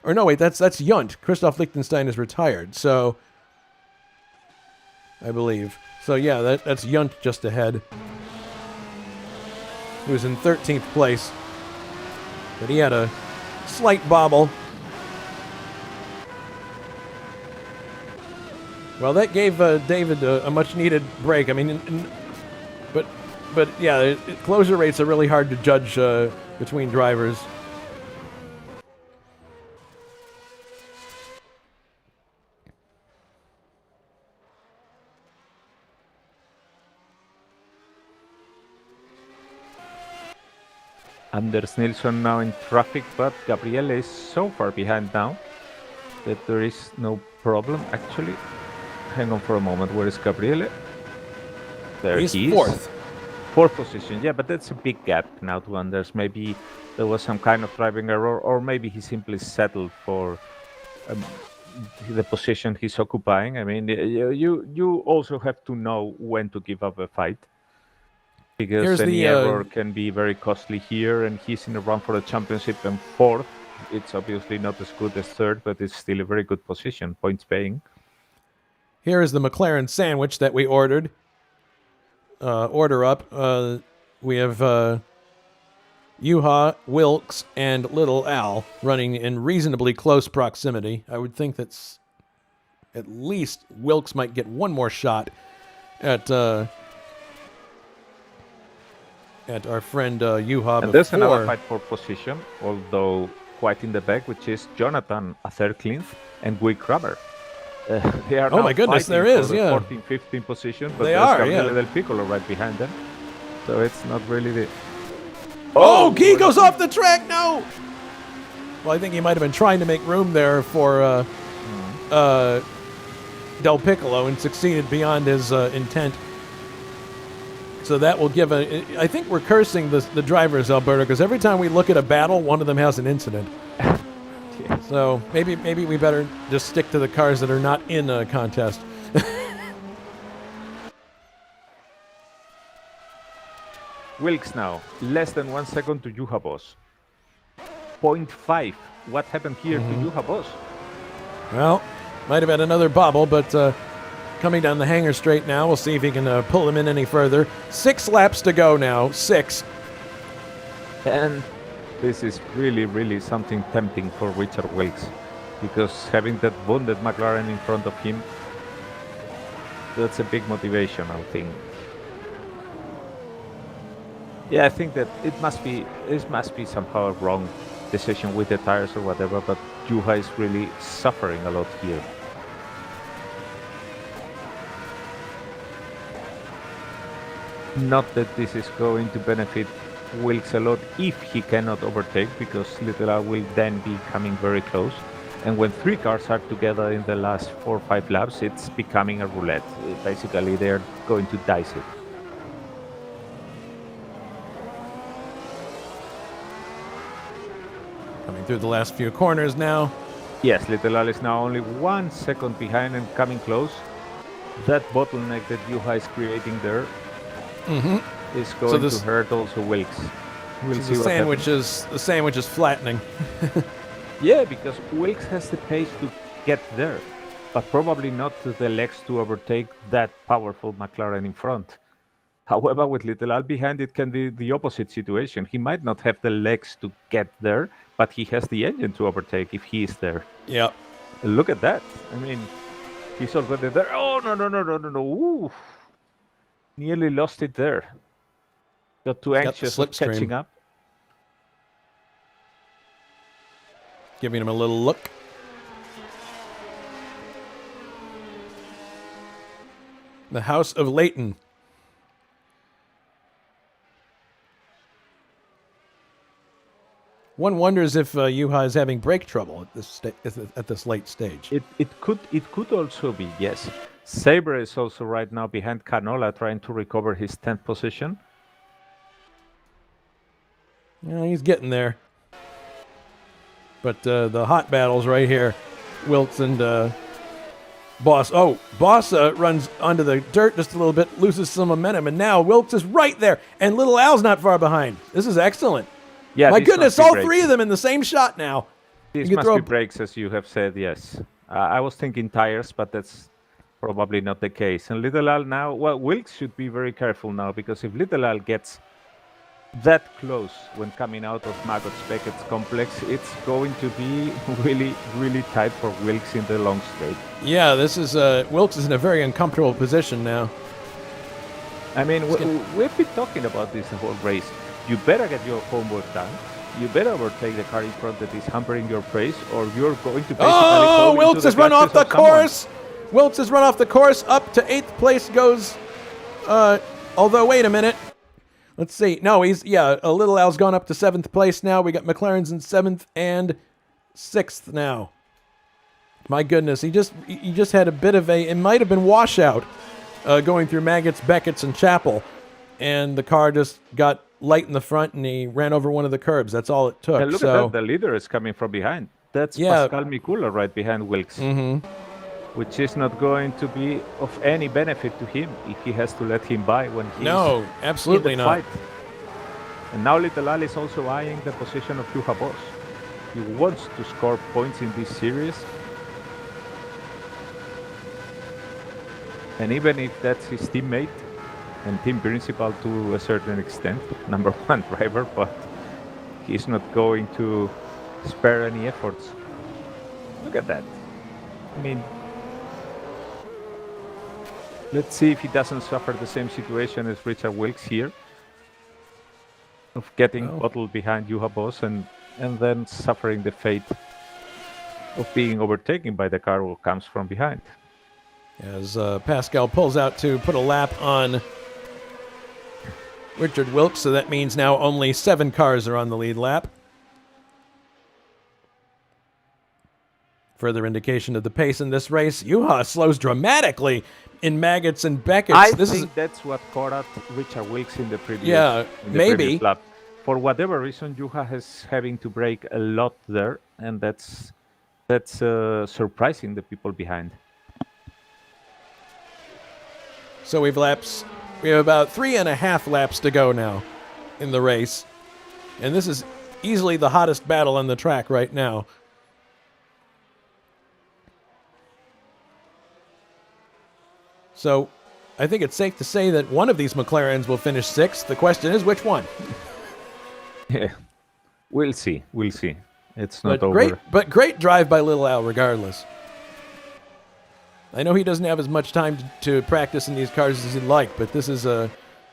Or no, wait, that's Junt. Christoph Lichtenstein is retired, so I believe. So yeah, that's Junt just ahead. He was in 13th place, but he had a slight bobble. Well, that gave David a much-needed break. I mean, but yeah, closure rates are really hard to judge between drivers. Anders Nilsson now in traffic, but Gabriele is so far behind now that there is no problem actually. Hang on for a moment, where is Gabriele? There He's he is. fourth. Fourth position, yeah, but that's a big gap now to Anders. Maybe there was some kind of driving error, or maybe he simply settled for the position he's occupying. I mean, you also have to know when to give up a fight, because Here's any the, error can be very costly here, and he's in a run for the championship and fourth. It's obviously not as good as third, but it's still a very good position, points paying. Here is the McLaren sandwich that we ordered. Order up. We have Juha, Wilkes, and Little Al running in reasonably close proximity. I would think that's at least Wilkes might get one more shot at our friend Juha. And there's another fight for position, although quite in the back, which is Jonatan, Acerclinth, and Guy Kramer. They are oh my goodness, there is, for the yeah. 14th, 15th position, but they there's are, Gabriele yeah. Del Piccolo right behind them. So it's not really the... Oh, Guy goes off the track, no! Well, I think he might have been trying to make room there for Del Piccolo and succeeded beyond his intent. So that will give I think we're cursing the drivers, Alberto, because every time we look at a battle, one of them has an incident. Yeah. So maybe we better just stick to the cars that are not in a contest. Wilkes now, less than 1 second to Juha Boss. 0.5. What happened here to Juha Boss? Well, might have had another bobble, but coming down the hangar straight now. We'll see if he can pull him in any further. 6 laps to go now. 6. And this is really, really something tempting for Richard Wilkes, because having that wounded McLaren in front of him, that's a big motivation, I think. Yeah, I think that it must be somehow a wrong decision with the tires or whatever, but Juha is really suffering a lot here. Not that this is going to benefit Wilkes a lot if he cannot overtake, because Little Al will then be coming very close. And when 3 cars are together in the last 4 or 5 laps, it's becoming a roulette. Basically, they're going to dice it. Coming through the last few corners now. Yes, Little Al is now only 1 second behind and coming close. That bottleneck that Juha is creating there is going to hurt also Wilkes. We'll see the what sandwich is flattening. Yeah, because Wilkes has the pace to get there, but probably not the legs to overtake that powerful McLaren in front. However, with Little Al behind, it can be the opposite situation. He might not have the legs to get there, but he has the engine to overtake if he is there. Yeah. Look at that. I mean, he's already there. Oh, no. Ooh. Nearly lost it there. Got too anxious of catching up. Giving him a little look. The House of Leighton. One wonders if Juha is having brake trouble at this late stage. It could also be, yes. Sabre is also right now behind Canola, trying to recover his 10th position. Yeah, he's getting there. But the hot battles right here, Wilkes and Boss. Oh, Boss runs onto the dirt just a little bit, loses some momentum, and now Wilkes is right there, and Little Al's not far behind. This is excellent. Yeah, my goodness, all 3 of them in the same shot now. These must be brakes, as you have said, yes. I was thinking tires, but that's probably not the case. And Little Al now, well, Wilkes should be very careful now, because if Little Al gets that close when coming out of Maggots Beckett's complex, it's going to be really, really tight for Wilkes in the long straight. Yeah, this is Wilkes is in a very uncomfortable position now. I mean, we've been talking about this the whole race. You better get your homework done. You better overtake the car in front that is hampering your pace, or you're going to basically Wilkes has run off the course. Wilkes has run off the course. Up to 8th place goes. Although, wait a minute. Let's see. No, Little Al's gone up to 7th place now. We got McLaren's in 7th and 6th now. My goodness, he just had a bit of it might have been washout going through Maggots, Beckett's, and Chapel, and the car just got light in the front and he ran over one of the curbs. That's all it took. And look at that, the leader is coming from behind. That's Pascal Mikula right behind Wilkes. Which is not going to be of any benefit to him if he has to let him by when he's absolutely in the fight. And now Little Al is also eyeing the position of Juha Boss. He wants to score points in this series. And even if that's his teammate and team principal to a certain extent, #1 driver, but he's not going to spare any efforts. Look at that. I mean, let's see if he doesn't suffer the same situation as Richard Wilkes here, of getting bottled behind Juha Boss and then suffering the fate of being overtaken by the car who comes from behind. As Pascal pulls out to put a lap on Richard Wilkes, so that means now only 7 cars are on the lead lap. Further indication of the pace in this race. Juha slows dramatically in Maggots and Beckett's. I think that's what caught out Richard Wilkes in the previous, maybe. Previous lap. For whatever reason, Juha is having to brake a lot there, and that's surprising the people behind. So we have about 3.5 laps to go now in the race. And this is easily the hottest battle on the track right now. So I think it's safe to say that one of these McLarens will finish 6th. The question is, which one? Yeah, we'll see. It's not over. Great drive by Little Al regardless. I know he doesn't have as much time to practice in these cars as he'd like, but this is a...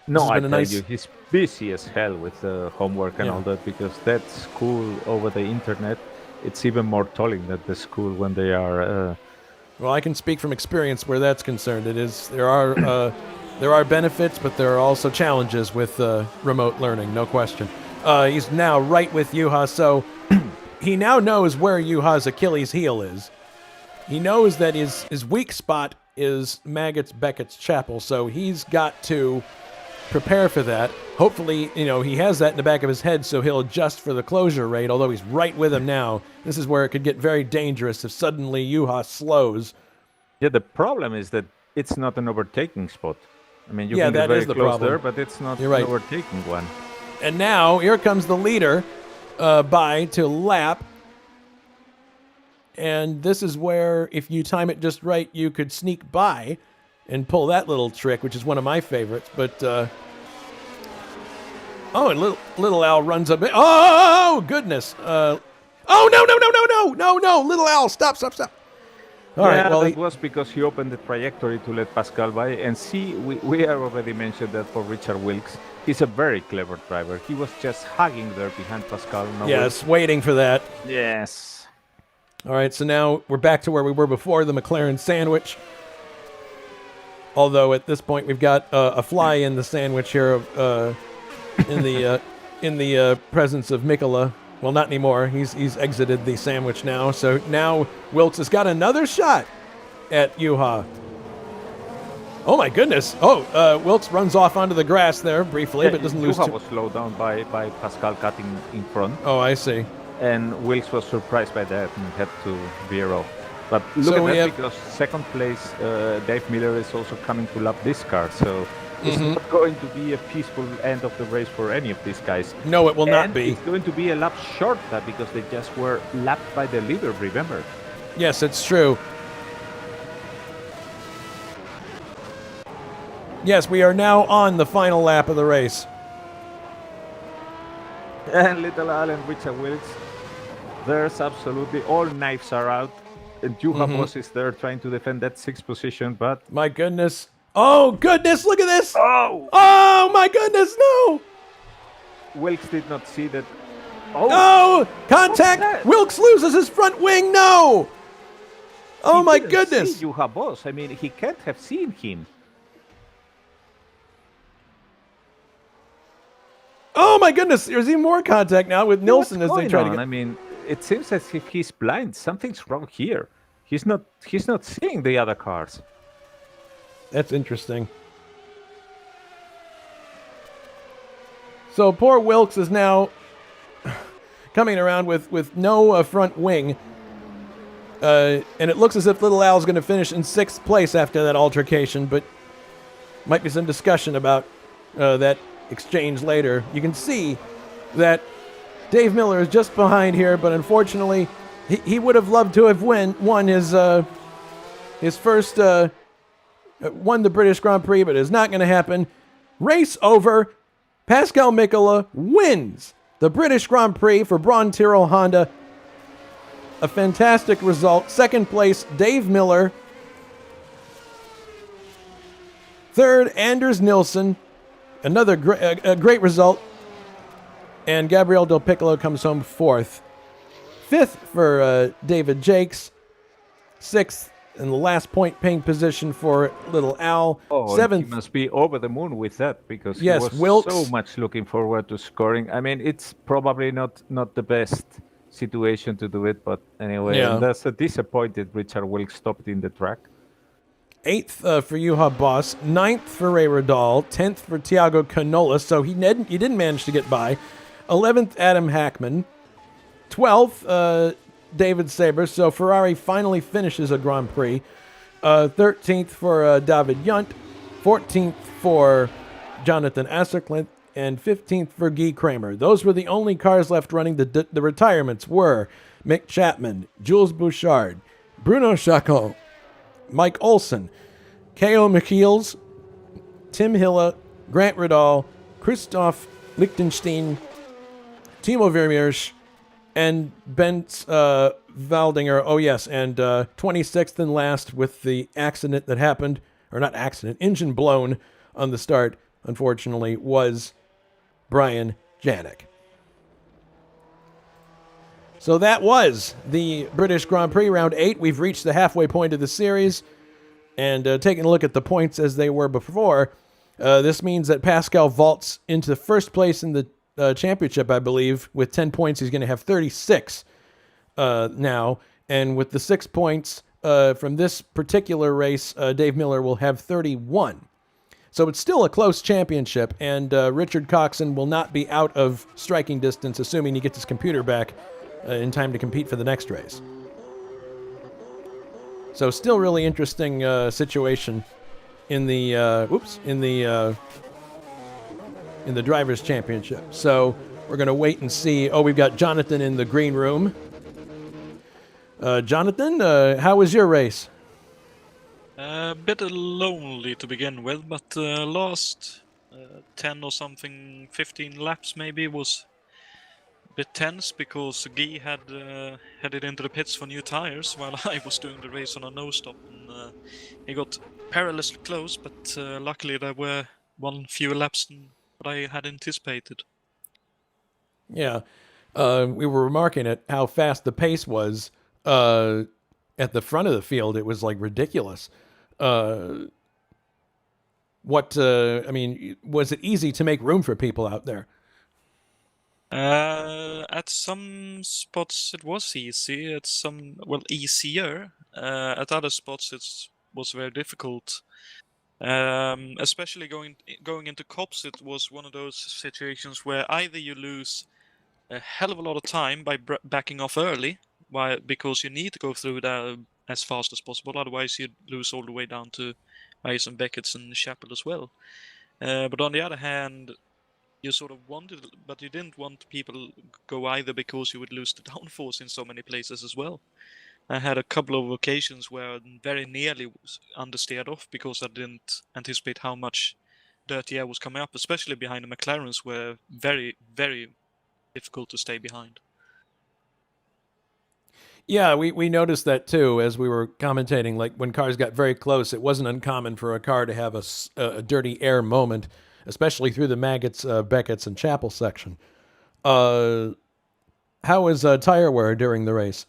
No, I tell you, he's busy as hell with homework and all that, because that school over the internet, it's even more tolling than the school when they are... Well, I can speak from experience where that's concerned. There are benefits, but there are also challenges with remote learning, no question. He's now right with Juha, so he now knows where Juha's Achilles heel is. He knows that his weak spot is Maggots Beckett's Chapel, so he's got to prepare for that. Hopefully, he has that in the back of his head, so he'll adjust for the closure rate, although he's right with him now. This is where it could get very dangerous if suddenly Juha slows. Yeah, the problem is that it's not an overtaking spot. I mean, you can that be very is the close problem. there, but it's not You're right. an overtaking one. And now, here comes the leader by to lap. And this is where, if you time it just right, you could sneak by and pull that little trick, which is one of my favorites. But, and little Al runs up. Oh, goodness. No. Little Al, stop. All right, well, that was because he opened the trajectory to let Pascal by. And see, we have already mentioned that for Richard Wilkes, he's a very clever driver. He was just hugging there behind Pascal. Yes, waiting for that. Yes. All right, so now we're back to where we were before, the McLaren sandwich. Although at this point we've got a fly in the sandwich here in the presence of Mikola. Well, not anymore. He's exited the sandwich now. So now Wilkes has got another shot at Juha. Oh my goodness! Wilkes runs off onto the grass there briefly, but doesn't lose. Juha was slowed down by Pascal cutting in front. Oh, I see. And Wilkes was surprised by that and had to veer off. But look at that, because second place, Dave Miller is also coming to lap this car. So it's not going to be a peaceful end of the race for any of these guys. No, it will not be. It's going to be a lap short because they just were lapped by the leader, remember? Yes, it's true. Yes, we are now on the final lap of the race. And Little Al and Richard Wilkes, there's absolutely all knives are out. And Juha Boss is there trying to defend that 6th position, but... My goodness. Oh, goodness, look at this! Oh, my goodness, no! Wilkes did not see that. Oh, contact! Wilkes loses his front wing, no! Oh, my goodness! See Juha Boss. I mean, he can't have seen him. Oh, my goodness, there's even more contact now with Nilsson as they try to get... I mean, it seems as if he's blind. Something's wrong here. He's not seeing the other cars. That's interesting. So poor Wilkes is now coming around with no front wing. And it looks as if Little Al's going to finish in 6th place after that altercation, but might be some discussion about that exchange later. You can see that Dave Miller is just behind here, but unfortunately, he would have loved to have won his first won the British Grand Prix, but it's not going to happen. Race over. Pascal Mikola wins the British Grand Prix for Braun Tyrrell Honda. A fantastic result. 2nd place, Dave Miller. 3rd, Anders Nilsson. Another great result. And Gabriel Del Piccolo comes home 4th. 5th for David Jakes. 6th in the last point paying position for Little Al. 7th. He must be over the moon with that, because yes, he was Wilkes, so much looking forward to scoring. I mean, it's probably not the best situation to do it. But anyway, Yeah. and that's a disappointed Richard Wilkes stopped in the track. 8th for Juha Boss, 9th for Ray Radal, 10th for Tiago Canola, so he didn't manage to get by. 11th, Adam Hackman. 12th, David Saber. So Ferrari finally finishes a Grand Prix. 13th for David Yunt. 14th for Jonatan Acerclinth. And 15th for Guy Kramer. Those were the only cars left running. The retirements were Mick Chapman, Jules Bouchard, Bruno Chacon, Mike Olson, K.O. McKeels, Tim Hilla, Grant Radal, Christoph Lichtenstein, Timo Vermeersch, and Bent Valdinger. Oh, yes, and 26th and last with the accident that happened, or not accident, engine blown on the start, unfortunately, was Brian Janik. So that was the British Grand Prix Round 8. We've reached the halfway point of the series. And taking a look at the points as they were before, this means that Pascal vaults into first place in the championship, I believe. With 10 points, he's going to have 36 now. And with the 6 points from this particular race, Dave Miller will have 31. So it's still a close championship, and Richard Coxon will not be out of striking distance, assuming he gets his computer back in time to compete for the next race. So still really interesting situation in the drivers' championship. So we're going to wait and see. Oh, we've got Jonathan in the green room. Jonathan, how was your race? A bit lonely to begin with, but last 10 or something, 15 laps maybe was a bit tense because Guy had headed into the pits for new tires while I was doing the race on a no-stop. And he got perilously close, but luckily there were one fewer laps than what I had anticipated. Yeah, we were remarking at how fast the pace was at the front of the field. It was like ridiculous. Was it easy to make room for people out there? At some spots it was easy. At some, easier. At other spots it was very difficult. Especially going into Cops, it was one of those situations where either you lose a hell of a lot of time by backing off early, because you need to go through that as fast as possible. Otherwise, you lose all the way down to Ice and Beckett's and Chapel as well. But on the other hand, you sort of wanted, but you didn't want people go either because you would lose the downforce in so many places as well. I had a couple of occasions where I very nearly understeered off because I didn't anticipate how much dirty air was coming up, especially behind the McLarens, were very, very difficult to stay behind. Yeah, we noticed that too as we were commentating. Like when cars got very close, it wasn't uncommon for a car to have a dirty air moment, especially through the Maggots, Beckett's, and Chapel section. How was tire wear during the race?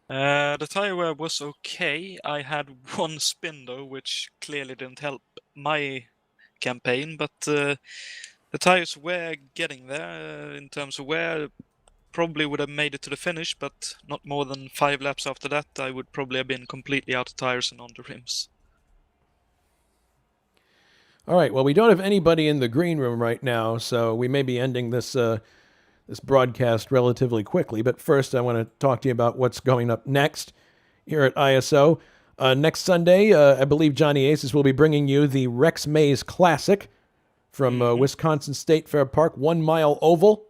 The tire wear was okay. I had one spin though, which clearly didn't help my campaign, but the tires were getting there in terms of wear. Probably would have made it to the finish, but not more than 5 laps after that, I would probably have been completely out of tires and on the rims. All right, well, we don't have anybody in the green room right now, so we may be ending this this broadcast relatively quickly. But first, I want to talk to you about what's going up next here at ISO. Next Sunday, I believe Johnny Aces will be bringing you the Rex Mays Classic from Wisconsin State Fair Park, 1 mile oval,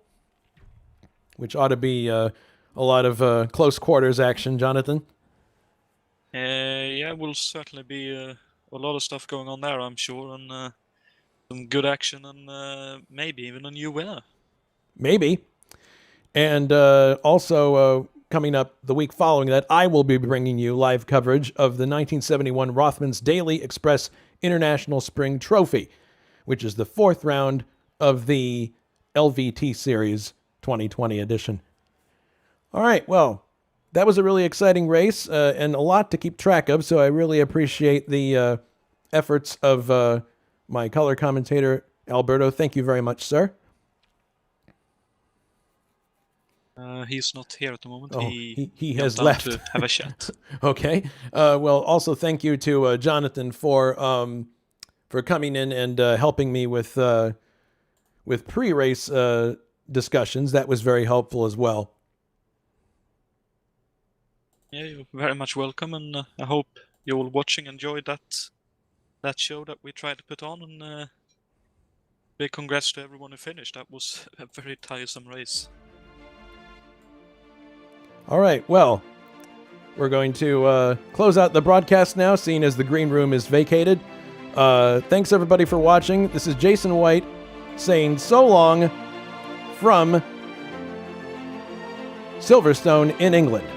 which ought to be a lot of close quarters action, Jonathan. Yeah, will certainly be a lot of stuff going on there, I'm sure, and some good action and maybe even a new winner. Maybe. And also coming up the week following that, I will be bringing you live coverage of the 1971 Rothmans Daily Express International Spring Trophy, which is the 4th round of the LVT Series 2020 edition. All right, well, that was a really exciting race and a lot to keep track of, so I really appreciate the efforts of my color commentator, Alberto. Thank you very much, sir. He's not here at the moment. Oh, he he went has down left. to have a chat. Okay. Well, also thank you to Jonatan for coming in and helping me with pre-race discussions. That was very helpful as well. Yeah, you're very much welcome, and I hope you all watching enjoyed that show that we tried to put on, and big congrats to everyone who finished. That was a very tiresome race. All right, well, we're going to close out the broadcast now, seeing as the green room is vacated. Thanks everybody for watching. This is Jason White saying so long from Silverstone in England.